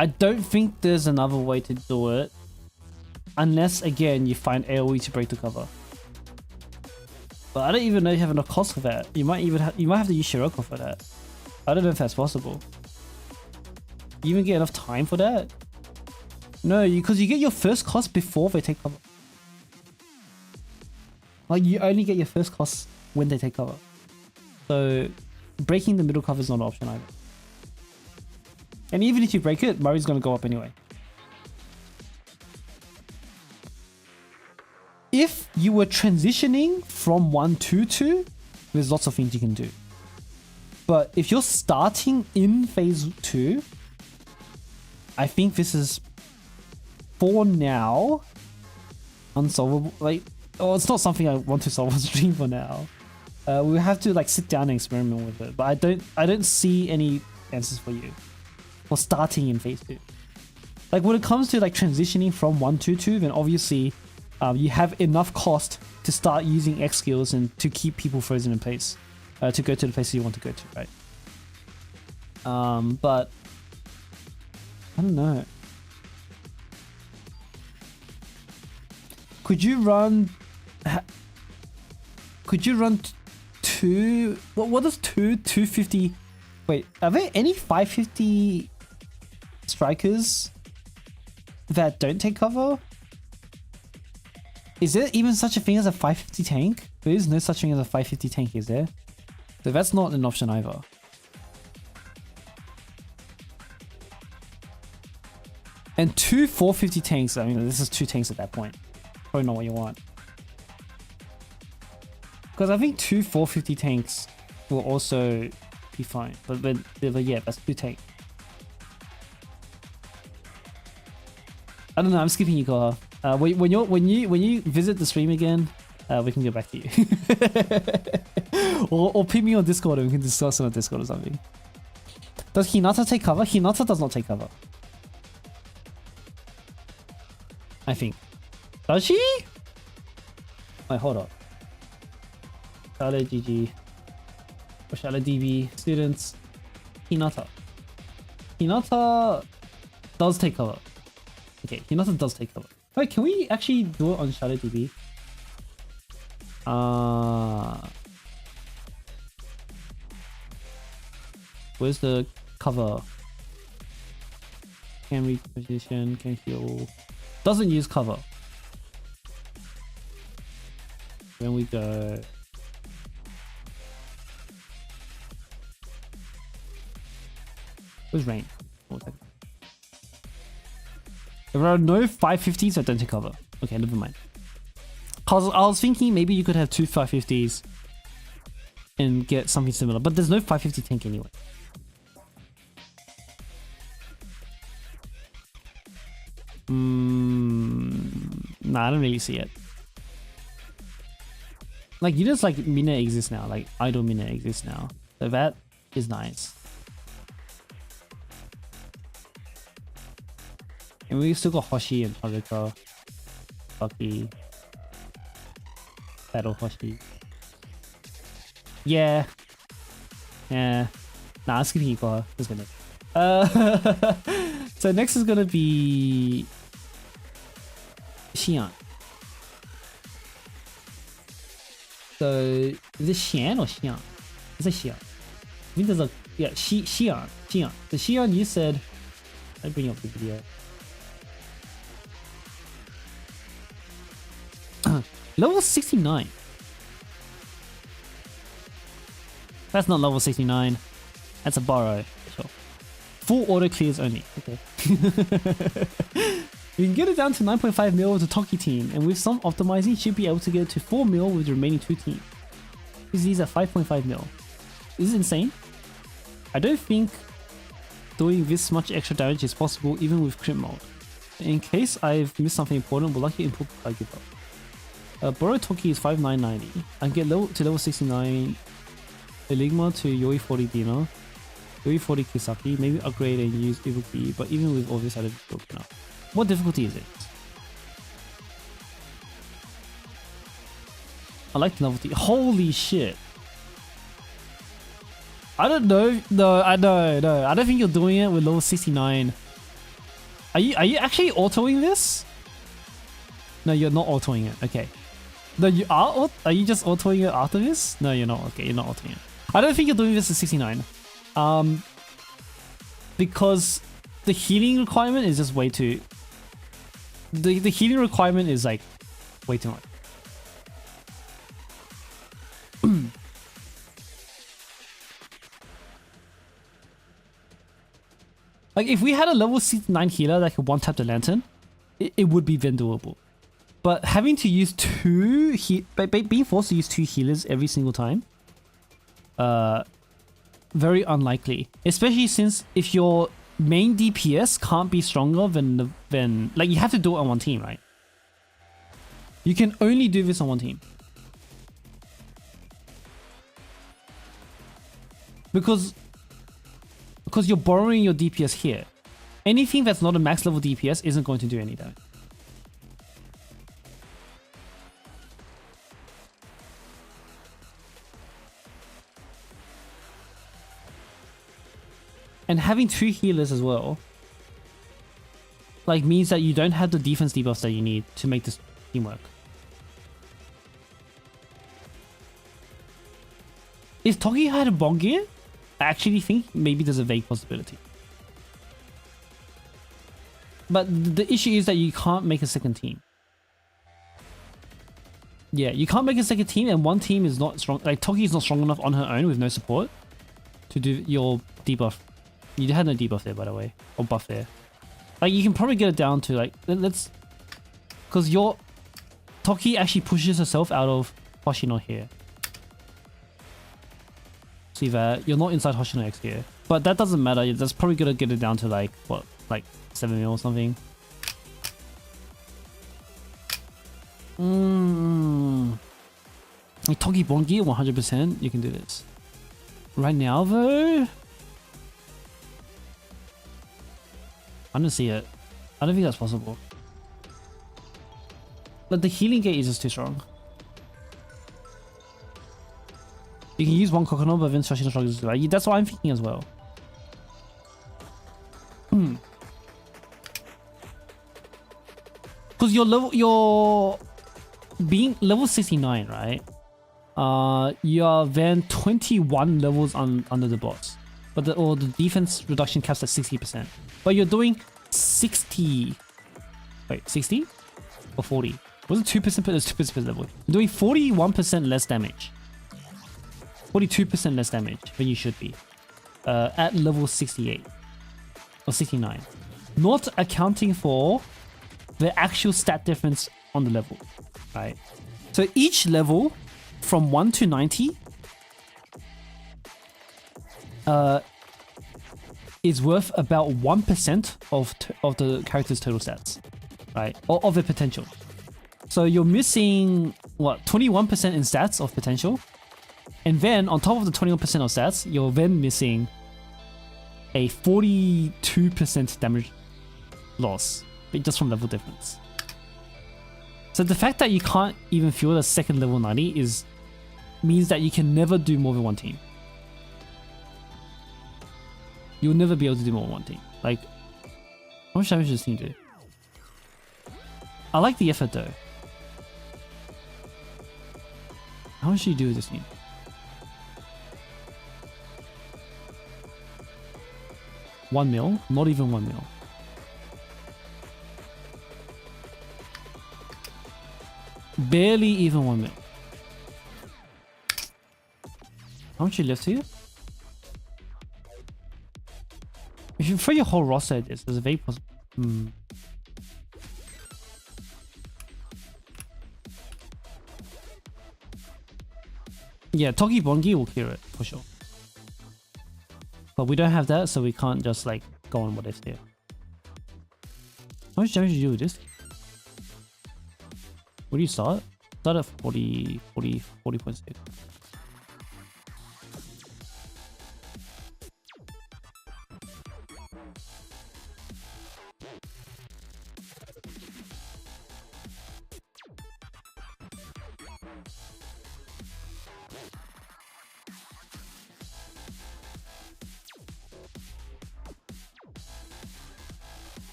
I don't think there's another way to do it, unless again you find AoE to break the cover. But I don't even know if you have enough cost for that. You might have to use Shiroko for that. I don't know if that's possible. You even get enough time for that? No, because you get your first cost before they take cover. Like you only get your first cost when they take cover. So breaking the middle cover is not an option either. And even if you break it, Murray's gonna go up anyway. If you were transitioning from 1 to 2, there's lots of things you can do. But if you're starting in phase 2, I think this is, for now, unsolvable. Like, oh, it's not something I want to solve on stream for now. We have to like sit down and experiment with it. But I don't see any answers for you for starting in phase 2. Like when it comes to like transitioning from 1 to 2, then obviously you have enough cost to start using X skills and to keep people frozen in place, to go to the places you want to go to, right? But I don't know. Could you run two? What is 250? Wait, are there any 550 strikers that don't take cover? Is there even such a thing as a 550 tank? There is no such thing as a 550 tank, is there? So that's not an option either. And 2 450 tanks, I mean, this is 2 tanks at that point. Probably not what you want. Because I think 2 450 tanks will also be fine. But yeah, that's 2 tanks. I don't know, I'm skipping you, Koha. When you visit the stream again, we can get back to you. or ping me on Discord and we can discuss it on Discord or something. Does Hinata take cover? Hinata does not take cover. I think. Does she? Wait, hold up. Shale GG. Or Shale DB. Students. Hinata. Hinata does take cover. Okay, Hinata does take cover. Wait, can we actually do it on Shadow DB? Where's the cover? Can reposition, can heal. Doesn't use cover. Then we go. Where's rain? There are no 550s that don't take cover. Okay, never mind. I was thinking maybe you could have 2 550s and get something similar, but there's no 550 tank anyway. Nah, I don't really see it. Like, you just like Mina exists now, like idle Mina exists now. So that is nice. And we still got Hoshi and Haruka, Bucky, Battle Hoshi. Yeah. Yeah. Nah, I'm skipping Koha. Just gonna. So next is gonna be Shian. So is it Shian or Xian? Is it Xian? I think there's a Shian. The Shian you said. I bring up the video. Level 69. That's not level 69. That's a borrow. Sure. Full auto clears only. Okay. You can get it down to 9.5 mil with the Toki team, and with some optimizing, you should be able to get it to 4 mil with the remaining 2 teams. These are 5.5 mil. This is insane. I don't think doing this much extra damage is possible even with crit mode. In case I've missed something important, would like your input before I give up. Borrow Toki is 5990. I get to level 69 Enigma to Yoi 40 Dino, Yoi 40 Kisaki, maybe upgrade and use Ibuki, but even with all this I don't feel enough. What difficulty is it? I like the novelty. Holy shit! I don't know. No, I don't think you're doing it with level 69. Are you actually autoing this? No, you're not autoing it. Okay. No, you are. Are you just autoing it after this? No, you're not. Okay, you're not autoing it. I don't think you're doing this at 69. Because the healing requirement is just way too. The healing requirement is like way too much. Like if we had a level 69 healer that could one tap the lantern, it would be then doable. But having to use being forced to use 2 healers every single time, very unlikely. Especially since if your main DPS can't be stronger than like you have to do it on one team, right? You can only do this on one team. Because you're borrowing your DPS here. Anything that's not a max level DPS isn't going to do any damage. And having 2 healers as well, like, means that you don't have the defense debuffs that you need to make this team work. If Toki had a bond gear, I actually think maybe there's a vague possibility. But the issue is that you can't make a second team. Yeah, you can't make a second team, and one team is not strong. Like, Toki is not strong enough on her own with no support to do your debuff. You had no debuff there, by the way, or buff there. Like, you can probably get it down to like, let's, because your Toki actually pushes herself out of Hoshino here. See that you're not inside Hoshino X here, but that doesn't matter. That's probably gonna get it down to like what, like 7 mil or something. Like Toki Bond Gear 100%. You can do this. Right now though, I don't see it. I don't think that's possible. But the healing gate is just too strong. You can use one coconut, but then Hoshino struggles. Like, that's what I'm thinking as well. Because you're being level 69, right? You're then 21 levels under the boss, but the defense reduction caps at 60%. But you're doing 60. Wait, 60 or 40? Was it 2%? But it's 2% level. You're doing 41% less damage. 42% less damage than you should be at level 68 or 69, not accounting for the actual stat difference on the level, right? So each level from 1 to 90 is worth about 1% of the character's total stats, right? Or of their potential. So you're missing what, 21% in stats of potential. And then on top of the 21% of stats, you're then missing a 42% damage loss, but just from level difference. So the fact that you can't even feel the second level 90 means that you can never do more than one team. You'll never be able to do more than one thing. Like, how much damage does this thing do? I like the effort though. How much do you do with this thing? $1 mil? Not even 1 mil. Barely even 1 mil. How much you left here? If you throw your whole roster at this, there's a very possible. Yeah, Toki Bongi will clear it for sure. But we don't have that, so we can't just like go on what is there. How much damage do you do with this? Where do you start? Start at 40.6.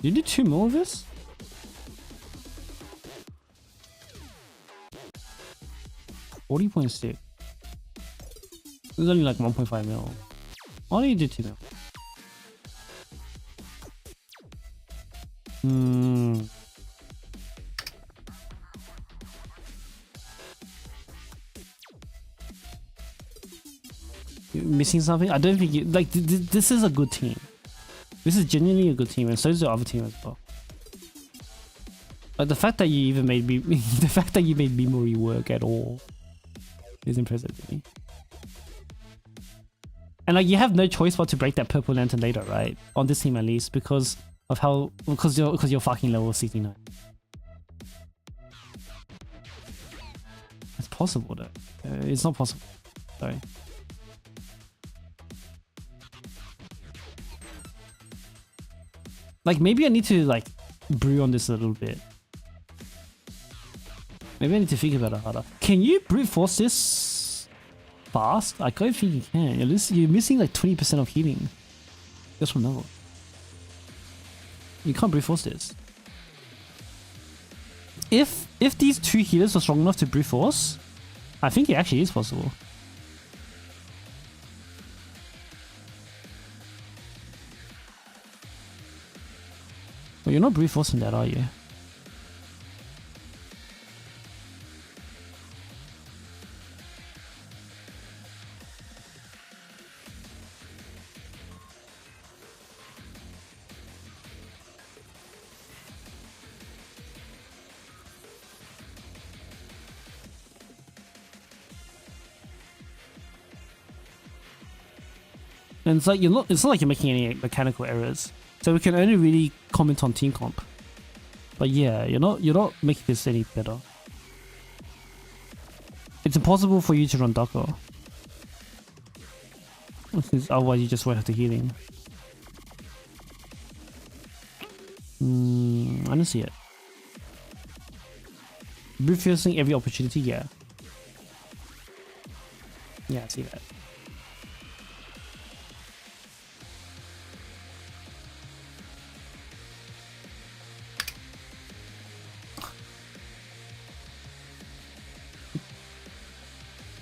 You did 2 more of this? $40.6. It was only like 1.5 mil. Why did you do 2 mil? You're missing something? I don't think you like this is a good team. This is genuinely a good team, and so is the other team as well. Like the fact that you even made me, the fact that you made memory work at all is impressive to me. And like you have no choice but to break that purple lantern later, right? On this team at least, because of how because you're fucking level 69. It's possible though. It's not possible. Sorry. Like maybe I need to like brew on this a little bit. Maybe I need to think about it harder. Can you brute force this fast? I don't think you can. You're missing like 20% of healing. Just from level. You can't brute force this. If these 2 healers were strong enough to brute force, I think it actually is possible. Well, you're not brute forcing that, are you? And it's like it's not like you're making any mechanical errors. So we can only really comment on team comp. But yeah, you're not making this any better. It's impossible for you to run Dako. Because otherwise you just won't have the healing. I don't see it. Brute forcing every opportunity, yeah. Yeah, I see that.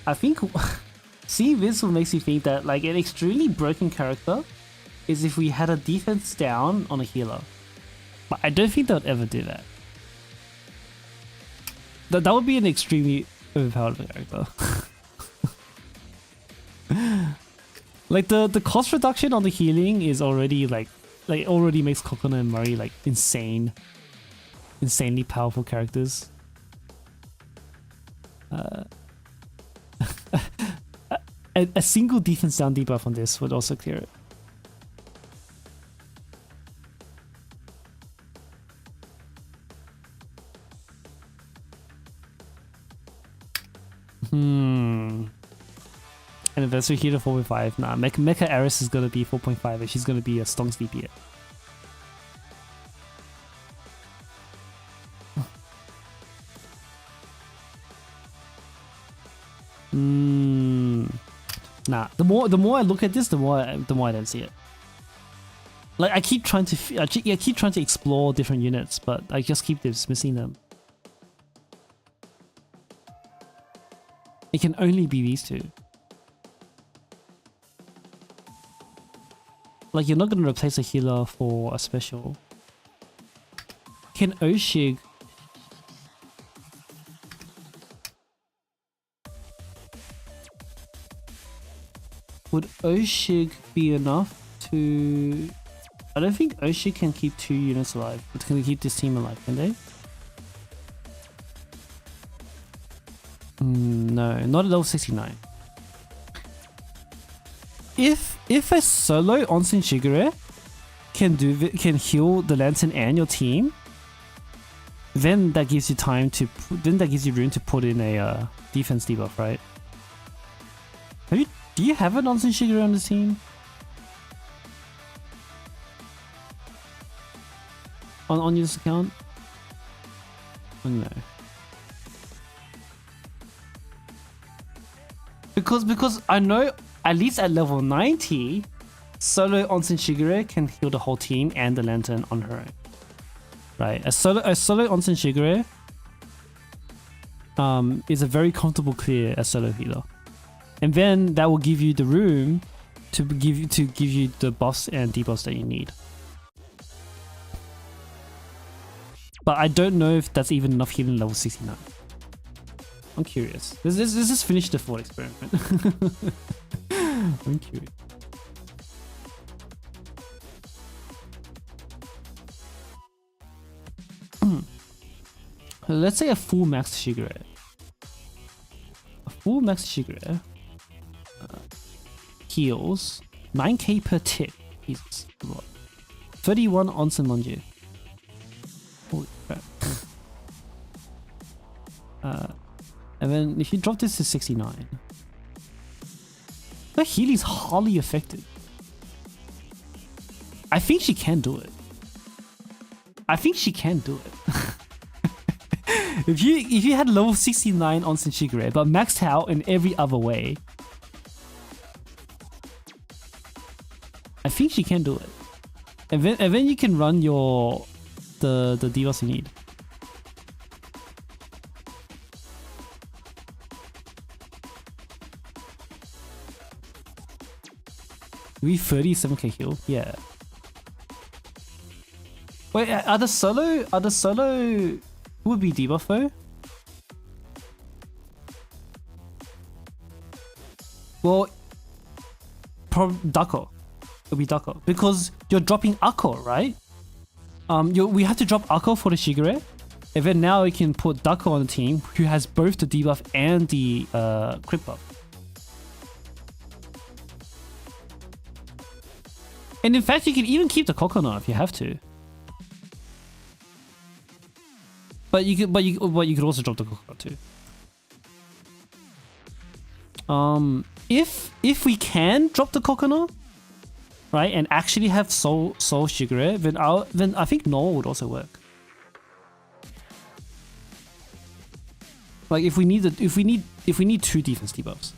I think seeing this will makes me think that like an extremely broken character is if we had a defense down on a healer. But I don't think they would ever do that. That would be an extremely overpowered character. Like the cost reduction on the healing is already like already makes Kokona and Murray like insanely powerful characters. A single defense down debuff on this would also clear it. Anniversary healer 4.5. Nah, Mecha Eris is gonna be 4.5 and she's gonna be a strong sleepier. Nah. The more I look at this, the more I don't see it. Like I keep trying to explore different units, but I just keep dismissing them. It can only be these two. Like you're not gonna replace a healer for a special. Can Oshig would Oshig be enough to... I don't think Oshig can keep 2 units alive. It's gonna keep this team alive, can they? No, not at level 69. If a solo Onsen Shigure can heal the Lantern and your team, then that gives you room to put in a defense debuff, right? Do you have an Onsen Shigure on the team? On this account? Oh, no. Because I know at least at level 90, solo Onsen Shigure can heal the whole team and the Lantern on her own. Right, a solo Onsen Shigure is a very comfortable clear as solo healer, and then that will give you the room to give you the buffs and debuffs that you need. But I don't know if that's even enough healing level 69. I'm curious. Let's just finish the thought experiment. I'm curious. Let's say a full max Shigure. A full max Shigure heals 9k per tick. Jesus, what? 31 Onsen Manju. Holy crap. And then if you drop this to 69, the healing is hardly affected. I think she can do it. If you had level 69 Onsen Shigure but maxed out in every other way, I think she can do it. And then you can run the debuffs you need. We 37k heal? Yeah. Wait, are the solo who would be debuff though? Well, Dako. It'll be Dako because you're dropping Akko, right? We have to drop Akko for the Shigure, and then now we can put Dako on the team who has both the debuff and the crit buff. And in fact, you can even keep the Kokona if you have to. But you could also drop the Kokona too. If we can drop the Kokona, right, and actually have Soul Shigure, then I think Null would also work. Like if we need 2 defense debuffs.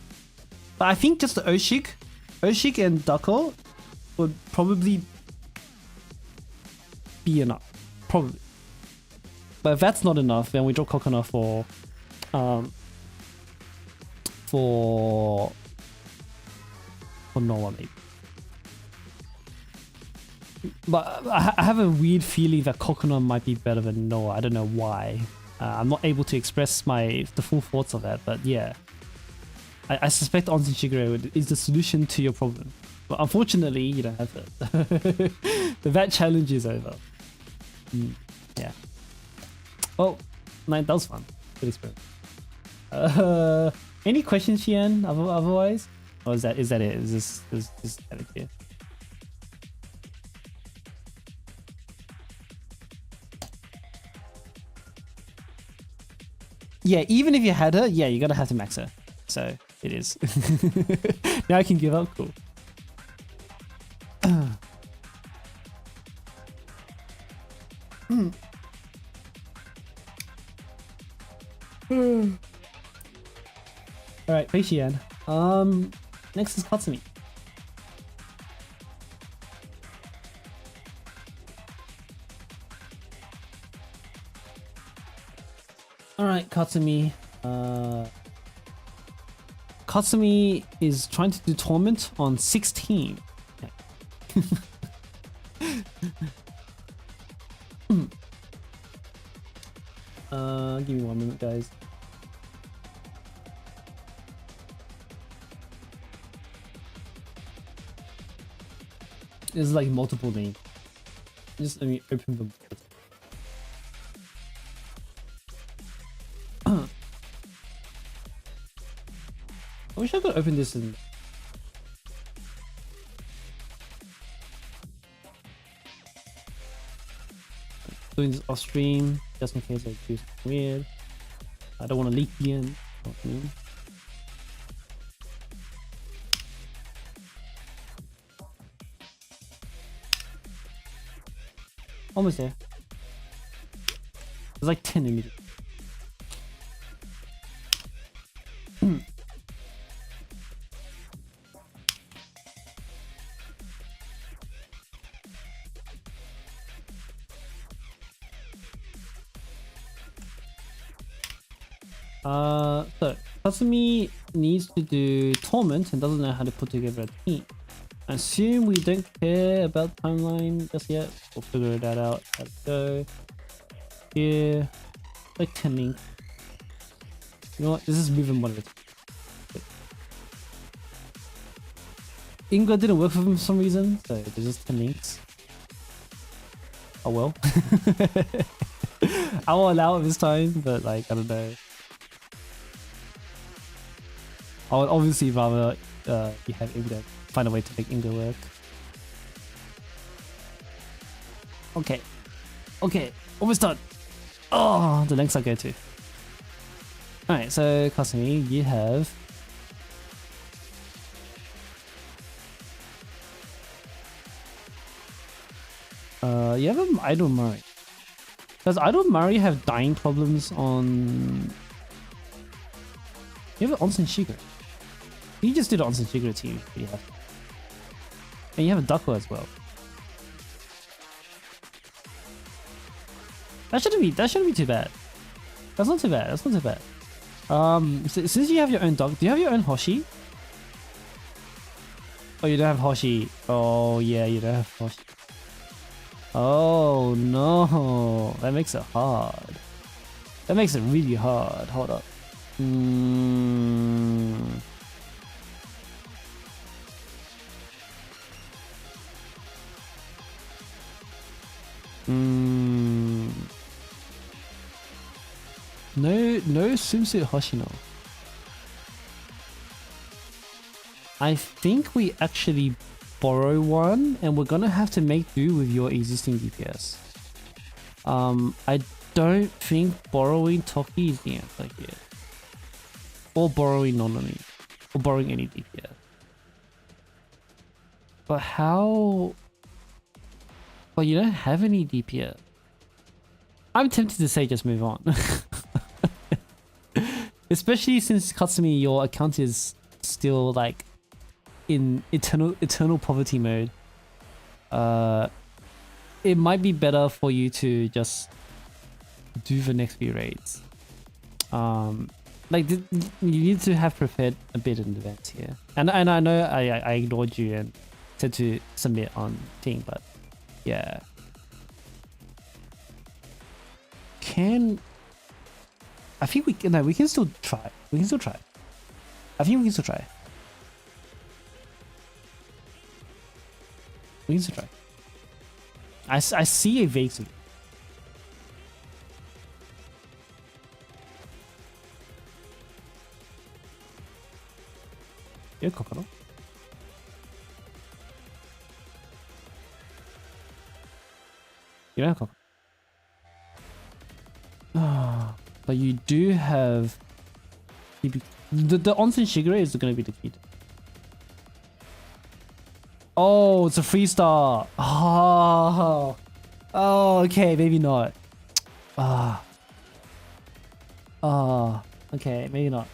But I think just the Oshig and Dako would probably be enough. Probably. But if that's not enough, then we drop Kokona for Noah maybe. But I have a weird feeling that Kokona might be better than Noah. I don't know why. I'm not able to express the full thoughts of that, but yeah. I suspect Onsen Shigure is the solution to your problem. But unfortunately, you don't have it. That challenge is over. Yeah. Oh, that was fun. Good experience. Any questions, Shian? Otherwise, or is that it? Is this that it here? Yeah, even if you had her, yeah, you're gonna have to max her. So it is. Now I can give up. Cool. Alright, thanks Shian. Next is Katsumi. Alright, Katsumi. Kasumi is trying to do Torment on 16. Give me 1 minute, guys. There's like multiple names. Just let me open them. I wish I could open this in. Doing this off stream just in case I do something weird. I don't want to leak again. Almost there. There's like 10 immediately. So Kasumi needs to do Torment and doesn't know how to put together a team. I assume we don't care about timeline just yet. We'll figure that out. Let's go. Here. Like 10 links. You know what? This is moving one at a time. Inga didn't work for him for some reason, so there's just 10 links. Oh well. I will allow it this time, but like, I don't know. I would obviously rather you have Inga find a way to make Inga work. Okay. Okay. Almost done. Oh, the lengths I go to. Alright, so Kasumi, you have you have an Idol Murray. Does Idol Murray have dying problems on... You have an Onsen Shiger. You just did an Onsen Shiger team. You have. And you have a Ducko as well. That shouldn't be too bad. That's not too bad. That's not too bad. Since you have your own dog, do you have your own Hoshi? Oh, you don't have Hoshi. Oh yeah, you don't have Hoshi. Oh no, that makes it hard. That makes it really hard. Hold up. No swimsuit Hoshino. I think we actually borrow one and we're gonna have to make do with your existing DPS. I don't think borrowing Toki is the answer here. Or borrowing Nonami. Or borrowing any DPS. But how... Well, you don't have any DPS. I'm tempted to say just move on. Especially since Katsumi, your account is still like in eternal poverty mode. It might be better for you to just do the next few raids. Like you need to have prepared a bit in advance here. And I know I ignored you and said to submit on thing, but yeah. I think we can still try. We can still try. I think we can still try. We can still try. I see a vacancy. Yeah, Kokoro. You know, Kokoro. Ah, but you do have the Onsen Shigure is going to be the key. Oh, it's a freestar. Oh, okay, maybe not. Okay, maybe not.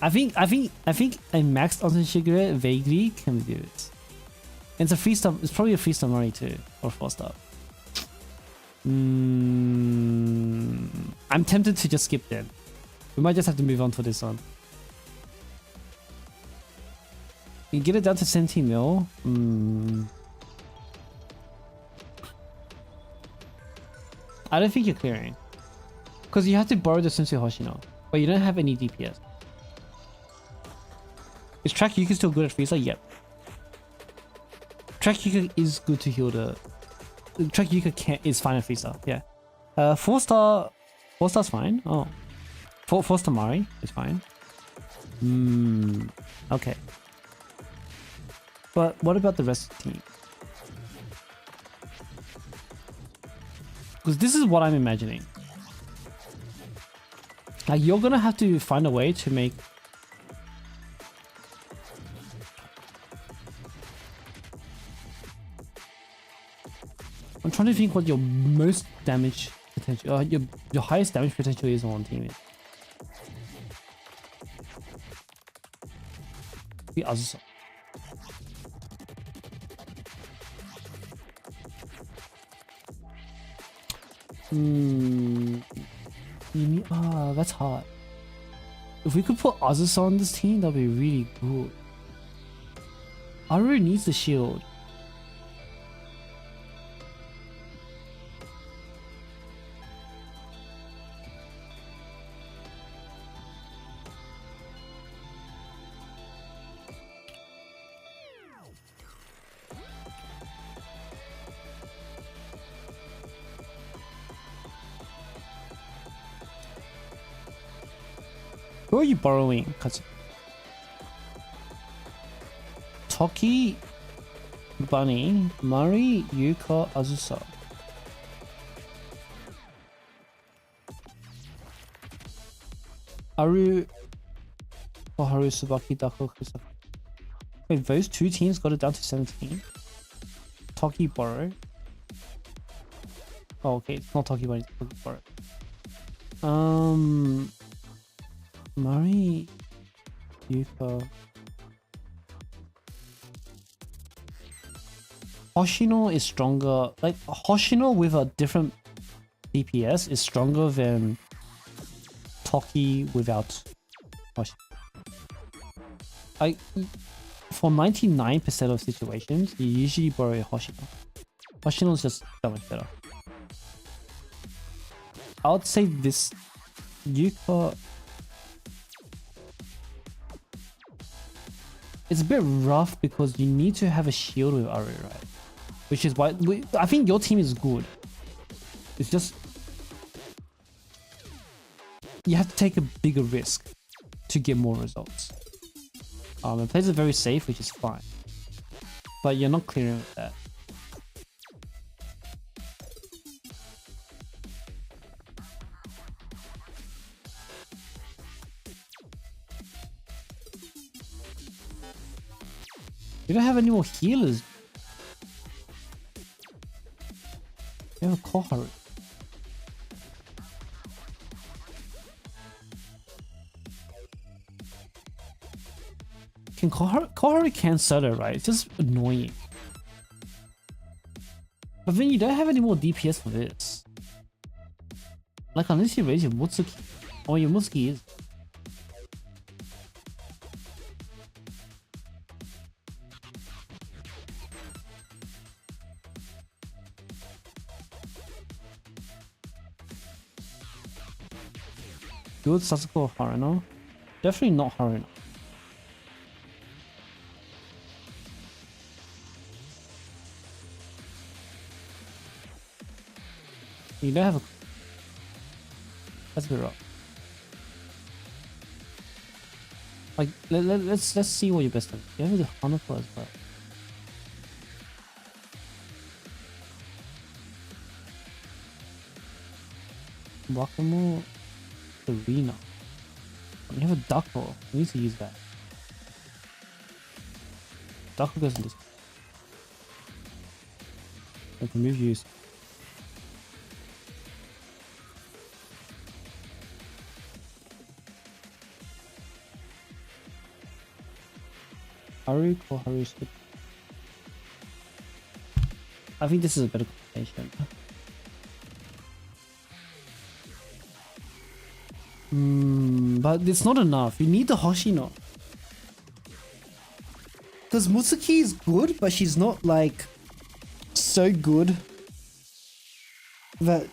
I think a maxed Onsen Shigure vaguely can do it. And it's a 3-star, it's probably a 3-star Mari too, or 4-star. I'm tempted to just skip then. We might just have to move on for this one. You get it down to 17 mil. I don't think you're clearing. Because you have to borrow the Sensei Hoshino, but you don't have any DPS. Is Track Yuka still good at Freezer? Yep. Track Yuka is good to heal the... Track Yuka is fine at Freezer, yeah. 4-star... 4-star's fine. Oh. 4-star Mari is fine. Okay. But what about the rest of the team? Because this is what I'm imagining. Like, you're gonna have to find a way to make... I'm trying to think what your most damage potential, your highest damage potential is on one team. The others. That's hard. If we could put Azusa on this team, that'd be really good. Aru needs the shield. Who are you borrowing? Toki, Bunny, Mari, Yuka, Azusa. Aru, Koharu, Tsubaki, Dako, Kusaka. Wait, those two teams got it down to 17. Toki borrow. Oh, okay, it's not Toki Bunny, it's Toki borrow. Mari, Yuka. Hoshino is stronger. Like, Hoshino with a different DPS is stronger than Toki without Hoshino. For 99% of situations, you usually borrow a Hoshino. Hoshino is just that much better. I would say this Yuka... It's a bit rough because you need to have a shield with Aru, right? Which is why I think your team is good. It's just you have to take a bigger risk to get more results. It plays it very safe, which is fine, but you're not clearing with that. We don't have any more healers. We have a Koha. Can Koha can solo, right? It's just annoying. But then you don't have any more DPS for this. Like, unless you raise your Mutsuki. Oh, your Mutsuki is. Good Sasuke or Haruno? Definitely not Haruno. You don't have a... That's a bit rough. Like, let's see what your best is. You have the Hanako as well. Wakamu... Arena. You have a Dako. We need to use that. Dako goes in this. I can move use. Haru or Haru Slip? I think this is a better combination. But it's not enough. You need the Hoshino. Because Mutsuki is good, but she's not like so good that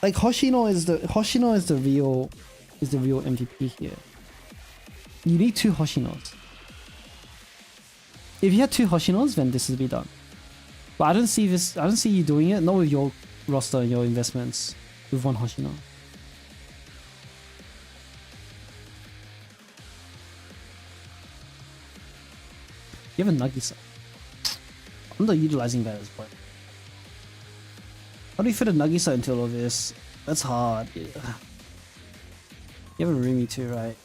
like Hoshino is the real MVP here. You need 2 Hoshinos. If you had 2 Hoshinos, then this would be done. But I don't see you doing it, not with your roster and your investments, with 1 Hoshino. You have a Nagisa. Underutilizing that as well. How do you fit a Nagisa into all of this? That's hard. Yeah. You have a Rumi too, right?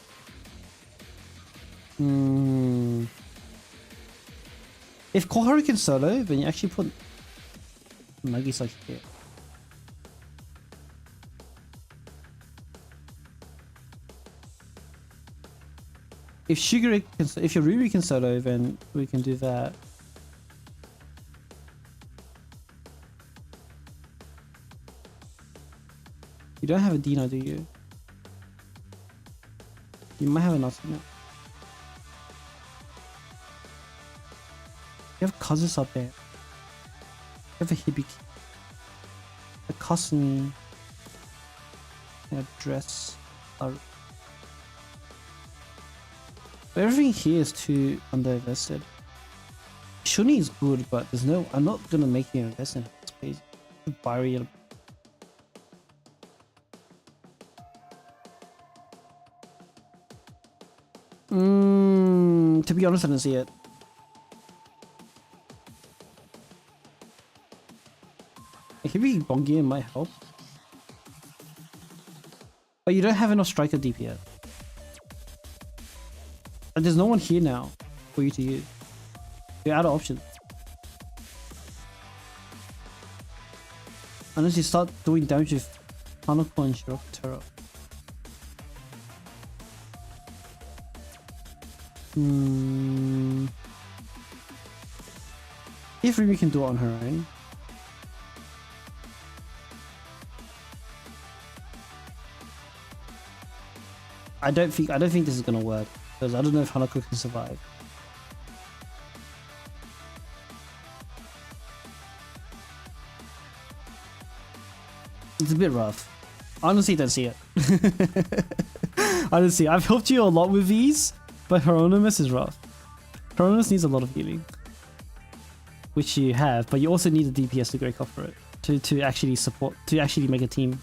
If Koharu can solo, then you actually put Nagisa here. If Shigure can, if your Rumi can solo, then we can do that. You don't have a Dino, do you? You might have a Natsume. You have Kazus up there. You have a Hibiki. A Kasumi. And a Dress. Everything here is too underinvested. Shuni is good, but there's no. I'm not gonna make you invest in it. It's crazy. Barry. To be honest, I didn't see it. Maybe Bongian might help. But you don't have enough striker DPS. And there's no one here now for you to use. You're out of options. Unless you start doing damage with Hanako and Shirokutaro. If Rumi can do it on her own. I don't think this is gonna work because I don't know if Hanako can survive. It's a bit rough. I honestly don't see it. I don't see it. I've helped you a lot with these, but Hieronymus is rough. Hieronymus needs a lot of healing, which you have, but you also need the DPS to break off for it to actually support, to actually make a team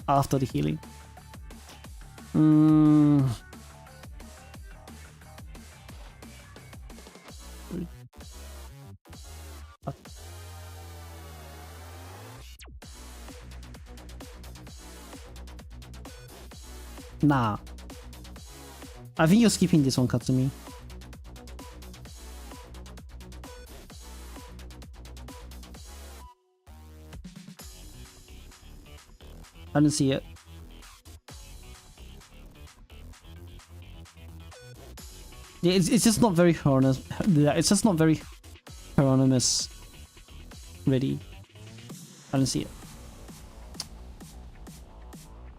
after the healing. Nah. I think you're skipping this one, Katsumi. I didn't see it. Yeah, it's just not very Hieronymus. It's just not very Hieronymus ready. I don't see it.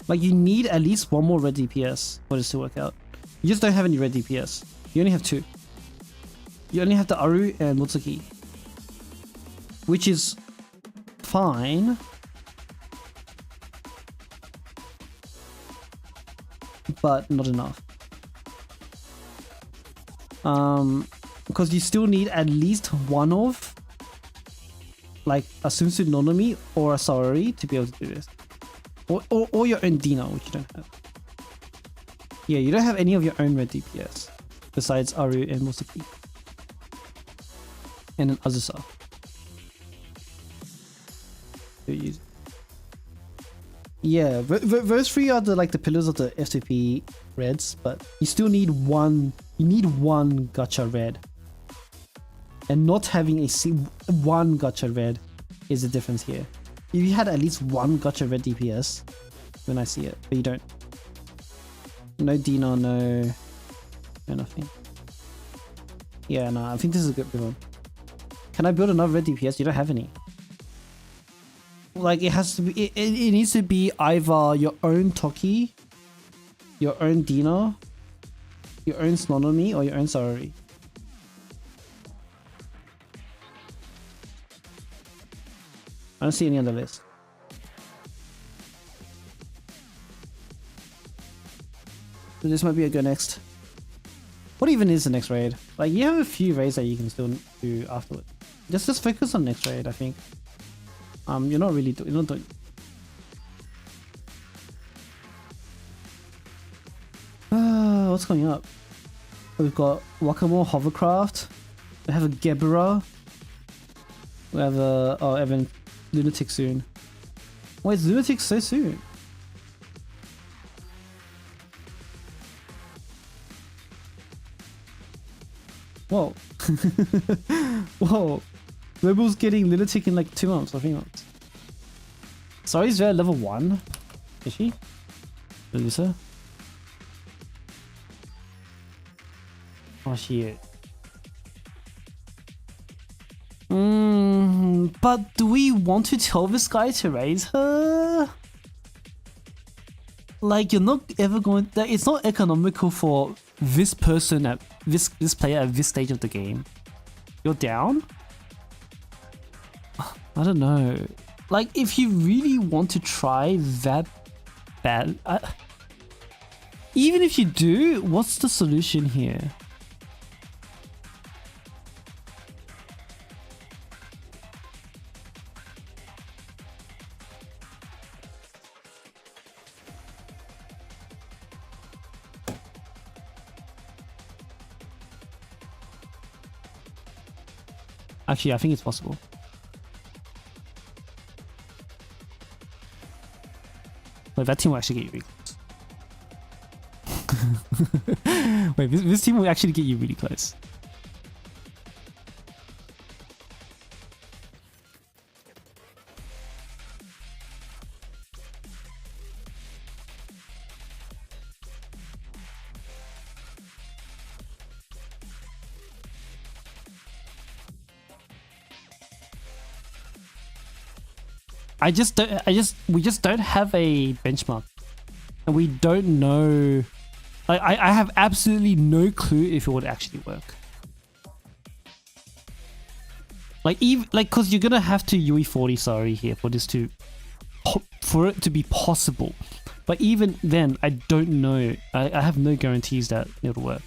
Like, you need at least one more red DPS for this to work out. You just don't have any red DPS. You only have 2. You only have the Aru and Mutsuki, which is fine, but not enough. Because you still need at least one of, like, a Sunsu Nonomi or a Saori to be able to do this. Or your own Dino, which you don't have. Yeah, you don't have any of your own red DPS besides Aru and Mutsuki. And an Azusa. Yeah, those 3 are the pillars of the F2P reds, but you still need one. You need one gacha red, and not having one gacha red is the difference here. If you had at least one gacha red DPS, then I see it, but you don't. No Dino, no nothing. Yeah, no, I think this is a good one. Can I build another red DPS? You don't have any. Like, it has to be... It needs to be either your own Toki, your own Dina, your own Snonomi, or your own Sarori. I don't see any on the list. So this might be a good next. What even is the next raid? Like, you have a few raids that you can still do afterwards. Just focus on next raid, I think. You're not really you're not doing. What's coming up? We've got Wakamore Hovercraft. We have a Gebera. We have a Evan Lunatic soon. Wait, is Lunatic so soon? Whoa. Whoa. Global's getting Lunatic in like 2 months or 3 months. Sorry's there level 1? Is she? Medusa? Oh, she is. But do we want to tell this guy to raise her? Like, you're not ever going... It's not economical for this person at this player at this stage of the game. You're down? I don't know. Like, if you really want to try that bad... even if you do, what's the solution here? Actually, I think it's possible. Wait, that team will actually get you really close. Wait, this team will actually get you really close. We just don't have a benchmark, and we don't know. Like, I have absolutely no clue if it would actually work. Like, even cause you're gonna have to UE 40 sorry here for this to, for it to be possible. But even then, I don't know. I have no guarantees that it'll work.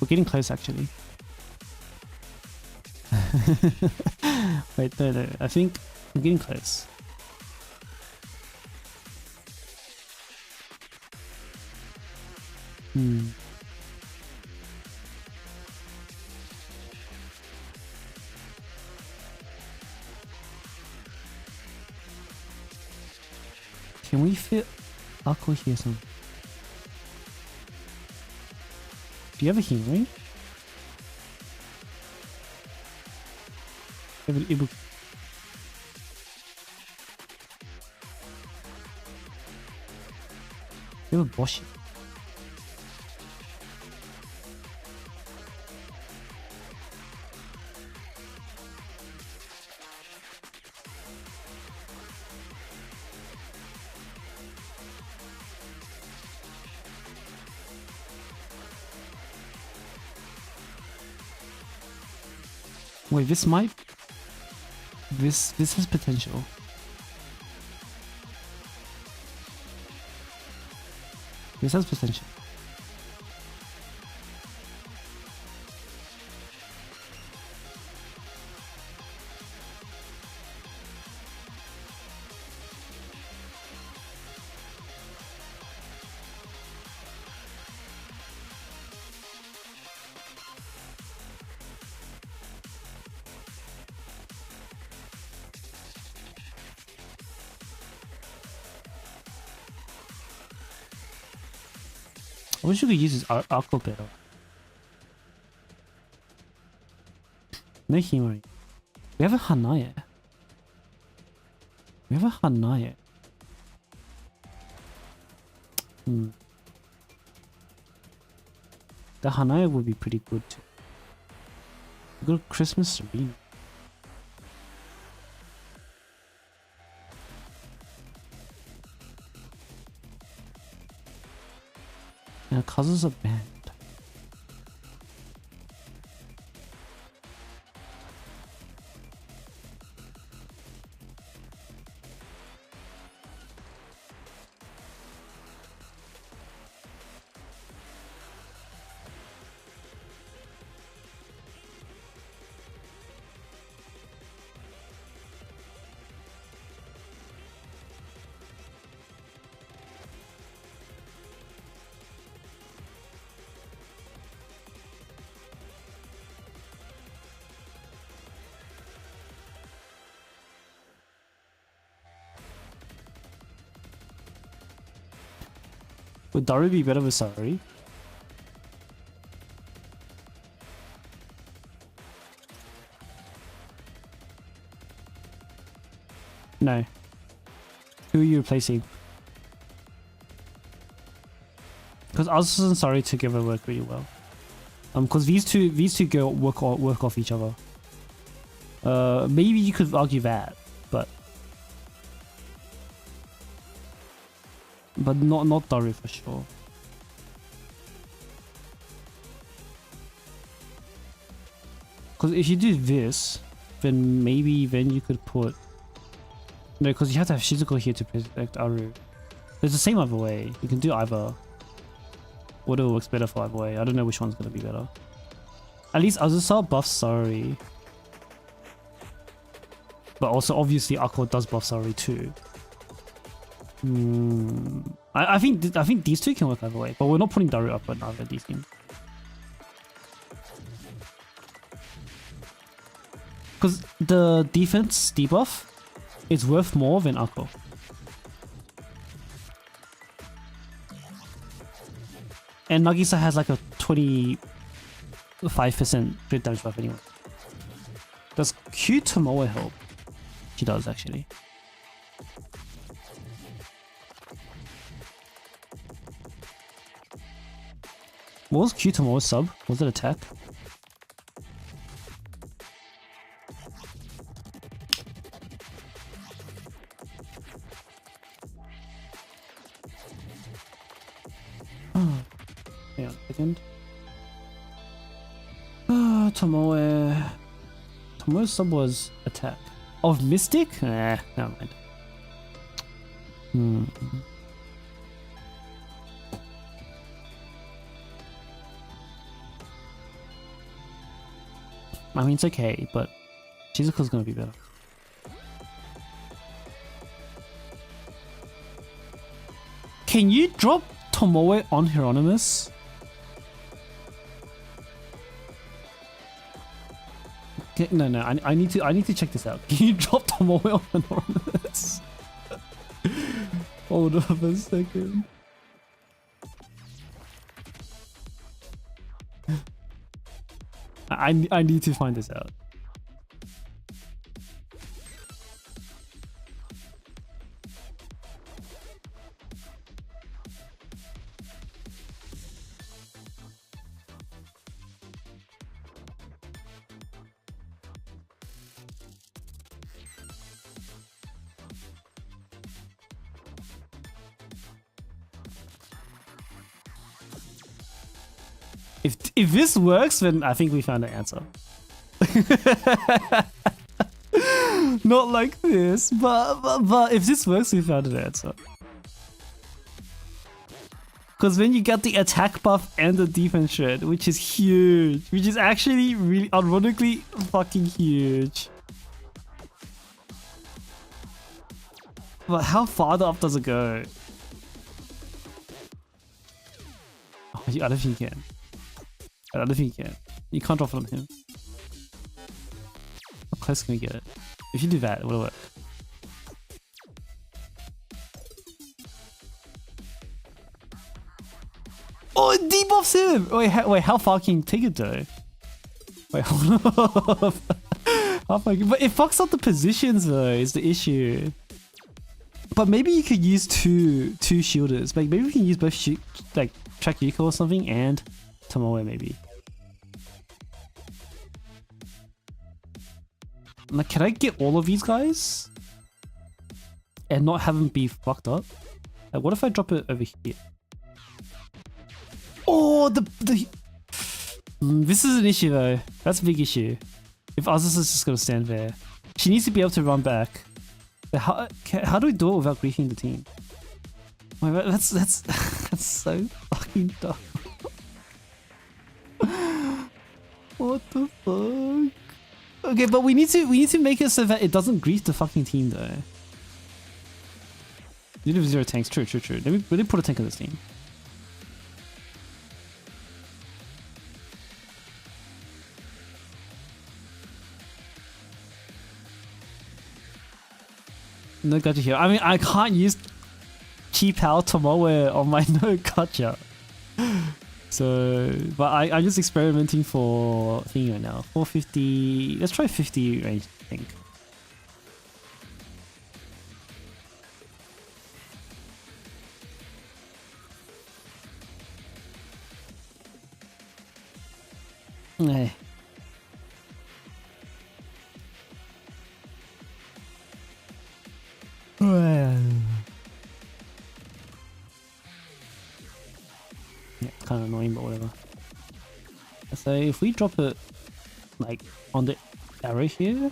We're getting close, actually. Wait, no. I think we're getting close. Can we fit Aqua here some? Do you have a healing? You have an Ibu. You have a Boshi. Wait, this might... This has potential. This has potential. I wish you could use this Aqua better. No Himari. We have a Hanae. We have a Hanae. The Hanae would be pretty good too. Good Christmas Serene. Now causes a band. Would Daru be better with Saori? No. Who are you replacing? Because Azus and Saori together work really well. Because these two go work off each other. Maybe you could argue that, but not Daru for sure. Because if you do this, then maybe you could put no, because you have to have Shizuko here to protect Aru. There's the same either way. You can do either. Whatever works better for either way. I don't know which one's gonna be better. At least Azusa buffs Saori. But also obviously Aqua does buff Saori too. I think these two can work either way, but we're not putting Daru up on either of these teams. Because the defense debuff is worth more than Aqua. And Nagisa has like a 25% crit damage buff anyway. Does Q Tomoe help? She does actually. What was Q Tomoe's sub? Was it attack? Hang on a second. Tomoe's sub was attack. Of Mystic? Never mind. I mean, it's okay, but Shizuko's gonna be better. Can you drop Tomoe on Hieronymus? Okay, no, I need to check this out. Can you drop Tomoe on Hieronymus? Hold up a second. I need to find this out. If this works, then I think we found the answer. Not like this, but if this works, we found an answer. Because then you get the attack buff and the defense shred, which is huge. Which is actually really ironically fucking huge. But how far up does it go? Oh, I don't think you can. I don't think you can. You can't drop it on him. How close can we get it? If you do that, it will work. Oh, it debuffs him! Wait, how far can you take it though? Wait, hold on. How far but it fucks up the positions though, is the issue. But maybe you could use two shielders. Like maybe we can use both like Track Yuko or something and Tomoe maybe. Like, can I get all of these guys? And not have them be fucked up? Like, what if I drop it over here? Oh, this is an issue though. That's a big issue. If Azus is just gonna stand there. She needs to be able to run back. But how do we do it without griefing the team? Wait, that's that's so fucking dumb. What the fuck? Okay, but we need to make it so that it doesn't grief the fucking team though. You have 0 tanks. True. Let me put a tank on this team. No gacha here. I mean, I can't use Chi Pao Tomoe on my no gacha. So, but I'm just experimenting for thingy right now. 450. Let's try 50 range, I think. Hey. Yeah, it's kind of annoying, but whatever. So if we drop it like on the arrow here,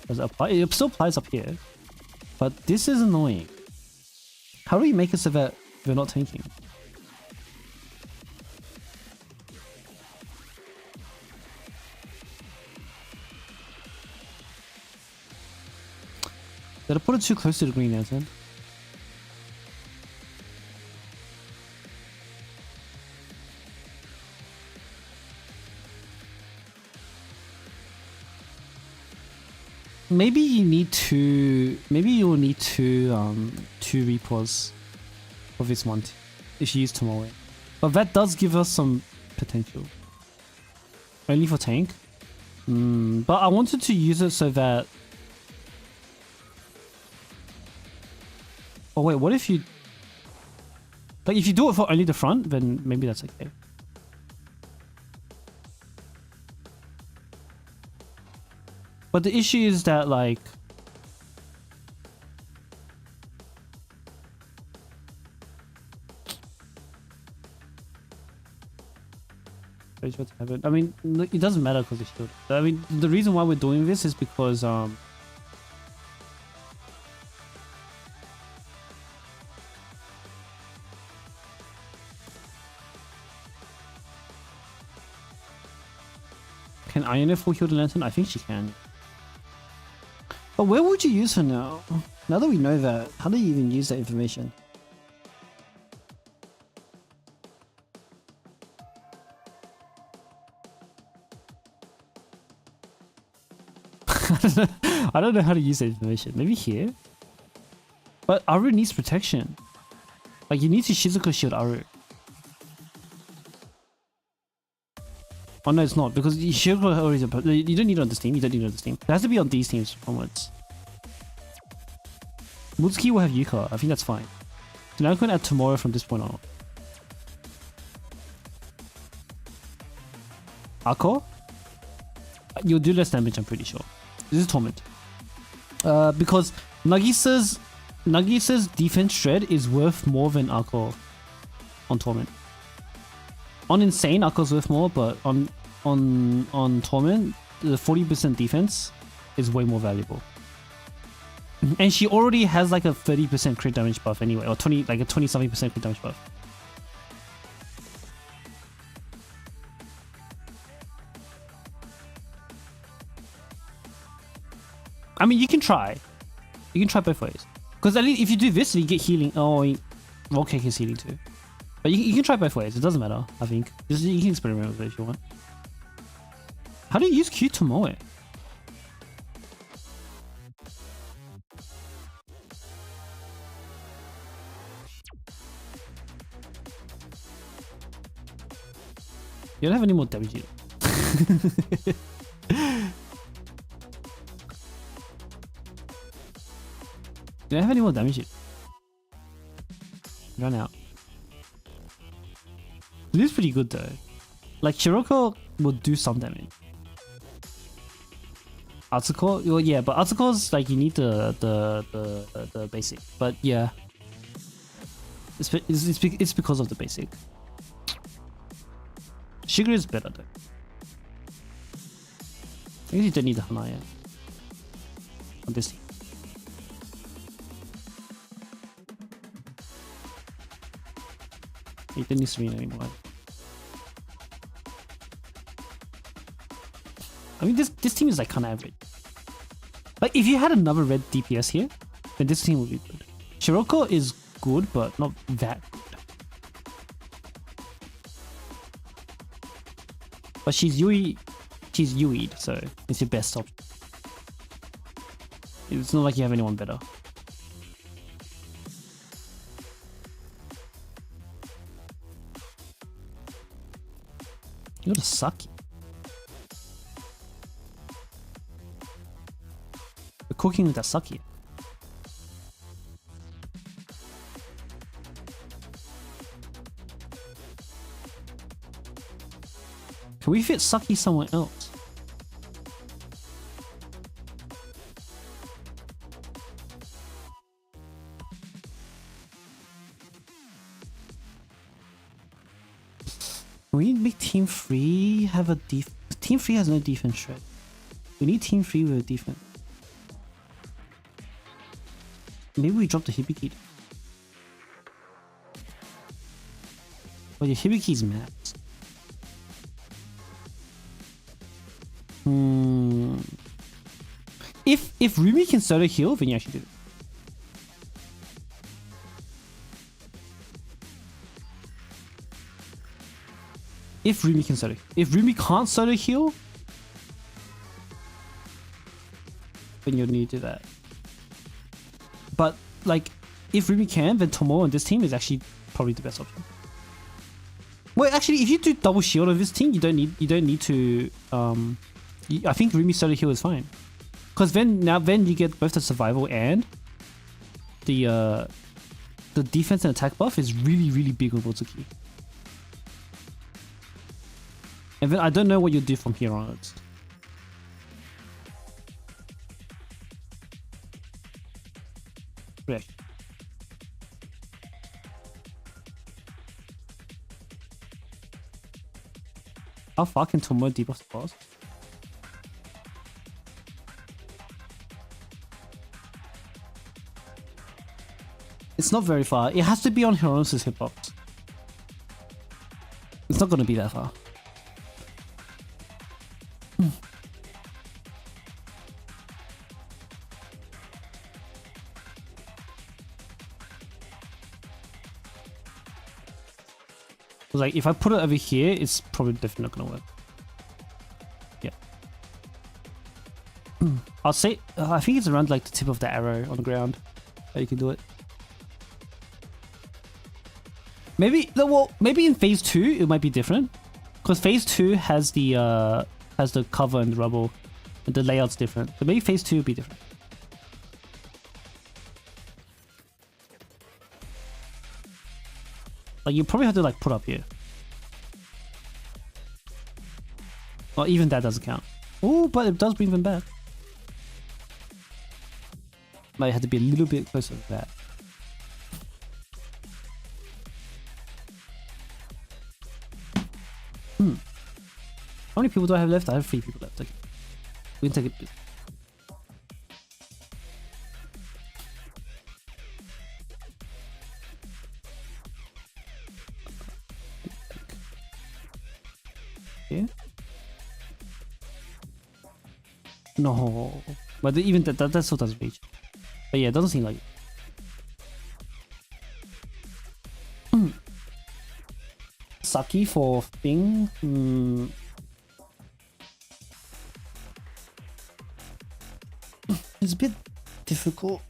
does it apply? It still applies up here, but this is annoying. How do we make it so that we're not tanking? Did I put it too close to the Green Lantern? Maybe you need two. Maybe you will need two repos for this one if you use Tomoe. But that does give us some potential. Only for tank. But I wanted to use it so that. Oh wait, what if you... Like if you do it for only the front, then maybe that's okay. But the issue is that like... I mean, it doesn't matter because it's shield. I mean, the reason why we're doing this is because can Ayane full heal the Lantern? I think she can. But where would you use her now? Now that we know that, how do you even use that information? I don't know how to use that information. Maybe here? But Aru needs protection. Like you need to Shizuku shield Aru. Oh no, it's not because Shizuku already. You don't need it on this team. You don't need it on this team. It has to be on these teams onwards. Mutsuki will have Yuka. I think that's fine. So now I'm going to add Tomorrow from this point on. Ako? You'll do less damage, I'm pretty sure. This is Torment. Because Nagisa's defense shred is worth more than Ako on Torment. On Insane, Ako's worth more, but on Torment, the 40% defense is way more valuable. And she already has like a 30% crit damage buff anyway, or 20-something% crit damage buff. I mean, you can try. You can try both ways. Because at least if you do this, you get healing. Oh, Volcake is healing too. But you can try both ways. It doesn't matter, I think. You can experiment with it if you want. How do you use Q Tomoe? You don't have any more damage either. You don't have any more damage yet. Run out. It is pretty good though. Like Shiroko will do some damage. Atsuko, well, yeah, but Atsuko's like you need the basic. But yeah, it's because of the basic. Shigeru is better though. I guess you don't need the Hanaya on this team. You don't need Serena anymore. I mean, this team is like kind of average. Like, if you had another red DPS here, then this team would be good. Shiroko is good, but not that good. But she's Yui'd, so it's your best option. It's not like you have anyone better. You're the sucky. We're cooking with that sucky. Can we fit sucky somewhere else? Can we make Team 3 have a Team 3 has no defense shred. We need Team 3 with a defense. Maybe we drop the Hibiki. Oh, the Hibiki's max. If Rumi can solo heal, then you actually do it. If Rumi can solo, if Rumi can't solo heal, then you'll need to do that. But like, if Rumi can, then Tomo on this team is actually probably the best option. Well, actually, if you do double shield on this team, you don't need to. I think Rumi solo heal is fine, because then you get both the survival and the defense and attack buff is really big with Wotsuki. And then I don't know what you'll do from here onwards. Right. How far can Tomo debuff the boss? It's not very far. It has to be on Hironosu's hitbox. It's not going to be that far. Like, if I put it over here, it's probably definitely not gonna work. Yeah. I'll say, I think it's around like the tip of the arrow on the ground that you can do it. Maybe, well, maybe in phase 2 it might be different, because phase 2 has the cover and the rubble, and the layout's different. So maybe phase 2 will be different. Like, you probably have to like put up here. Well, even that doesn't count. Oh, but it does bring them back. Might have to be a little bit closer to that. How many people do I have left? I have 3 people left. Okay. We can take it. Okay. No, but even that still doesn't reach. But yeah, it doesn't seem like it. Saki for Bing. It's a bit difficult.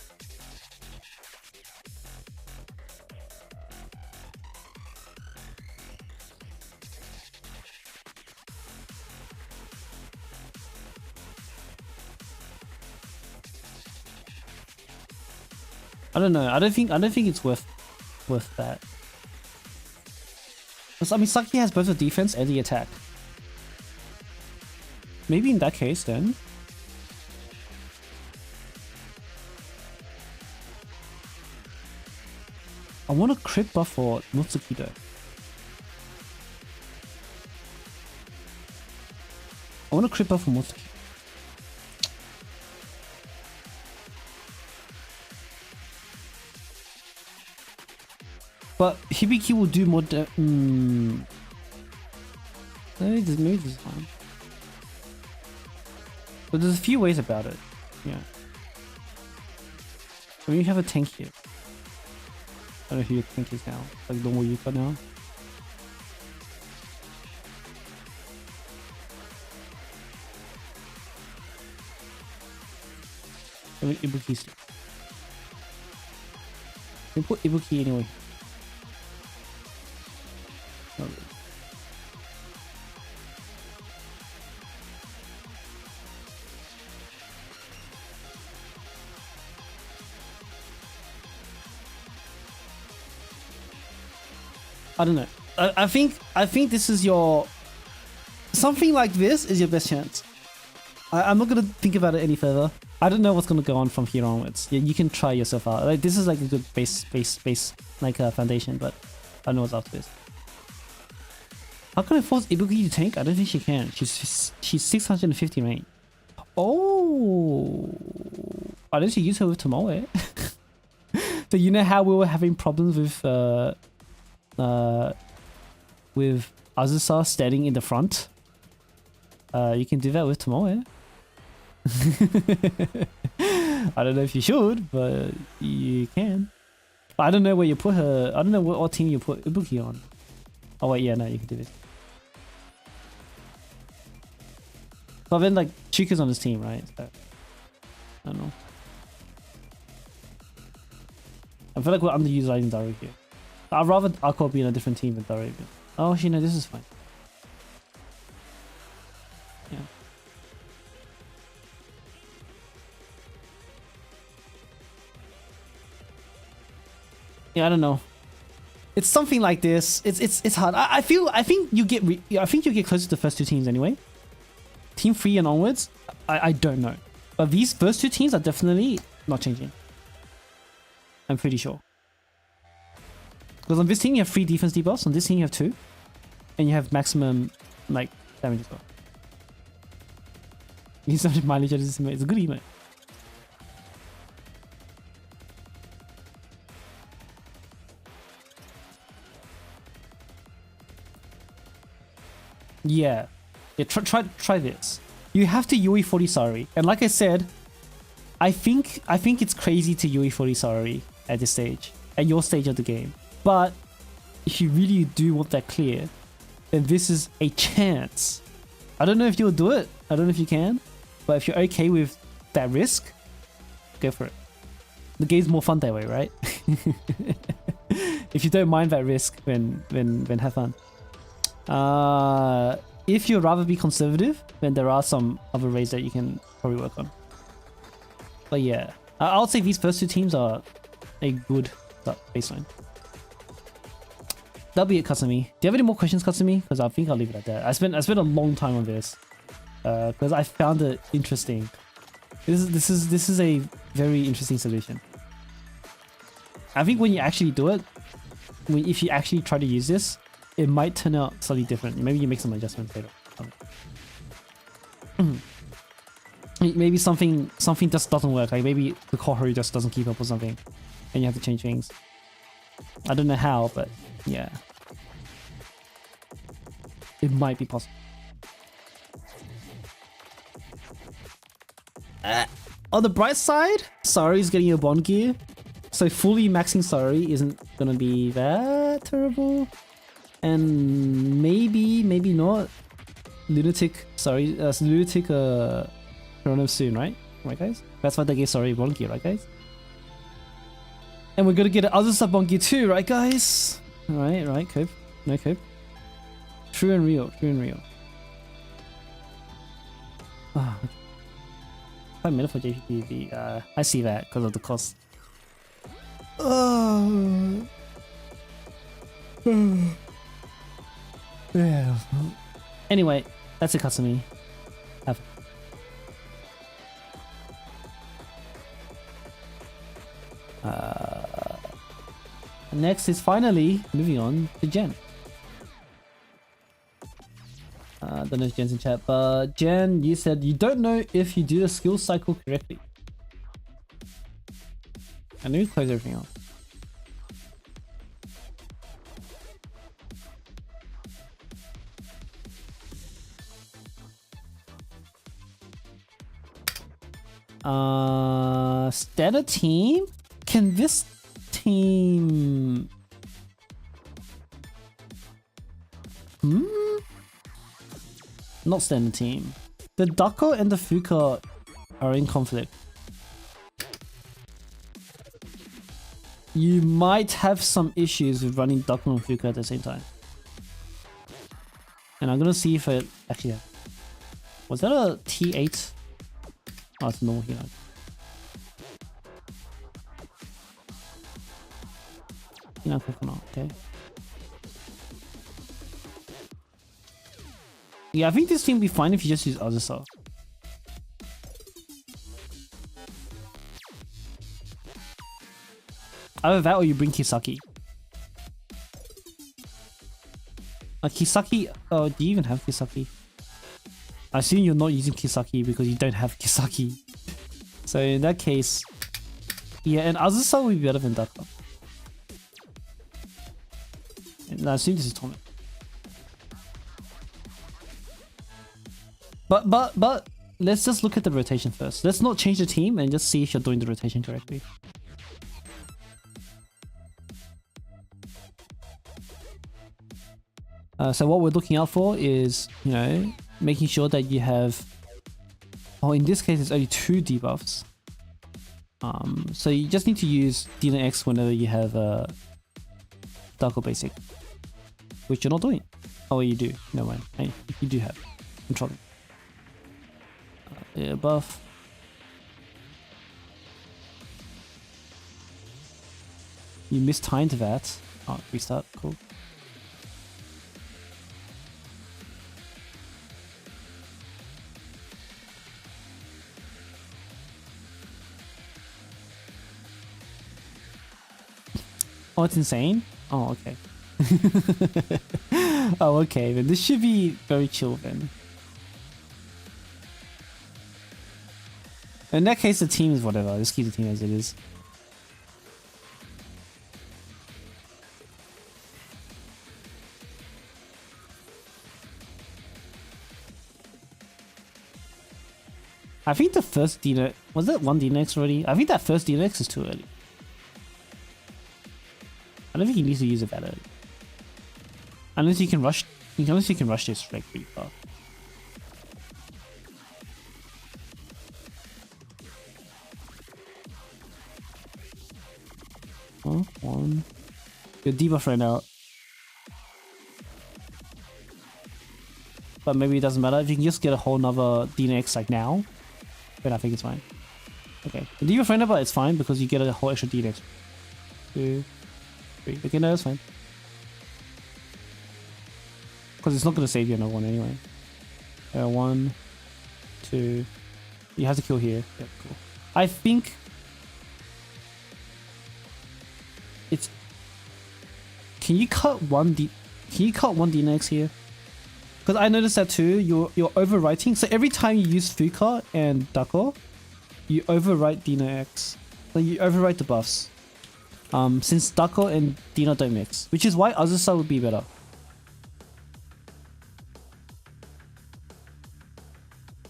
I don't know. I don't think it's worth that. Because I mean, Saki has both the defense and the attack. Maybe in that case, then. I want a crit buff for Notsuki though. I want a crit buff for Notsuki. But Hibiki will do more maybe this is fine. But there's a few ways about it. Yeah. I mean, you have a tank here. I don't know who your tank is now. Like normal Yuka now. I mean, Ibuki's. We put Ibuki anyway. Not really. I don't know. I think this is your something like this is your best chance. I'm not gonna think about it any further. I don't know what's gonna go on from here onwards. Yeah, you can try yourself out. Like this is like a good base like foundation, but I don't know what's after this. How can I force Ibuki to tank? I don't think she can. She's 650 range. Oh, I didn't use her with Tomoe. So you know how we were having problems with Azusa standing in the front? You can do that with Tomoe. I don't know if you should, but you can. I don't know where you put her. I don't know what team you put Ibuki on. Oh wait, yeah, no, you can do this. But then like Chika's on his team, right? So, I don't know. I feel like we're underutilizing Daru here. I'd rather Aqua be in a different team than Daru. Oh, actually, no, this is fine. Yeah. Yeah, I don't know. It's something like this. It's hard. I think you get closer to the first two teams anyway. Team 3 and onwards, I don't know. But these first two teams are definitely not changing. I'm pretty sure. Because on this team you have 3 defense debuffs, on this team you have 2. And you have maximum like damage as well. You need some mileage out of this emote. It's a good emote. Yeah. Yeah, try this. You have to Yui 40 Sari. And like I said, I think it's crazy to Yui 40 Sari at this stage. At your stage of the game. But if you really do want that clear, then this is a chance. I don't know if you'll do it. I don't know if you can. But if you're okay with that risk, go for it. The game's more fun that way, right? If you don't mind that risk, then have fun. If you'd rather be conservative, then there are some other ways that you can probably work on. But yeah, I would say these first two teams are a good baseline. That'll be it, Kasumi. Do you have any more questions, Kasumi? Because I think I'll leave it at that. I spent a long time on this because I found it interesting. This is a very interesting solution. I think when you actually do it, if you actually try to use this, it might turn out slightly different. Maybe you make some adjustments later. Maybe something just doesn't work. Like maybe the Koha just doesn't keep up or something, and you have to change things. I don't know how, but yeah, it might be possible. On the bright side, Sari's getting a bond gear, so fully maxing Sari isn't gonna be that terrible. And maybe not. Lunatic Chrono soon, right? Right, guys? That's why they gave Sari bond gear, right, guys? And we're gonna get other sub bond gear too, right, guys? Right, cope. No cope. True and real. Ah, quite meta for JPPV. I see that because of the cost. Oh. Yeah. Anyway, that's it, Kasumi. Have next is finally moving on to Jen. Don't know if Jen's in chat, but Jen, you said you don't know if you do the skill cycle correctly. I need to close everything up. Standard team? Can this team... Not standard team. The Dako and the Fuka are in conflict. You might have some issues with running Dako and Fuka at the same time. And I'm gonna see if it actually... Was that a T8? Oh, it's normal here. Coconut, okay. Yeah, I think this team will be fine if you just use Azusa. Either that or you bring Kisaki. Kisaki, do you even have Kisaki? I assume you're not using Kisaki because you don't have Kisaki. So in that case, yeah, and Azusa will be better than Daka. And I assume this is Torment. But let's just look at the rotation first. Let's not change the team and just see if you're doing the rotation correctly. So what we're looking out for is, you know, making sure that you have... Oh, in this case, it's only 2 debuffs. So you just need to use Dina X whenever you have Darko Basic. Which you're not doing. Oh, you do. No mind. Hey, you do have. Controlling. Yeah, buff. You mistimed that. Oh, restart. Cool. Oh, it's insane? Oh, okay. Oh, okay. Then this should be very chill then. In that case, the team is whatever. Just keep the team as it is. I think the first Dino... Was that one DNX already? I think that first DNX is too early. I don't think you need to use it that early. Unless you can rush... Unless you can rush this like pretty far. Oh, one. Your debuff right now. But maybe it doesn't matter. If you can just get a whole nother DNX like now, then I think it's fine. Okay. The debuff right now, but it's fine because you get a whole extra DNX. 2, 3. Okay, no, that's fine. Because it's not going to save you another one anyway. 1, 2. You have to kill here. Yep, cool. I think... It's... Can you cut one DNX here? Because I noticed that too, you're overwriting. So every time you use Fuka and Dako, you overwrite Dino X. So you overwrite the buffs. Since Dako and Dino don't mix. Which is why Azusa would be better.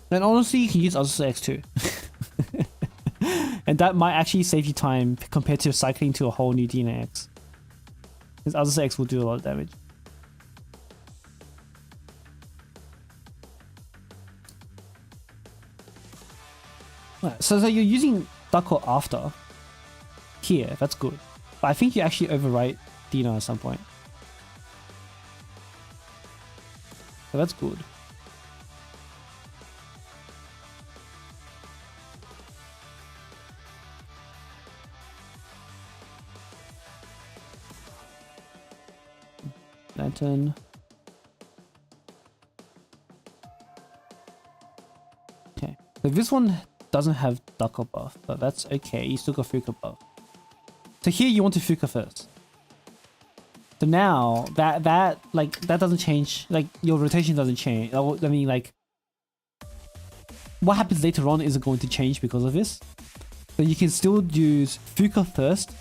And honestly, you can use Azusa X too. And that might actually save you time compared to cycling to a whole new Dino X. Because Azusa X will do a lot of damage. So you're using Dako after here, that's good. But I think you actually overwrite Dino at some point. So that's good. button. Okay, so this one doesn't have Ducker buff, but that's okay. You still got Fuka buff. So here you want to Fuka first. So now that doesn't change. Like your rotation doesn't change. I mean, like what happens later on isn't going to change because of this. So you can still use Fuka first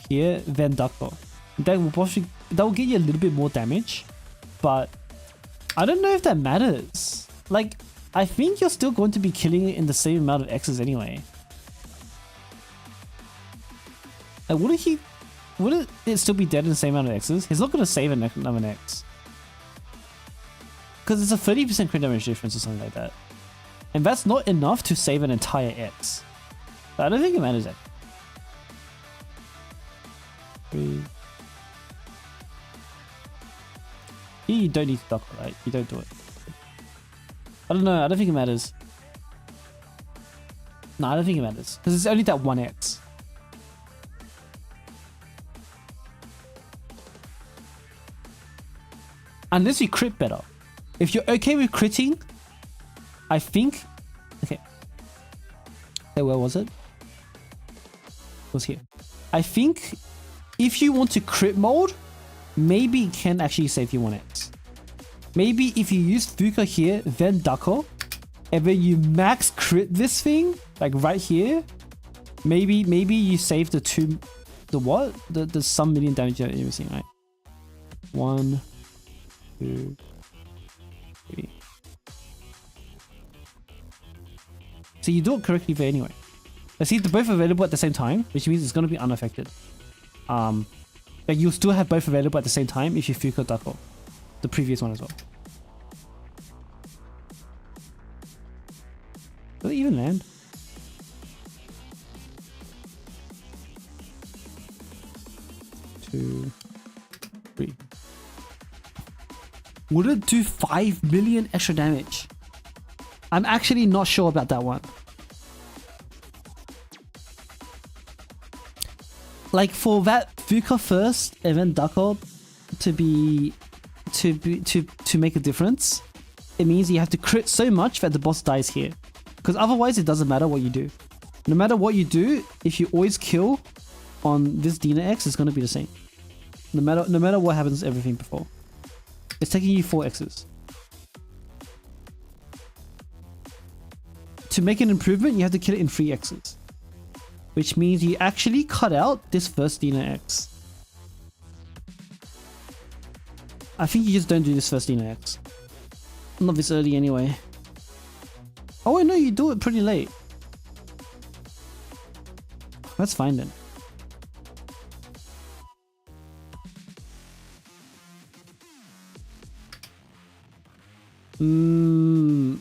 here, then Ducker. That will get you a little bit more damage, but I don't know if that matters. Like, I think you're still going to be killing it in the same amount of X's anyway. Like, wouldn't it still be dead in the same amount of X's? He's not going to save another X. Because it's a 30% crit damage difference or something like that. And that's not enough to save an entire X. But I don't think it matters that. 3. Here you don't need to duck, right? You don't do it. I don't know. I don't think it matters. No, I don't think it matters. Because it's only that 1x. Unless you crit better. If you're okay with critting, I think... Okay. Hey, where was it? It was here. I think if you want to crit mode, maybe it can actually save you 1x. Maybe if you use Fuka here, then Ducker, and then you max crit this thing, like right here, maybe you save the some million damage you're missing, right? 1, 2, 3. So you do it correctly there anyway. I see they're both available at the same time, which means it's going to be unaffected. But you'll still have both available at the same time if you Fuka Ducker. The previous one as well. Does it even land? Two, 3. Would it do 5 million extra damage? I'm actually not sure about that one. Like for that Fuka first and then Ducker to make a difference, it means you have to crit so much that the boss dies here. Because otherwise it doesn't matter what you do. No matter what you do, if you always kill on this Dina X, it's gonna be the same. No matter what happens everything before. It's taking you 4 X's. To make an improvement, you have to kill it in 3 X's. Which means you actually cut out this first Dina X. I think you just don't do this first Dina X. Not this early anyway. Oh wait, no, you do it pretty late. That's fine then.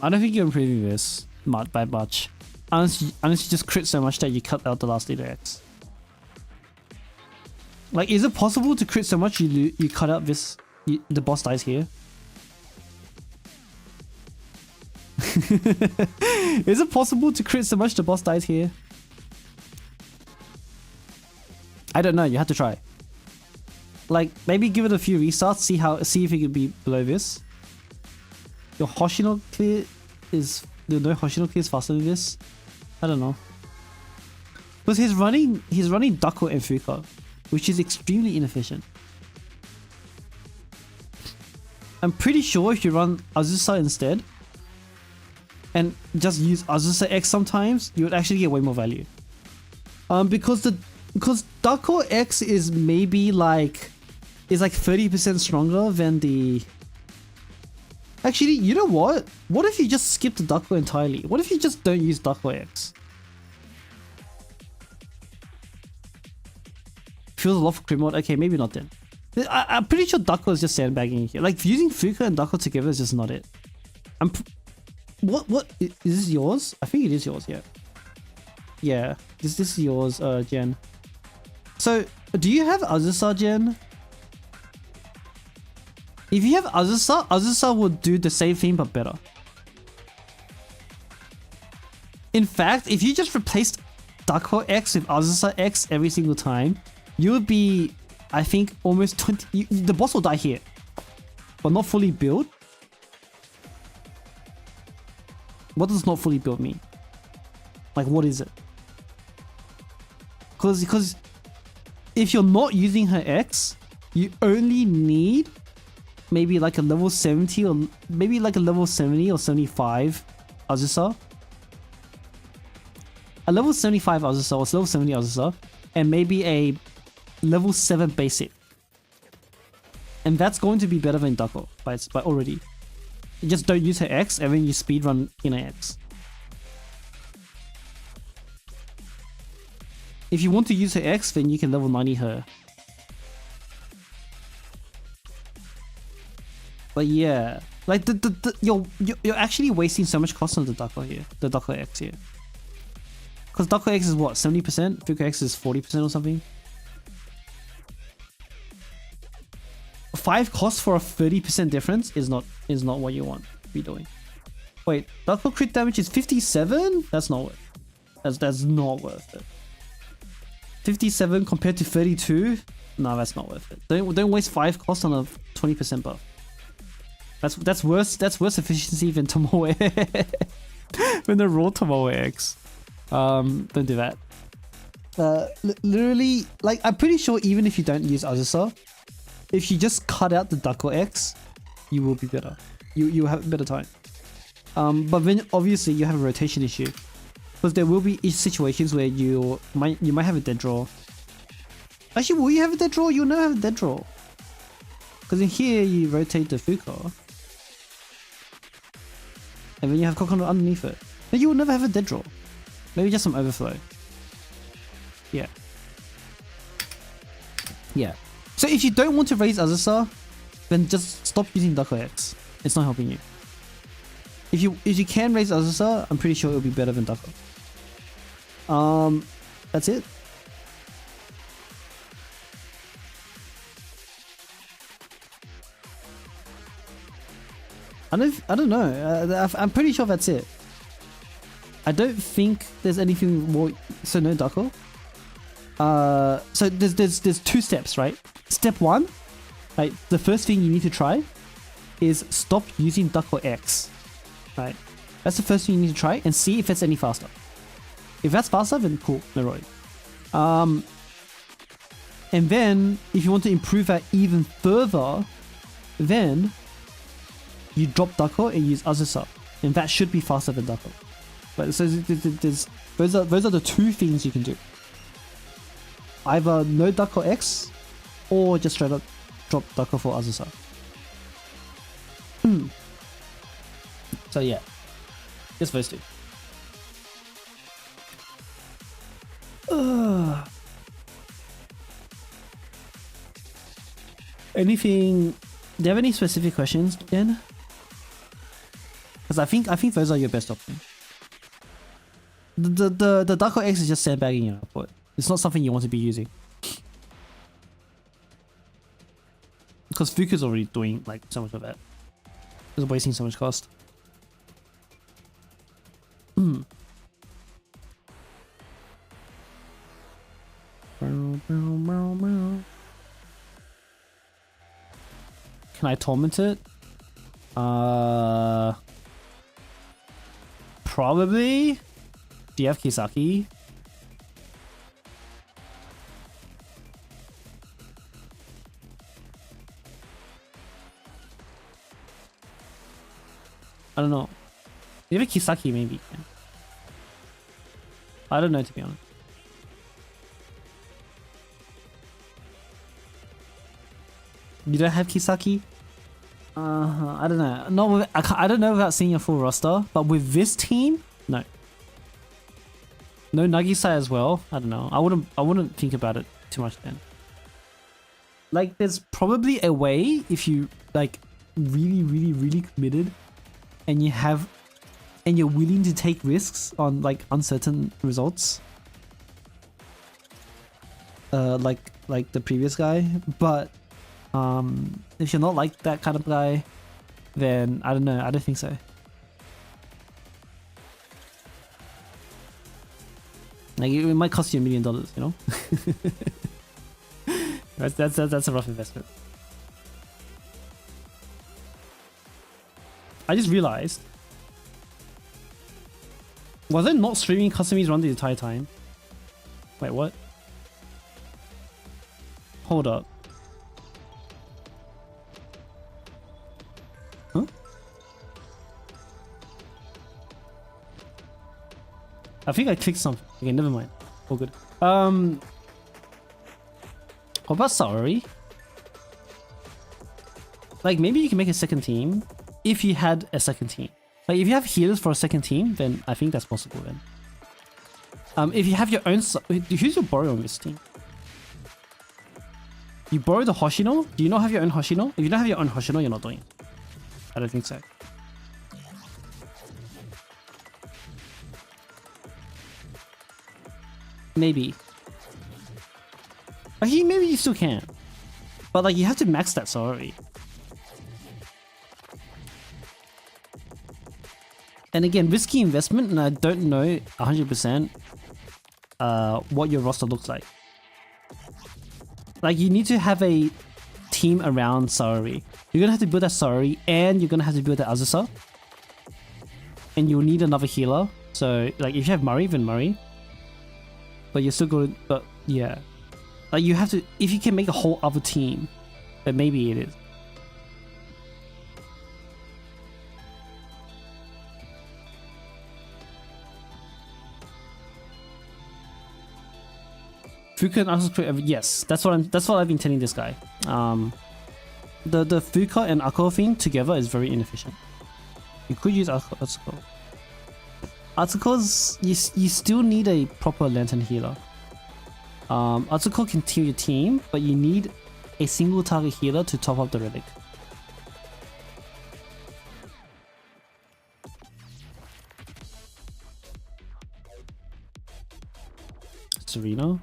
I don't think you're improving this by much. Unless you just crit so much that you cut out the last Dina X. Like, is it possible to crit so much you cut out this... the boss dies here? Is it possible to crit so much the boss dies here? I don't know, you have to try. Like, maybe give it a few restarts, see if it can be below this. Your Hoshino clear is... no Hoshino clear is faster than this. I don't know. Because he's running Ducker and Fuka, which is extremely inefficient. I'm pretty sure if you run Azusa instead, and just use Azusa X sometimes, you would actually get way more value. Because Ducker X is maybe like 30% stronger than the... Actually, you know what? What if you just skip the Ducker entirely? What if you just don't use Ducker X? Feels a lot for crit mode. Okay, maybe not then. I'm pretty sure Ducker is just sandbagging here. Like, using Fuka and Ducker together is just not it. What is this yours? I think it is yours, yeah. Yeah, this is yours, Jen. So, do you have Azusa, Jen? If you have Azusa, Azusa will do the same thing but better. In fact, if you just replaced Ducker X with Azusa X every single time, you would be, I think, almost 20... the boss will die here. but not fully built. What does not fully built mean? Like, what is it? Because if you're not using her X, you only need maybe like a level 70 or maybe like a level 70 or 75 Azusa. A level 75 Azusa or level 70 Azusa, and maybe a level 7 basic. And that's going to be better than Dako by already. You just don't use her X and then you speedrun in her X. If you want to use her X, then you can level 90 her. But yeah, like you're actually wasting so much cost on the Dako here, the Dako X here. Because Dako X is what, 70%? Fuku X is 40% or something. 5 costs for a 30% difference is not what you want to be doing. Wait, Dako crit damage is 57? That's not worth it. That's not worth it. 57 compared to 32? No, that's not worth it. Don't waste 5 costs on a 20% buff. That's worse efficiency than Tomoe. Than the raw Tomoe X. Don't do that. Literally, like, I'm pretty sure even if you don't use Azusa, if you just cut out the Dako X, you will be better. You have a better time. But then obviously you have a rotation issue, because there will be situations where you might have a dead draw. Actually, will you have a dead draw? You'll never have a dead draw, because in here you rotate the Fuka, and then you have Kokono underneath it. Then you will never have a dead draw. Maybe just some overflow. Yeah. Yeah. So if you don't want to raise Azusa, then just stop using Dako X. It's not helping you. If you can raise Azusa, I'm pretty sure it'll be better than Dako. That's it. I don't know. I'm pretty sure that's it. I don't think there's anything more. So no Dako. So there's 2 steps, right? Step 1, like the first thing you need to try is stop using Dako X, right? That's the first thing you need to try and see if it's any faster. If that's faster, then cool, no worries. And then if you want to improve that even further, then you drop Dako and use Azusa, and that should be faster than Dako. But so those are the 2 things you can do. Either no Dako X, or just straight up drop Dako for Azusa. So yeah, just those 2. Anything? Do you have any specific questions, Jen? Because I think those are your best options. The Dako X is just sandbagging your output. It's not something you want to be using. Because Fuku's already doing like so much of that. It's wasting so much cost. Can I torment it? Probably. Do you have Kisaki? I don't know. You have a Kisaki maybe. I don't know, to be honest. You don't have Kisaki? I don't know. No, I don't know without seeing a full roster, but with this team, no. No Nagisa as well. I don't know. I wouldn't think about it too much then. Like, there's probably a way if you like really committed, and you're willing to take risks on like uncertain results. Like the previous guy, but if you're not like that kind of guy, then I don't know. I don't think so. Like, it might cost you $1 million, you know. That's a rough investment. I just realized. Was I not streaming Kasumi's run the entire time? Wait, what? Hold up. Huh? I think I clicked something. Okay, never mind. All good. What about Saori? Like, maybe you can make a second team if you had a second team. Like, if you have healers for a second team, then I think that's possible then. If you have your own... Who's your borrow on this team? You borrow the Hoshino? Do you not have your own Hoshino? If you don't have your own Hoshino, you're not doing it. I don't think so. Maybe. Actually, maybe you still can. But like, you have to max that, sorry. And again, risky investment, and I don't know 100% what your roster looks like. Like, you need to have a team around Saori. You're gonna have to build that Saori, and you're gonna have to build that Azusa. And you'll need another healer. So, like, if you have Murray, then Murray. But you're still good, but yeah. Like, you have to, if you can make a whole other team, then maybe it is. Fuka and Akko, yes, that's what I've been telling this guy. The Fuka and Akko thing together is very inefficient. You could use Atsuko. Atsuko's you still need a proper lantern healer. Atsuko can heal your team, but you need a single target healer to top up the relic. Serena?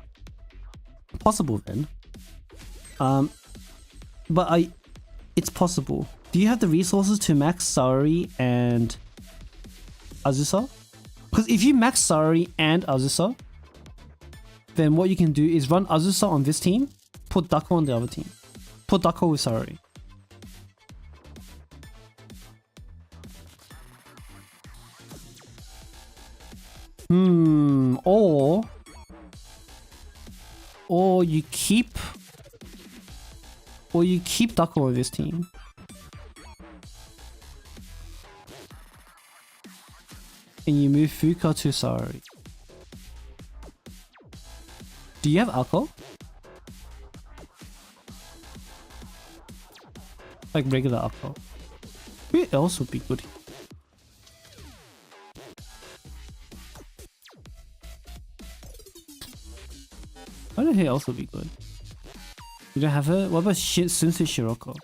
Possible then. But it's possible. Do you have the resources to max Saori and Azusa? Because if you max Saori and Azusa, then what you can do is run Azusa on this team, put Dako on the other team. Put Dako with Saori. Or you keep Dako on this team. And you move Fuka to Saori. Do you have alcohol? Like regular alcohol. Who else would be good? I don't know who else would be good. You don't have her? What about Sunsu Shiroko?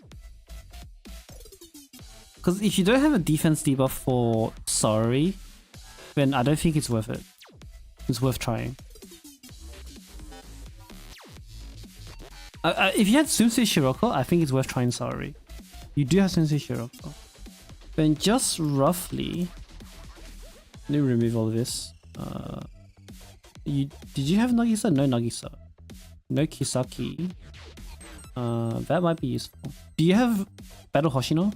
Because if you don't have a defense debuff for Saori, then I don't think it's worth it. It's worth trying. If you had Sunsu Shiroko, I think it's worth trying Saori. You do have Sunsu Shiroko. Then just roughly... Let me remove all of this. Did you have Nagisa? No Nagisa. No Kisaki. That might be useful. Do you have Battle Hoshino?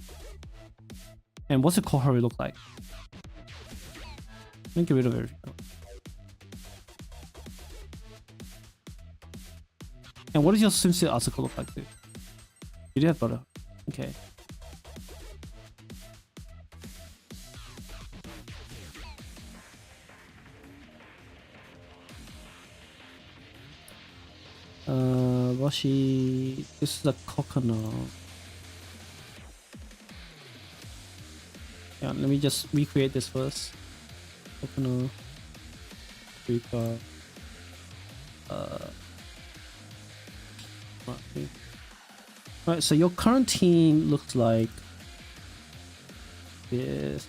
And what's the Koha look like? Let me get rid of everything. And what does your swimsuit article look like too? You do have butter. Okay. Washi... This is a coconut. Yeah, let me just recreate this first. Coconut. Rika. Right, so your current team looks like this.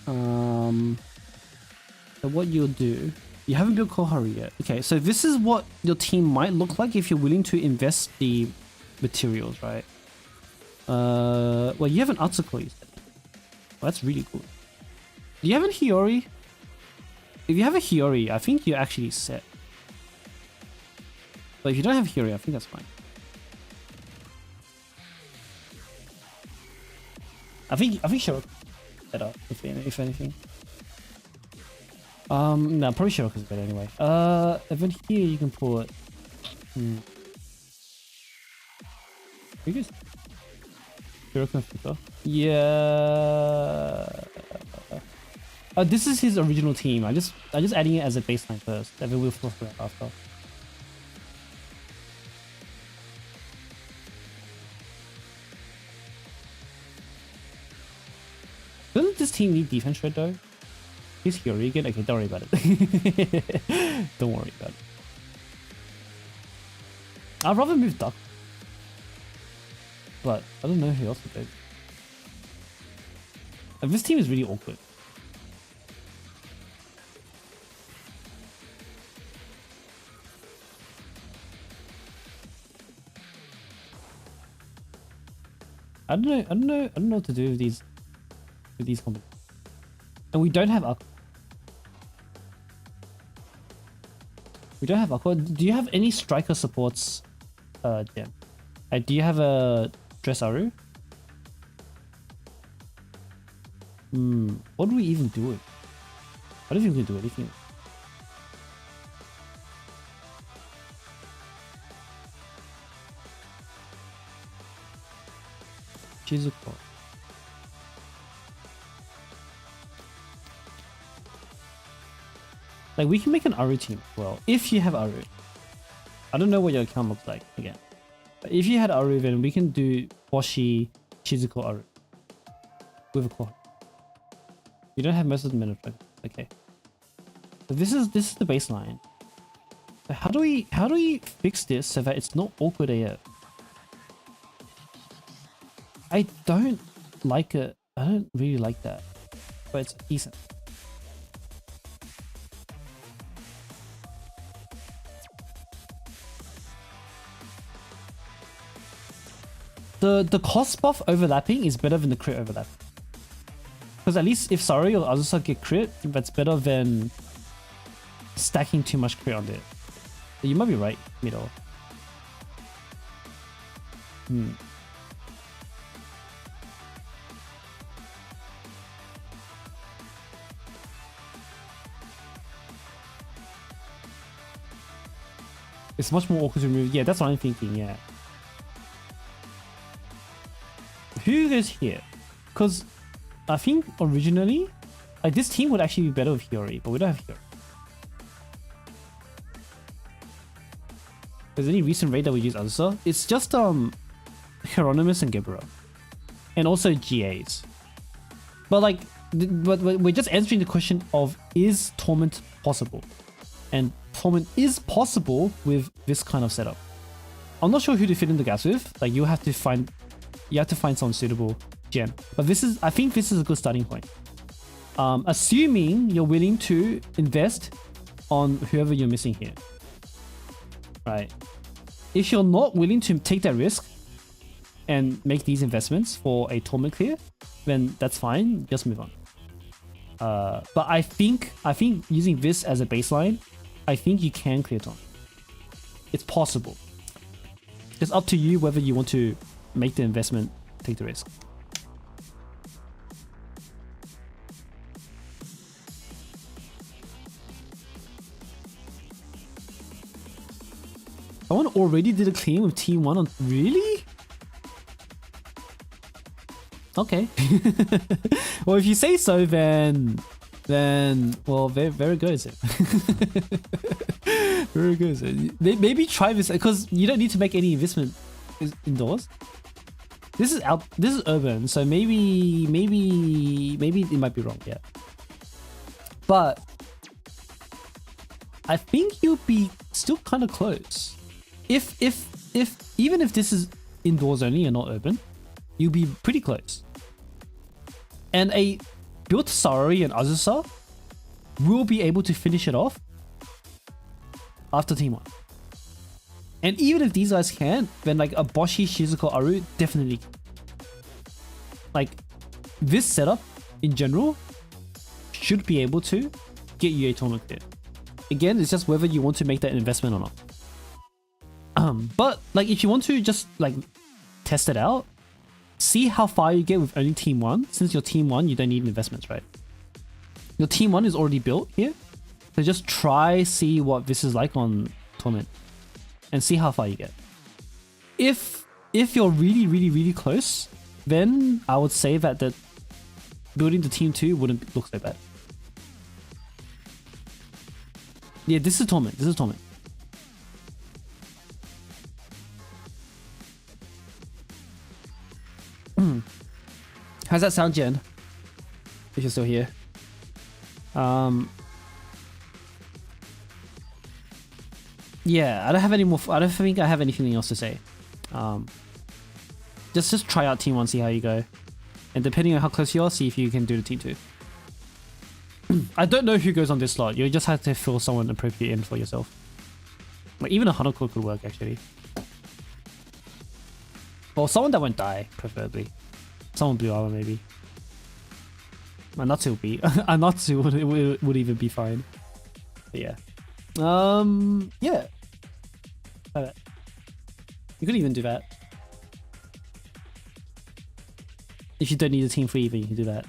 So what you'll do, you haven't built Koharu yet. Okay, so this is what your team might look like if you're willing to invest the materials, right? Well, you have an Atsuko, you said. Well, that's really cool. Do you have a Hiyori? If you have a Hiyori, I think you're actually set. But if you don't have Hiyori, I think that's fine. I think Shirok better if anything. No, probably Shirok is better anyway. Event here you can put. Who goes? Shirok and Fuka. Yeah. This is his original team. I'm just adding it as a baseline first. Then we'll flip it after. Doesn't this team need defense shred though? He's Hiyori again? Okay, don't worry about it. Don't worry about it. I'd rather move Duck. But I don't know who else would do. And this team is really awkward. I don't know what to do with these combos. And we don't have Aqua. We don't have Aqua. Do you have any striker supports, Jen? Do you have a Dressaru? What do we even do it? I don't think we can do anything. Shizuko. Like, we can make an Aru team as well, if you have Aru. I don't know what your account looks like, again. But if you had Aru, then we can do Boshi, Shizuko, Aru. With a Koha. You don't have most of the men, okay. So this is the baseline. So how do we fix this so that it's not awkward AF? I don't like it. I don't really like that. But it's decent. The cost buff overlapping is better than the crit overlap. Because at least if Sari or Azusa get crit, that's better than stacking too much crit on it. You might be right, middle. It's much more awkward to remove. Yeah, that's what I'm thinking, yeah. Who goes here? Because I think originally, like, this team would actually be better with Hiyori, but we don't have Hiyori. There's any recent raid that we use Azusa? It's just Hieronymus and Gebura. And also GAs. But like, but we're just answering the question of, is Torment possible? And Torment is possible with this kind of setup. I'm not sure who to fit in the gaps with. Like, you have to find someone suitable, Gen. But I think this is a good starting point. Assuming you're willing to invest on whoever you're missing here. Right. If you're not willing to take that risk and make these investments for a Torment clear, then that's fine. Just move on. But I think using this as a baseline, I think you can clear Torment. It's possible. It's up to you whether you want to make the investment, take the risk. Someone already did a clean with Team 1 on... Really? Okay. Well, if you say so, then well, very good. Very good. Maybe try this, because you don't need to make any investment indoors. This is urban, so maybe it might be wrong, yeah. But I think you'll be still kind of close. If even if this is indoors only and not urban, you'll be pretty close. And a built Sarori and Azusa will be able to finish it off after Team 1. And even if these guys can't, then like a Boshi, Shizuko, Aru definitely can. Like, this setup in general should be able to get you a tournament clear. Again, it's just whether you want to make that investment or not. But like, if you want to just like test it out, see how far you get with only team 1. Since you're team 1, you don't need investments, right? Your team 1 is already built here. So just try see what this is like on Torment. And see how far you get. If you're really close, then I would say that building the team 2 wouldn't look so bad. Yeah, this is Torment. This is Torment. How's that sound, Jen? If you're still here. Yeah, I don't have any more. I don't think I have anything else to say. Just try out team 1, see how you go, and depending on how close you are, see if you can do the team 2. I don't know who goes on this slot. You just have to fill someone appropriate in for yourself. Like even a Hanako could work actually. Or someone that won't die, preferably. Someone blue armor maybe. Anatsu would be. Anatsu would even be fine. But yeah. Yeah. Alright. You could even do that. If you don't need a team for even, you can do that.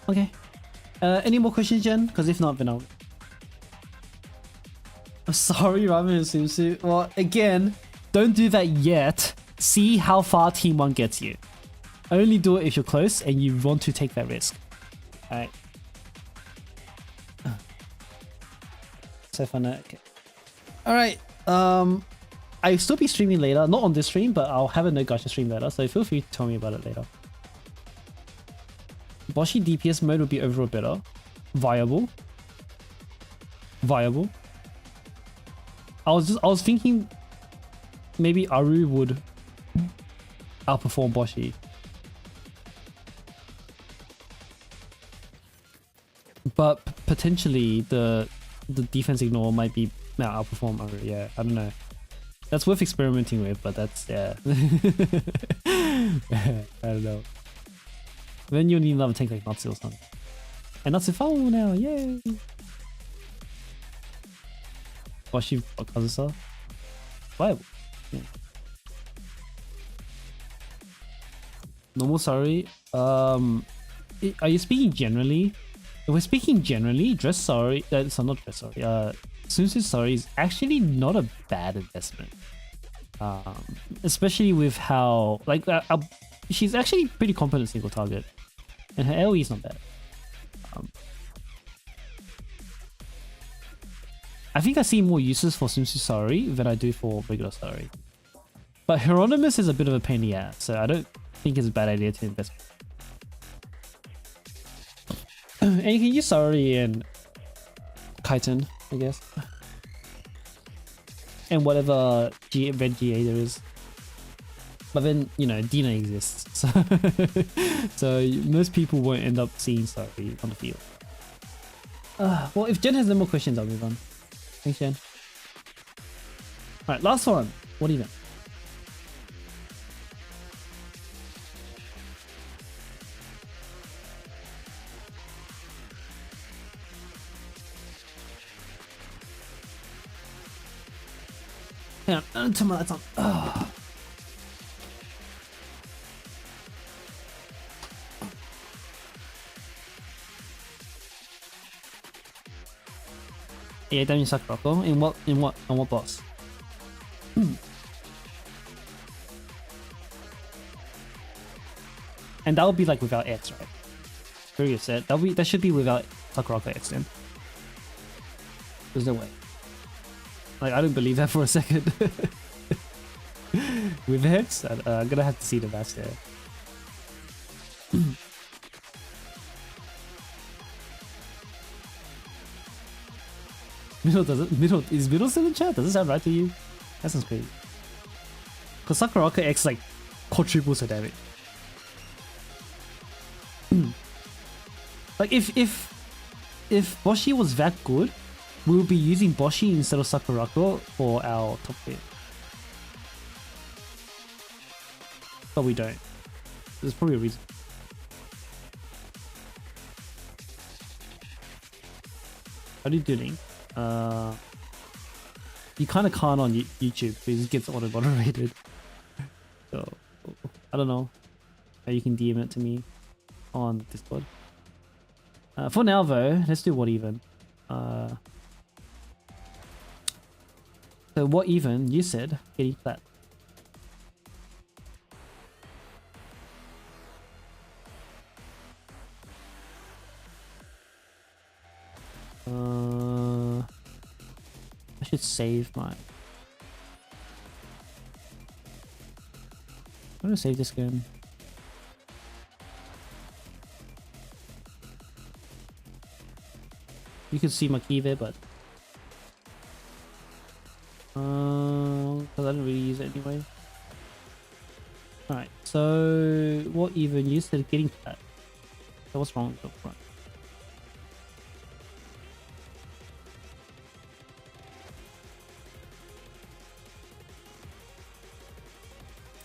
Okay. Any more questions, Jen? Because if not, then I'll... I'm sorry, Ramen and Swimsuit. Well, again, don't do that yet. See how far Team 1 gets you. Only do it if you're close and you want to take that risk. Alright. So fun. Okay. Alright. I'll still be streaming later. Not on this stream, but I'll have a no gacha stream later. So feel free to tell me about it later. Boshi DPS mode would be overall better. Viable. I was thinking maybe Aru would outperform Boshi. But potentially the defense ignore might be outperform Aru, yeah. I don't know. That's worth experimenting with, but that's yeah. I don't know. Then you'll need another tank like Natsu or something. And Natsu follow now, yay! Boshi or Kazusa? Viable. Yeah. Normal sorry. Are you speaking generally? If we're speaking generally, dress sorry. So not dress sorry. Swimsuit sorry is actually not a bad investment. Especially with how like she's actually pretty competent single target, and her AOE is not bad. I think I see more uses for Swimsuit Sorry than I do for regular Sorry. But Hieronymus is a bit of a pain in the ass, so I don't think it's a bad idea to invest. And you can use Sorry and Kaiten, I guess. And whatever red GA there is. But then, you know, Dina exists, so, so most people won't end up seeing Sorry on the field. Well, if Jen has no more questions, I'll move on. Thanks, Jen. Alright, last one. What even? Hang on, turn my lights on. Yeah, don't use Sakurako. On what boss? And that would be like without X, right? Very set. That should be without Sakurako X then. There's no way. Like I don't believe that for a second. With X, I'm gonna have to see the match there. Middle doesn't. Is Middle still in chat? Does it sound right to you? That sounds crazy. Cause Sakurako X like quadruples her damage. Like if Boshi was that good, we would be using Boshi instead of Sakurako for our top tier. But we don't. There's probably a reason. How do you do Link? you kind of can't on YouTube because it gets auto moderated. So I don't know how you can DM it to me on Discord. For now though, let's do what even. So what even? You said getting flat. I should save mine. I'm gonna save this game. You can see my key there, but because I don't really use it anyway. Alright, so what even? You said getting flat. So what's wrong with the front?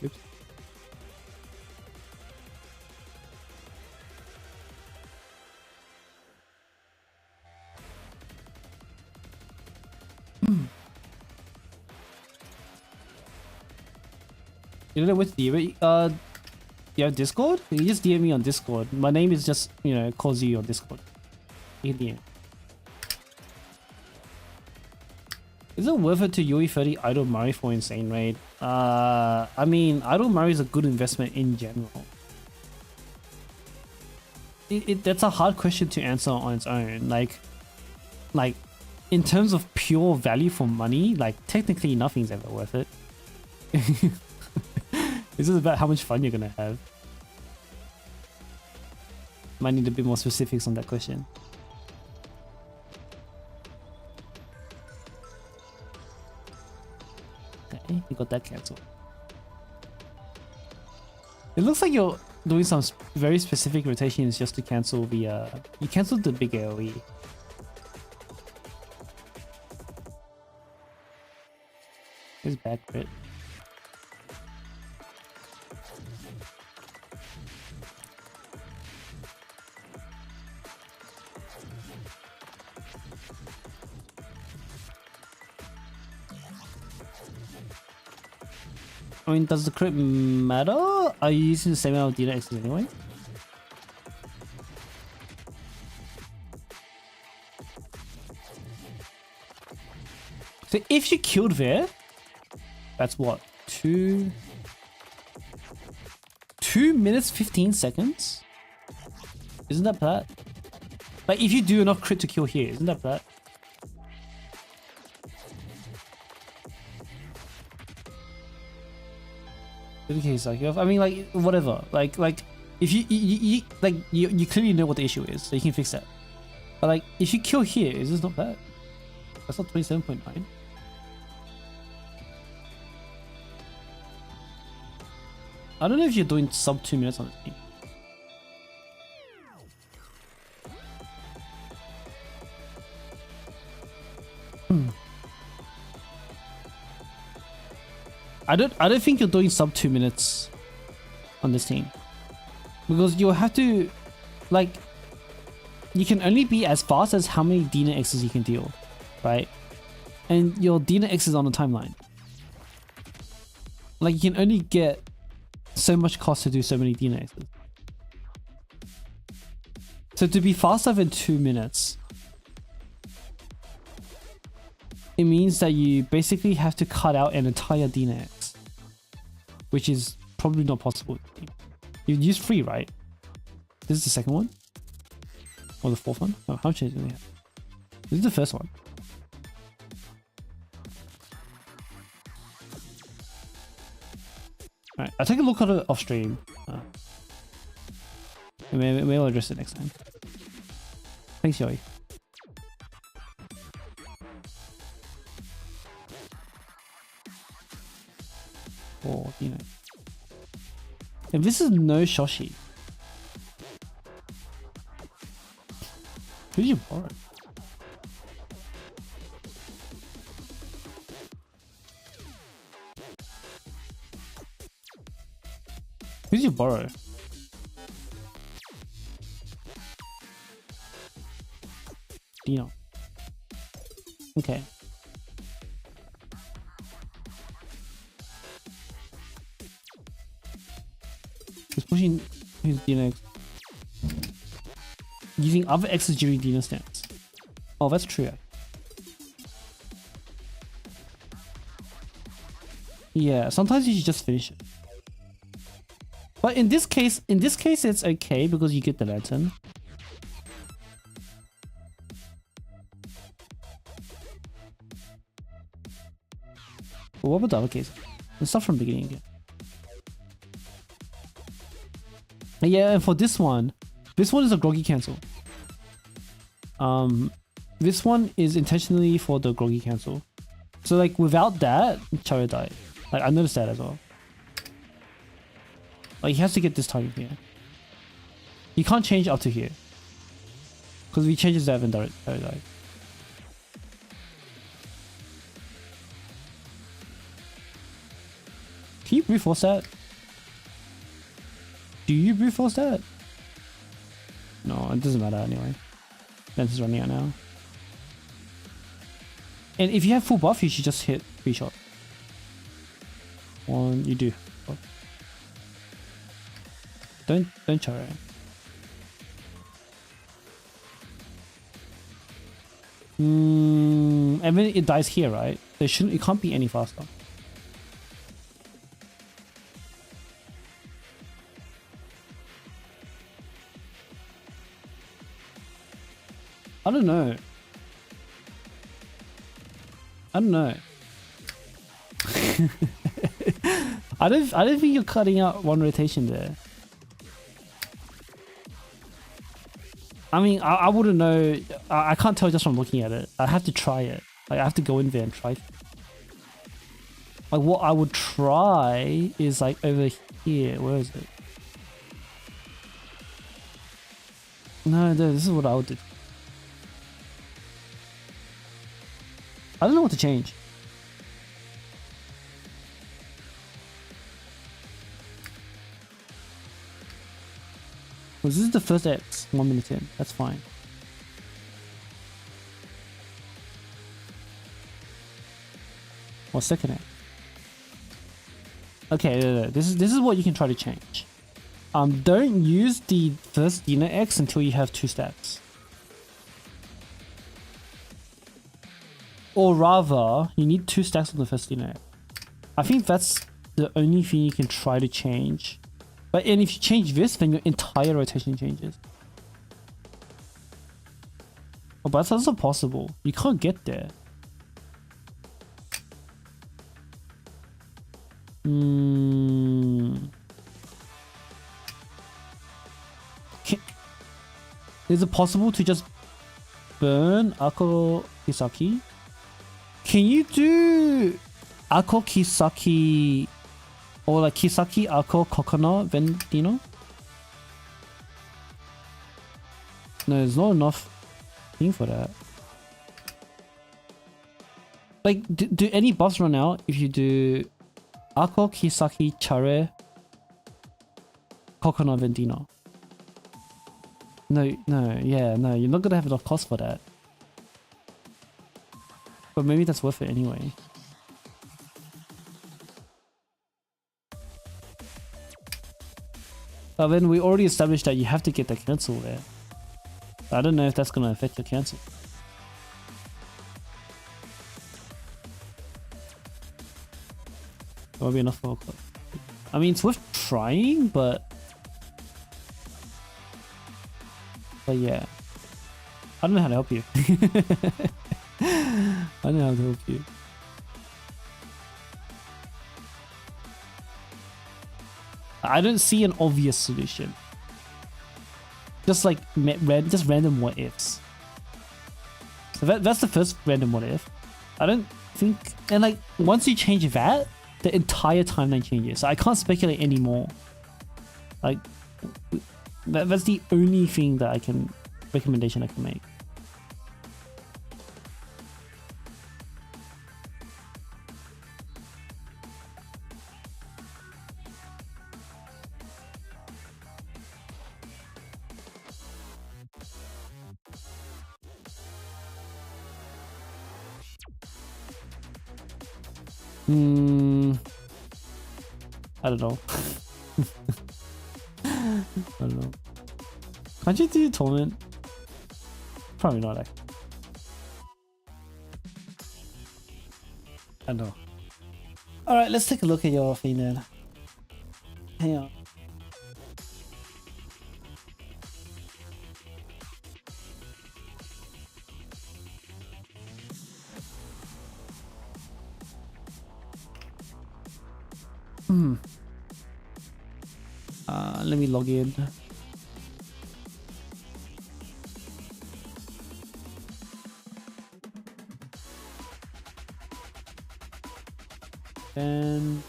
Oops. You know with you have Discord? You can just DM me on Discord. My name is just, you know, Kozi on Discord. You can DM. Is it worth it to Yui 30 Idle Murray for Insane Raid? I mean, Idle Murray is a good investment in general. That's a hard question to answer on its own. Like, in terms of pure value for money, like, technically nothing's ever worth it. This is about how much fun you're gonna have. Might need a bit more specifics on that question. Okay, you got that cancelled. It looks like you're doing some very specific rotations just to cancel the you cancelled the big AoE. Here's back crit. I mean, does the crit matter? Are you using the same amount of Dina X's anyway? So if you killed there, that's what? 2 minutes 15 seconds? Isn't that bad? Like if you do enough crit to kill here, isn't that bad? I mean, like whatever. Like if you clearly know what the issue is, so you can fix that. But like if you kill here, is this not bad? That's not 27.9. I don't know if you're doing sub 2 minutes on this team. I don't think you're doing sub 2 minutes on this team, because you'll have to, like, you can only be as fast as how many Dina X's you can deal, right? And your Dina X is on the timeline. Like you can only get so much cost to do so many Dina X's. So to be faster than 2 minutes, it means that you basically have to cut out an entire Dina X, which is probably not possible. You use 3, right? This is the second one? Or the fourth one? Oh, how much do we have? This is the first one. Alright, I'll take a look at it off stream. Maybe I'll address it next time. Thanks, Joey. Or, you know. And this is no Shoshi. Who did you borrow? Who did you borrow? Dino. Okay. It's pushing his Dino X. Using other X's during Dino stance. Oh, that's true. Yeah, sometimes you should just finish it. But in this case, it's okay because you get the lantern. But what about the other case? Let's start from the beginning again. Yeah, and for this one is a groggy cancel. This one is intentionally for the groggy cancel. So like without that, Chara died. Like I noticed that as well. Like he has to get this timing here. He can't change up to here. Because if he changes that, then Chara died. Can you brute force that? Do you brute force that? No, it doesn't matter anyway. Lens is running out now. And if you have full buff, you should just hit 3 shot. One, you do. Oh. Don't Chara. And then it dies here, right? It can't be any faster. I don't know. I don't think you're cutting out one rotation there. I mean, I wouldn't know. I can't tell just from looking at it. I have to try it. Like, I have to go in there and try. Like what I would try is like over here. Where is it? No, this is what I would do. I don't know what to change. Well, this is the first X, 1 minute in. That's fine. Or second X. Okay, no. This is what you can try to change. Don't use the first Dino X until you have 2 stacks. Or rather, you need 2 stacks on the first Dino X. I think that's the only thing you can try to change. And if you change this, then your entire rotation changes. Oh, but that's also possible. You can't get there. Is it possible to just burn Ako Kisaki? Can you do Ako Kisaki or like Kisaki Ako Coconut Vendino? No, there's not enough thing for that. Like, do any buffs run out if you do Ako Kisaki Chare Coconut Vendino? No, you're not gonna have enough cost for that. But maybe that's worth it anyway. But then we already established that you have to get the cancel there. I don't know if that's gonna affect your cancel. That would be enough for a clip. I mean, it's worth trying, but yeah. I don't know how to help you. I don't know how to help you. I don't see an obvious solution. Just like just random what ifs. So that's the first random what if. I don't think, and like once you change that, the entire timeline changes. So I can't speculate anymore. Like that's the only thing that recommendation I can make. I don't know. Can't you do Torment? Probably not, actually. I know. Alright, let's take a look at your thing then. Hang on. Let me log in. And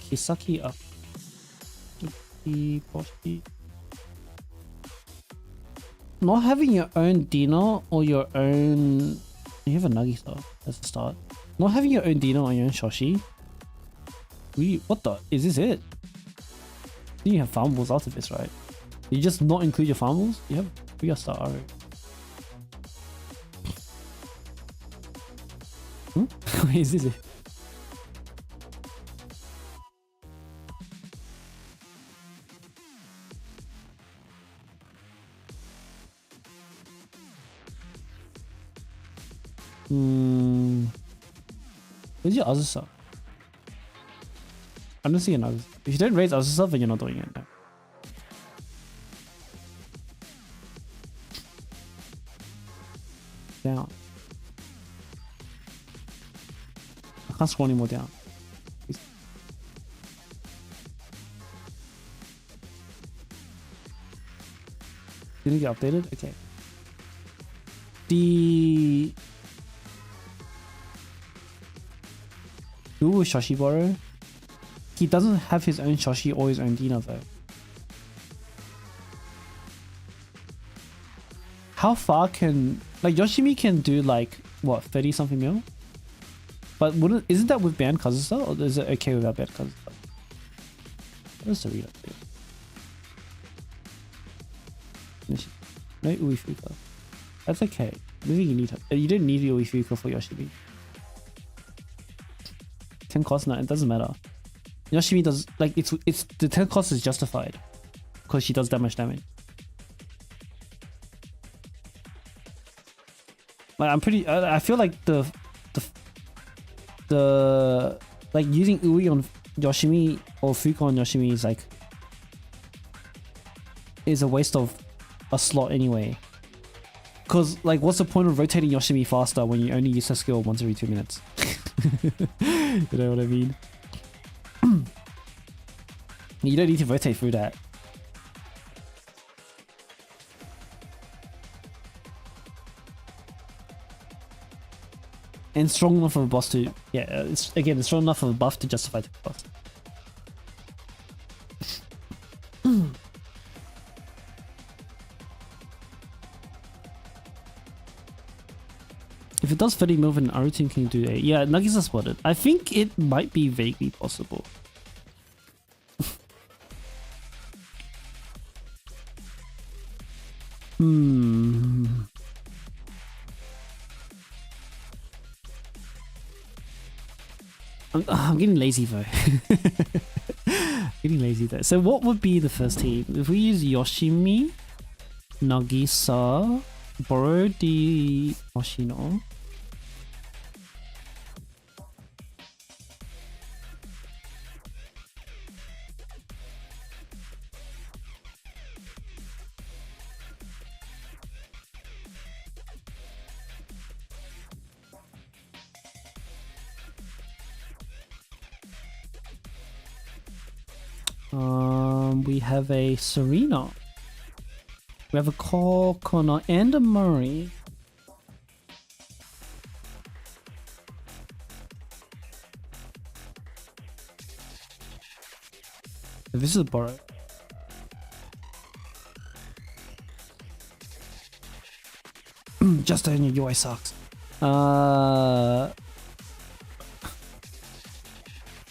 Kisaki up. Not having your own dinner or your own... You have a Nagisa. That's the start. Not having your own dinner or your own Shoshi? What the? Is this it? Then you have farmables out of this, right? You just not include your farmables? You have 3-star already. Wait, is this it? Where's your other stuff? I don't see another. If you don't raise other stuff, then you're not doing it now. Down. I can't scroll anymore down. Didn't get updated? Okay. The Ooh, Shoshiboro. He doesn't have his own Shoshi or his own Dina though. How far can... Like Yoshimi can do like, what, 30 something mil? But isn't that with banned Kazusa or is it okay without banned Kazusa? Where's the read up there? No Uifuka. That's okay. Maybe you need her. You don't need the Uifuka for Yoshimi. 10 cost, no, it doesn't matter. Yoshimi does, like, it's the 10 cost is justified because she does that much damage. Like, I'm pretty, I feel like the like using Ui on Yoshimi or Fuka on Yoshimi is like, is a waste of a slot anyway. Because, like, what's the point of rotating Yoshimi faster when you only use her skill once every 2 minutes? You know what I mean? You don't need to rotate through that. And strong enough of a boss to... Yeah, it's strong enough of a buff to justify the cost. If it does 30 mil, then our team can do a... Yeah, Nagisa spotted. I think it might be vaguely possible. I'm getting lazy though. Getting lazy though. So what would be the first team? If we use Yoshimi, Nagisa, Boro di Hoshino. We have a Serena. We have a Connor and a Murray. This is a Borrow. Just only your UI sucks.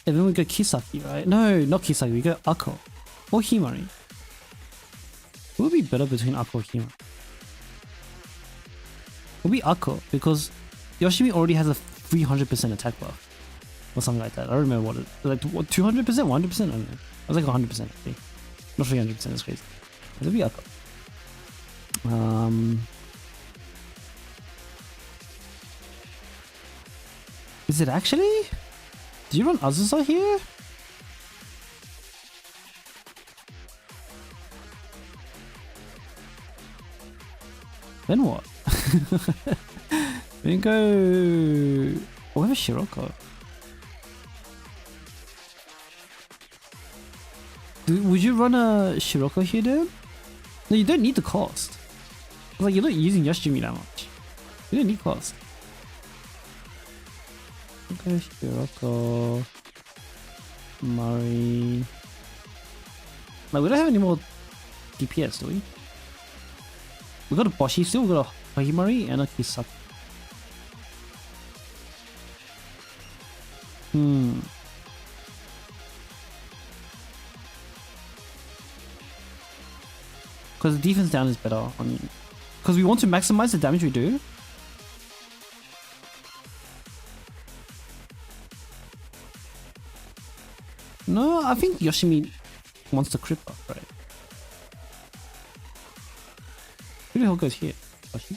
And then we go Kisaki, right? No, not Kisaki, we go Akko. Or Himari. What would be better between Akko or Himari? It would be Akko, because Yoshimi already has a 300% attack buff. Or something like that. I don't remember what it is. Like, what, 200%? 100%? I don't know. I was like 100%, I think. Not 300%, that's crazy. It would be Akko. Is it actually? Do you run Azusa here? Then what? Then go... Oh, we have a Shiroko. Would you run a Shiroko here, dude? No, you don't need the cost. Like, you're not using Yoshimi that much. You don't need cost. Okay, Shiroko... Mari... Like, we don't have any more DPS, do we? We got a Boshi still, we got a Himari and a Kisaki. Because the defense down is better. I mean, because we want to maximize the damage we do. No, I think Yoshimi wants the crit buff, right? Who the hell goes here? Yoshi?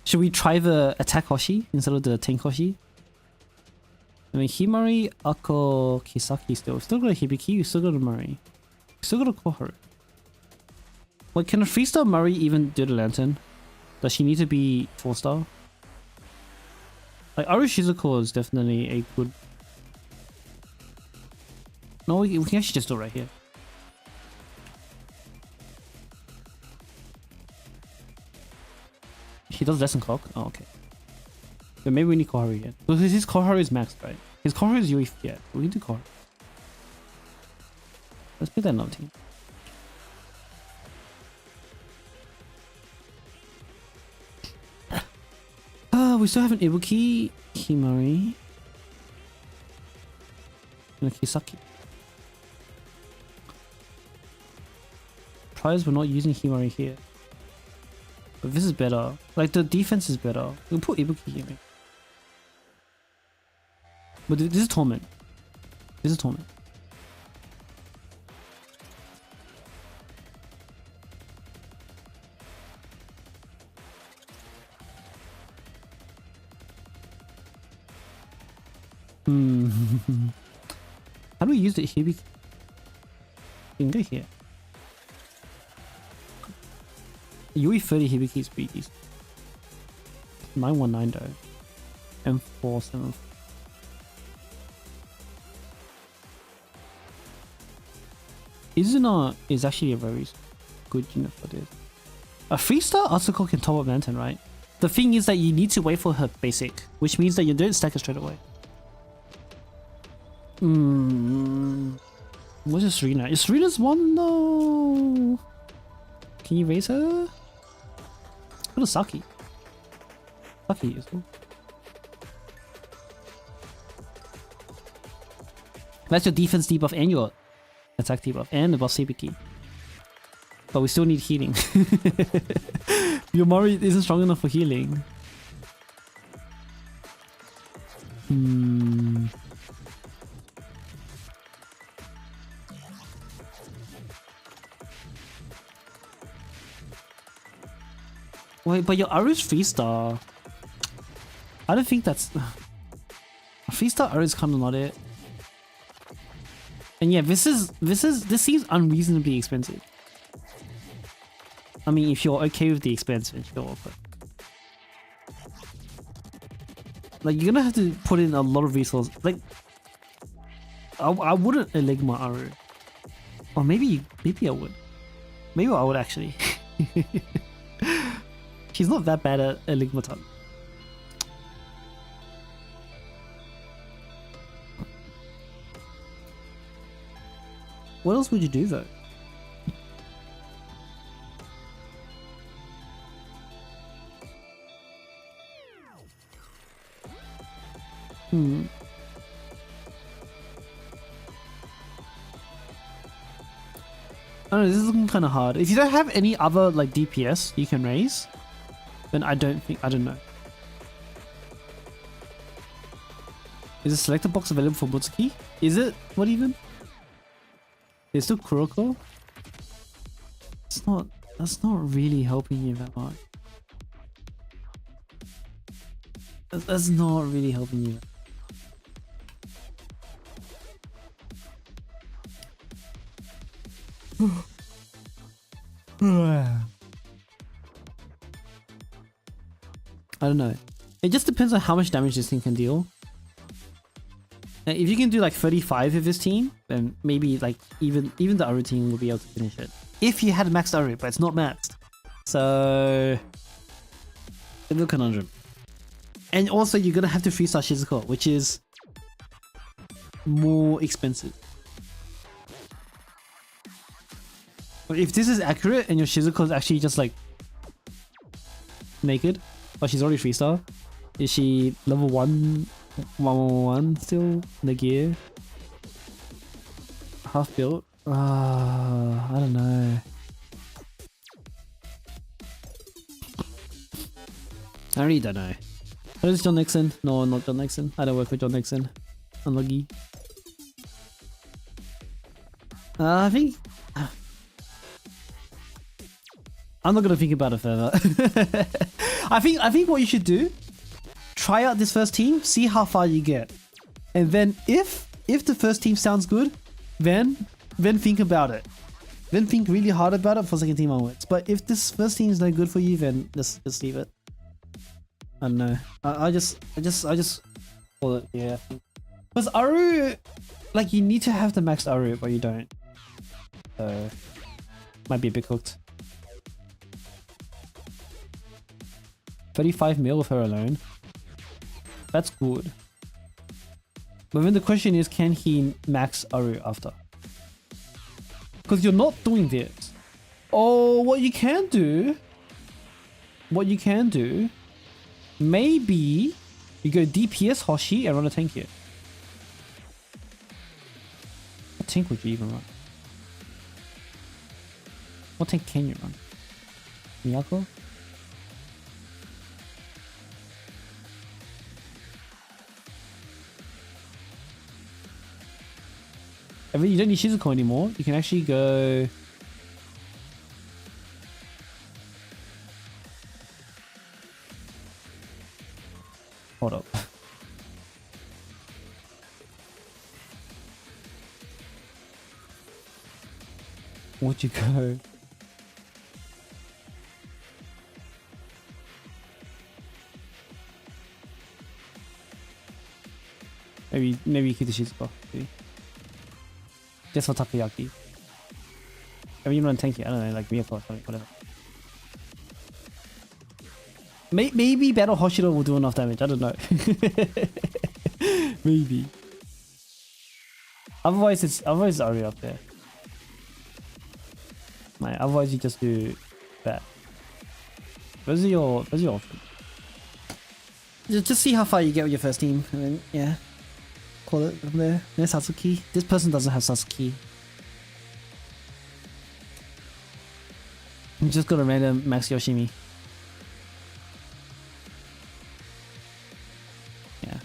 Should we try the attack Hoshi instead of the tank Hoshi? I mean, Himari, Akko, Kisaki still got a Hibiki, still got a Mari. Still got a Koharu. Wait, can a 3-star Mari even do the lantern? Does she need to be 4-star? Like, Aru Shizuko is definitely a good... No, we can actually just do it right here. He does lesson clock? Oh, okay. But maybe we need Koharu yet. Because his Koharu is maxed, right? His Koharu is UE, yeah. We can do Koharu. Let's pick that another team. We still have an Ibuki, Himari, and a Kisaki. Priors we're not using Himari here. But this is better. Like, the defense is better. We'll put Ibuki here. But this is Torment. This is Torment. How do we use it here? We can go here. UE 30 Hibiki is pretty decent. 919 though. M474. Izuna is actually a very good unit for this. A 3-star Atsuko can top up Lantern, right? The thing is that you need to wait for her basic, which means that you don't stack it straight away. What's is Serena? Is Serena's one though? Can you raise her? What is Saki? Saki is cool. That's your defense debuff and your attack debuff and the buff CP. But we still need healing. Your Mari isn't strong enough for healing. Wait, but your Aru is 3-star. I don't think that's... A 3-star Aru is kind of not it. And yeah, this seems unreasonably expensive. I mean, if you're okay with the expense, then sure, but... Like, you're gonna have to put in a lot of resources. Like... I wouldn't Eligma Aru. Or maybe I would. Maybe I would actually. She's not that bad at Eligmaton. What else would you do though? Hmm. I don't know, this is looking kind of hard. If you don't have any other like DPS you can raise, then I don't know. Is the selector box available for Mutsuki? Is it? What even? There's still Kuroko? That's not really helping you that much. That's not really helping you. I don't know. It just depends on how much damage this thing can deal. And if you can do like 35 with this team, then maybe like even the Aru team will be able to finish it. If you had maxed Aru, but it's not maxed. So it's a conundrum. And also you're gonna have to 3-star Shizuko, which is more expensive. But if this is accurate and your Shizuko is actually just like naked, but she's already 3-star, is she level 1 still in the gear? Half built? I don't know. I really don't know. What is John Nixon? No, not John Nixon. I don't work with John Nixon. Unlucky. I think... I'm not gonna think about it further. I think what you should do, try out this first team, see how far you get. And then if the first team sounds good, then think about it. Then think really hard about it for second team onwards. But if this first team is not good for you, then just leave it. I don't know. I just call it, yeah. Because Aru, like you need to have the max Aru, but you don't. So might be a bit cooked. 35 mil with her alone. That's good. But then the question is, can he max Aru after? Because you're not doing this. Oh, what you can do, maybe you go DPS Hoshi and run a tank here. What tank would you even run? What tank can you run? Miyako? I mean, you don't need Shizuko anymore. You can actually go... Hold up. Where'd you go? Maybe you keep the Shizuko. Maybe. Just for Takoyaki. I mean, you run tanky, I don't know, like vehicle or something, whatever. Maybe Battle Hoshiro will do enough damage, I don't know. Maybe. Otherwise it's already up there. Like, otherwise you just do that. Where's your option? Just see how far you get with your first team, and then yeah. Call it from there. There's Satsuki. This person doesn't have Satsuki. I'm just gonna random max Yoshimi. Yeah.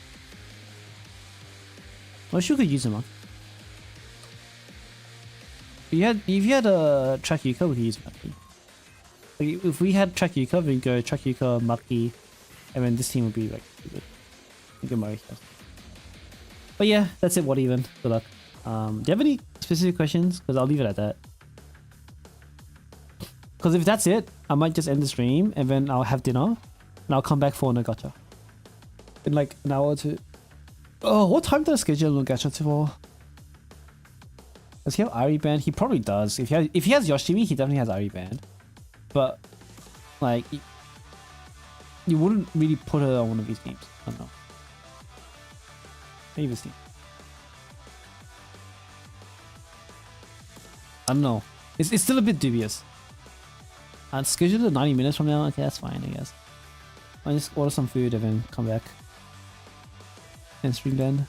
Well, she could use him, huh? If you had a track Yuka, we could use Maki. Like, if we had track Yuka, we'd go track Yuka, Maki, and then this team would be like good Mari. But yeah, that's it. What even? Good luck. Do you have any specific questions? Because I'll leave it at that. Because if that's it, I might just end the stream and then I'll have dinner and I'll come back for a gacha in like an hour or two. Oh, what time did I schedule a gacha for? Does he have Ari band? He probably does. If he has Yoshimi, he definitely has Ari band. But like, you wouldn't really put her on one of these teams. I don't know. Maybe this team. I don't know. It's still a bit dubious. I'd schedule it 90 minutes from now. Okay, that's fine, I guess. I'll just order some food and then come back. and stream then.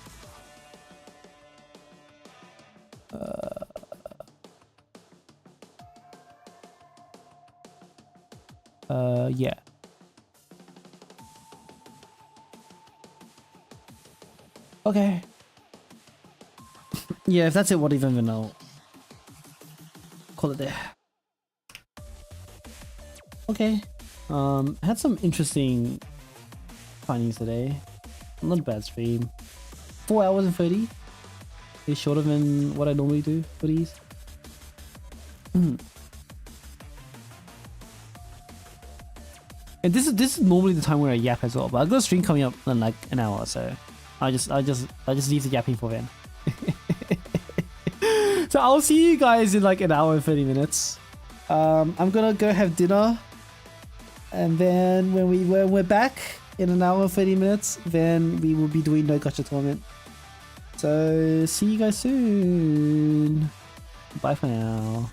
Yeah. Okay. Yeah, if that's it, what even I'll call it there. Okay. Had some interesting findings today. Not a bad stream. 4 hours and 30. It's shorter than what I normally do for these. And this is normally the time where I yap as well, but I've got a stream coming up in like an hour, so I just leave the yapping for then. So I'll see you guys in like an hour and 30 minutes. I'm gonna go have dinner, and then when we're back in an hour and 30 minutes, then we will be doing No Gotcha Torment. So see you guys soon. Bye for now.